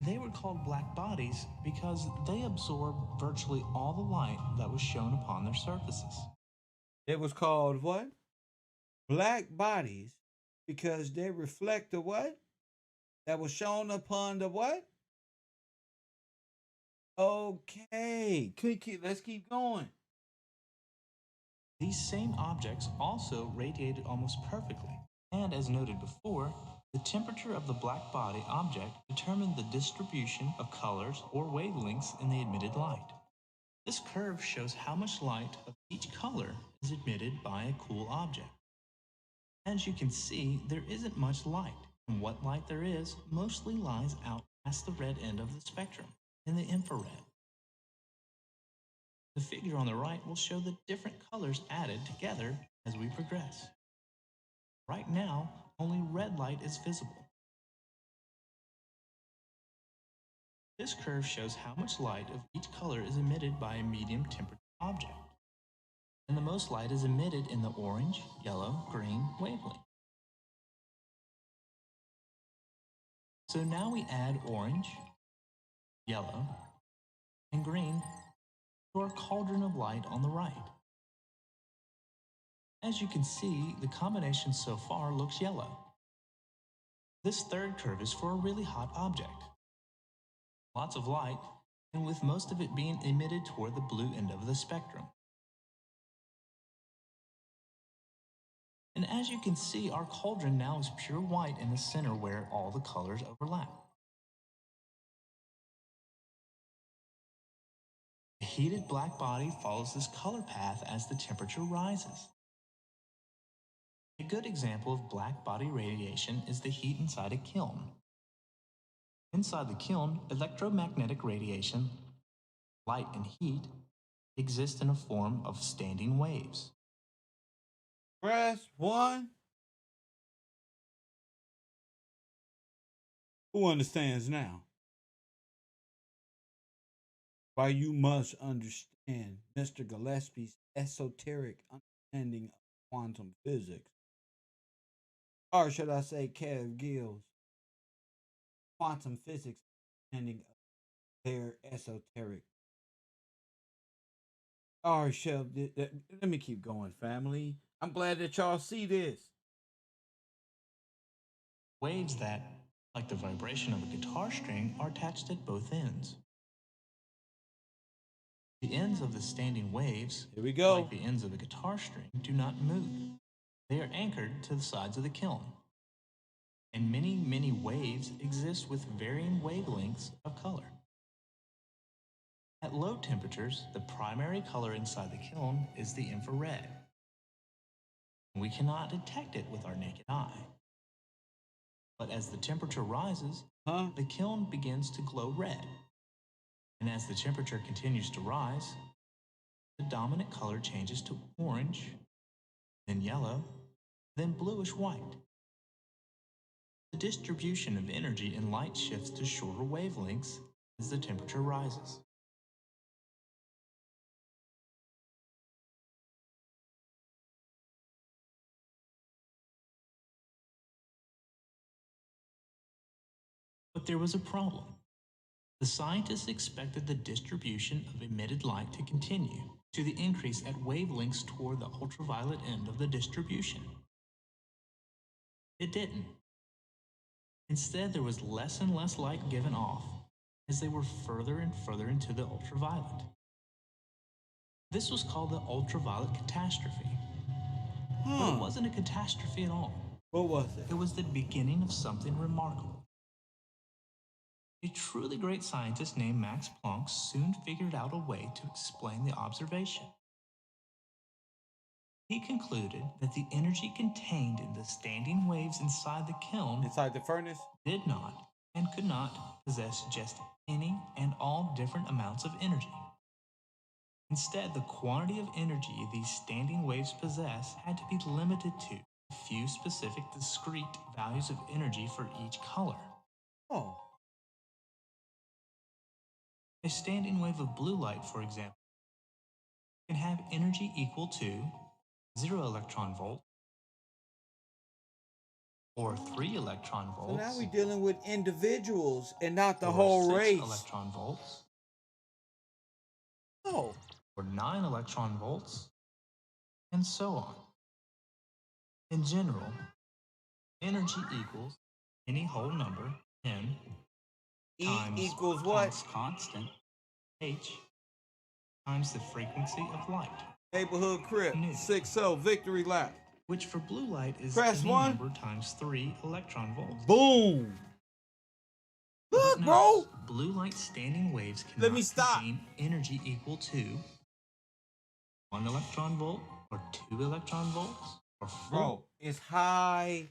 They were called black bodies because they absorbed virtually all the light that was shown upon their surfaces. It was called what? Black bodies because they reflect the what? That was shown upon the what? Okay. Let's keep going. These same objects also radiated almost perfectly, and as noted before, the temperature of the black body object determined the distribution of colors or wavelengths in the emitted light. This curve shows how much light of each color is emitted by a cool object. As you can see, there isn't much light, and what light there is mostly lies out past the red end of the spectrum, in the infrared. The figure on the right will show the different colors added together as we progress. Right now, only red light is visible. This curve shows how much light of each color is emitted by a medium temperature object. And the most light is emitted in the orange, yellow, green wavelength. So now we add orange, yellow, and green to our cauldron of light on the right. As you can see, the combination so far looks yellow. This third curve is for a really hot object. Lots of light, and with most of it being emitted toward the blue end of the spectrum. And as you can see, our cauldron now is pure white in the center where all the colors overlap. The heated black body follows this color path as the temperature rises. A good example of black body radiation is the heat inside a kiln. Inside the kiln, electromagnetic radiation, light and heat, exist in a form of standing waves. Press 1. Who understands now? Why you must understand Mr. Gillespie's esoteric understanding of quantum physics. Or should I say Kev Gill's quantum physics understanding of their esoteric. Or shall let me keep going, family. I'm glad that y'all see this. Waves that, like the vibration of a guitar string, are attached at both ends. The ends of the standing waves, Here we go, like the ends of a guitar string, do not move. They are anchored to the sides of the kiln. And many, many waves exist with varying wavelengths of color. At low temperatures, the primary color inside the kiln is the infrared. We cannot detect it with our naked eye. But as the temperature rises, the kiln begins to glow red. And as the temperature continues to rise, the dominant color changes to orange, then yellow, then bluish white. The distribution of energy and light shifts to shorter wavelengths as the temperature rises. But there was a problem. The scientists expected the distribution of emitted light to continue to the increase at wavelengths toward the ultraviolet end of the distribution. It didn't. Instead, there was less and less light given off as they were further and further into the ultraviolet. This was called the ultraviolet catastrophe. But it wasn't a catastrophe at all. What was it? It was the beginning of something remarkable. A truly great scientist named Max Planck soon figured out a way to explain the observation. He concluded that the energy contained in the standing waves inside the kiln, Inside the furnace, did not and could not possess just any and all different amounts of energy. Instead, the quantity of energy these standing waves possess had to be limited to a few specific discrete values of energy for each color. Oh. A standing wave of blue light, for example, can have energy equal to 0 electron volts, or 3 electron volts. So now we're dealing with individuals and not the or whole 6 race. electron volts. Oh. Or 9 electron volts, and so on. In general, energy equals any whole number, m, E times equals what? constant, h, times the frequency of light. Neighborhood crib, 6-0, victory lap. Which for blue light is Press any 1. number times 3 electron volts. Boom. Look, bro. Blue light standing waves cannot Let me stop. contain energy equal to 1 electron volt, or 2 electron volts, or 4. Bro, it's high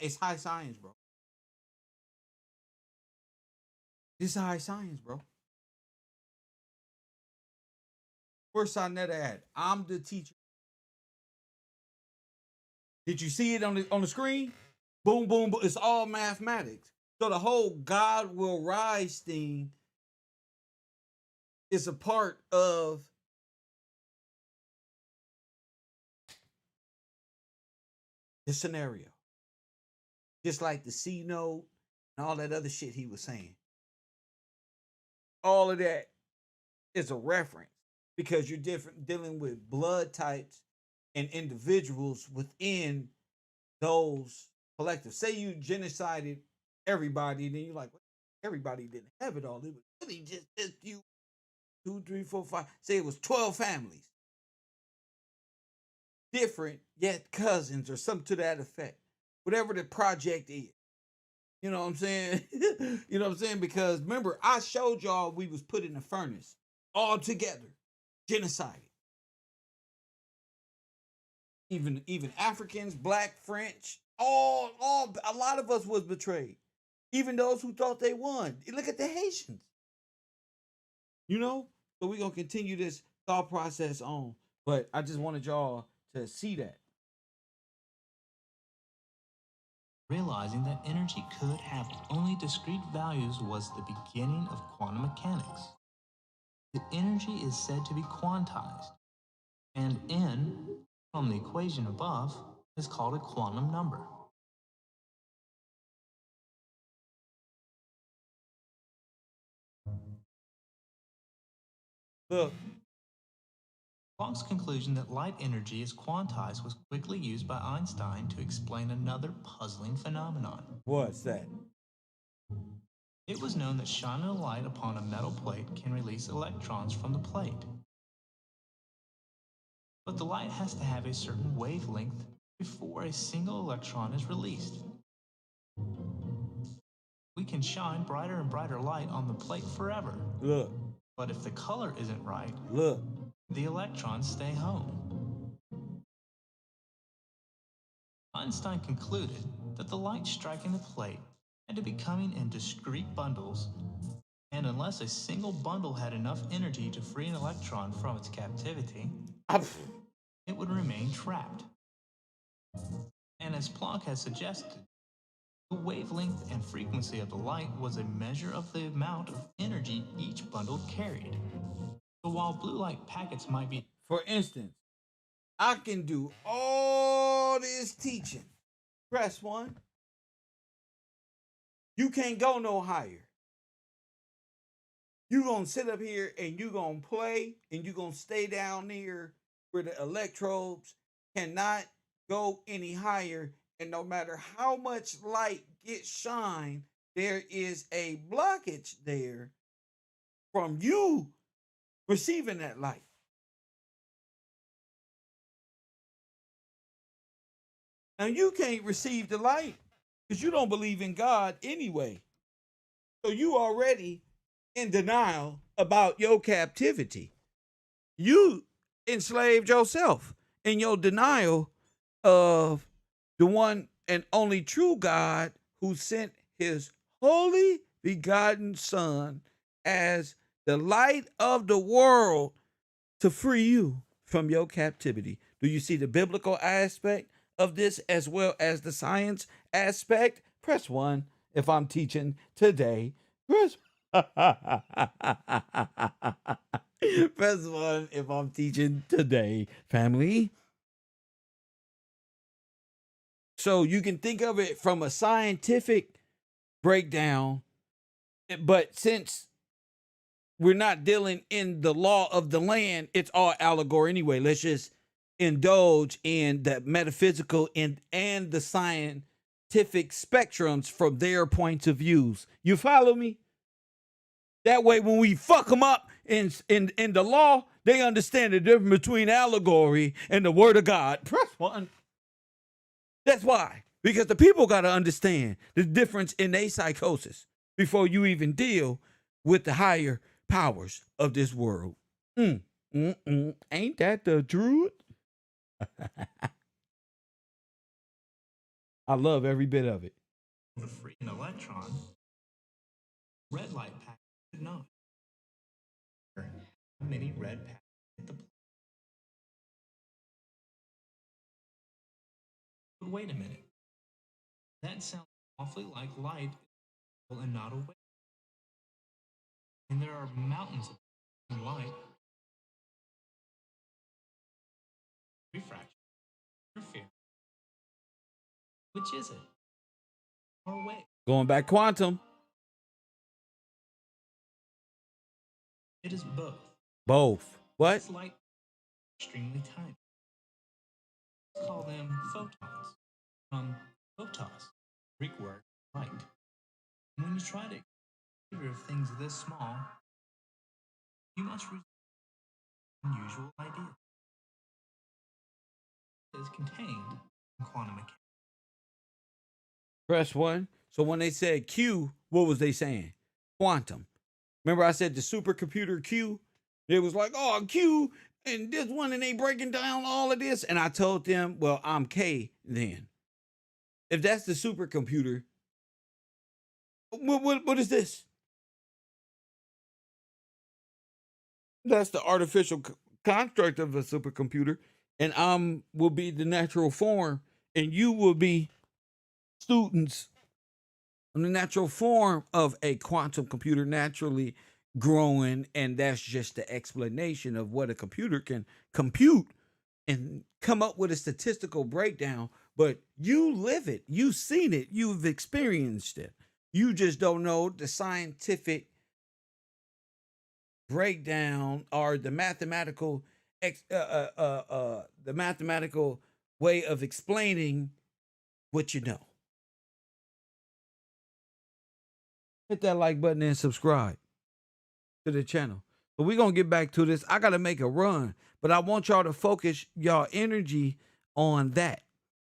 it's high science, bro. This is high science, bro. Where's Sonetta at? I'm the teacher. Did you see it on the screen? Boom, boom, boom. It's all mathematics. So the whole God will rise thing is a part of the scenario. Just like the C note and all that other shit he was saying. All of that is a reference because you're dealing with blood types and individuals within those collectives. Say you genocided everybody, then you're like, well, everybody didn't have it all. It was really just you, 2, 3, 4, 5. Say it was 12 families. Different, yet cousins or something to that effect. Whatever the project is. You know what I'm saying? You know what I'm saying? Because remember, I showed y'all we was put in the furnace all together, genocided. Even Africans, Black, French, all a lot of us was betrayed. Even those who thought they won. Look at the Haitians. You know? So we're gonna continue this thought process on. But I just wanted y'all to see that. Realizing that energy could have only discrete values was the beginning of quantum mechanics. The energy is said to be quantized, and n, from the equation above, is called a quantum number. Look. Planck's conclusion that light energy is quantized was quickly used by Einstein to explain another puzzling phenomenon. What's that? It was known that shining a light upon a metal plate can release electrons from the plate. But the light has to have a certain wavelength before a single electron is released. We can shine brighter and brighter light on the plate forever. Look. But if the color isn't right, look, the electrons stay home. Einstein concluded that the light striking the plate had to be coming in discrete bundles, and unless a single bundle had enough energy to free an electron from its captivity, it would remain trapped. And as Planck has suggested, the wavelength and frequency of the light was a measure of the amount of energy each bundle carried. So while blue light packets might be... For instance, I can do all this teaching. Press 1. You can't go no higher. You gonna sit up here and you gonna play and you gonna stay down there where the electrodes cannot go any higher. And no matter how much light gets shined, there is a blockage there from you receiving that light. Now you can't receive the light because you don't believe in God anyway. So you already in denial about your captivity. You enslaved yourself in your denial of the one and only true God who sent his holy begotten Son as the light of the world to free you from your captivity. Do you see the biblical aspect of this as well as the science aspect? Press 1 if I'm teaching today. Press Press 1 if I'm teaching today, family. So you can think of it from a scientific breakdown, but since we're not dealing in the law of the land, it's all allegory anyway. Let's just indulge in the metaphysical and the scientific spectrums from their points of views. You follow me? That way, when we fuck them up in the law, they understand the difference between allegory and the word of God. Press 1. That's why. Because the people got to understand the difference in their psychosis before you even deal with the higher powers of this world. Ain't that the truth? I love every bit of it. The free an electron, red light packet could not. How many red packets hit the plate? But wait a minute. That sounds awfully like light and not a wave. And there are mountains of light. Refraction. Interference. Which is it? Or wave? Going back quantum. It is both. Both. What? It's light extremely tiny. Let's call them photons. From photos, Greek word light. And when you try to consider things this small, you must resort to unusual ideas. It is contained in quantum mechanics. Press 1. So when they said Q, what was they saying? Quantum. Remember I said the supercomputer Q? It was like, oh, Q and this one, and they breaking down all of this. And I told them, well, I'm K then. If that's the supercomputer, what is this? That's the artificial construct of a supercomputer. And I will be the natural form, and you will be students in the natural form of a quantum computer naturally growing. And that's just the explanation of what a computer can compute and come up with a statistical breakdown. But you live it, you've seen it, you've experienced it. You just don't know the scientific breakdown or the mathematical way of explaining what you know. Hit that like button and subscribe to the channel. But we're going to get back to this. I got to make a run, but I want y'all to focus y'all energy on that.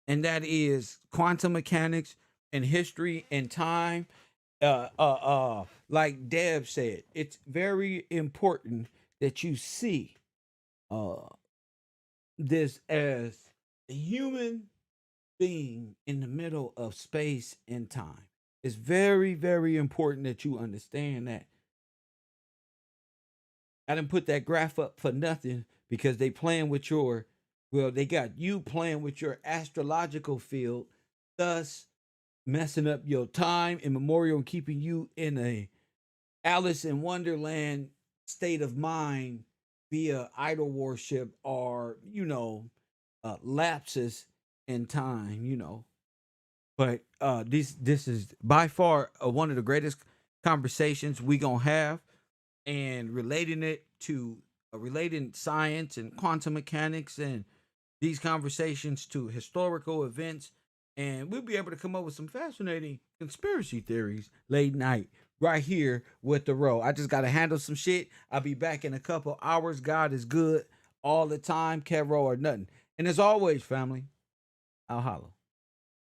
And that is quantum mechanics and history and time. Like Deb said, it's very important that you see this as a human being in the middle of space and time. It's very, very important that you understand that. I didn't put that graph up for nothing because they playing with they got you playing with your astrological field, thus messing up your time and memorial and keeping you in a Alice in Wonderland state of mind via idol worship or, lapses in time, But this is by far one of the greatest conversations we gonna have, and relating it to relating science and quantum mechanics and these conversations to historical events, and we'll be able to come up with some fascinating conspiracy theories late night right here with the Row. I just got to handle some shit. I'll be back in a couple hours. God is good all the time. KevRow or nothing. And as always, family, I'll holla.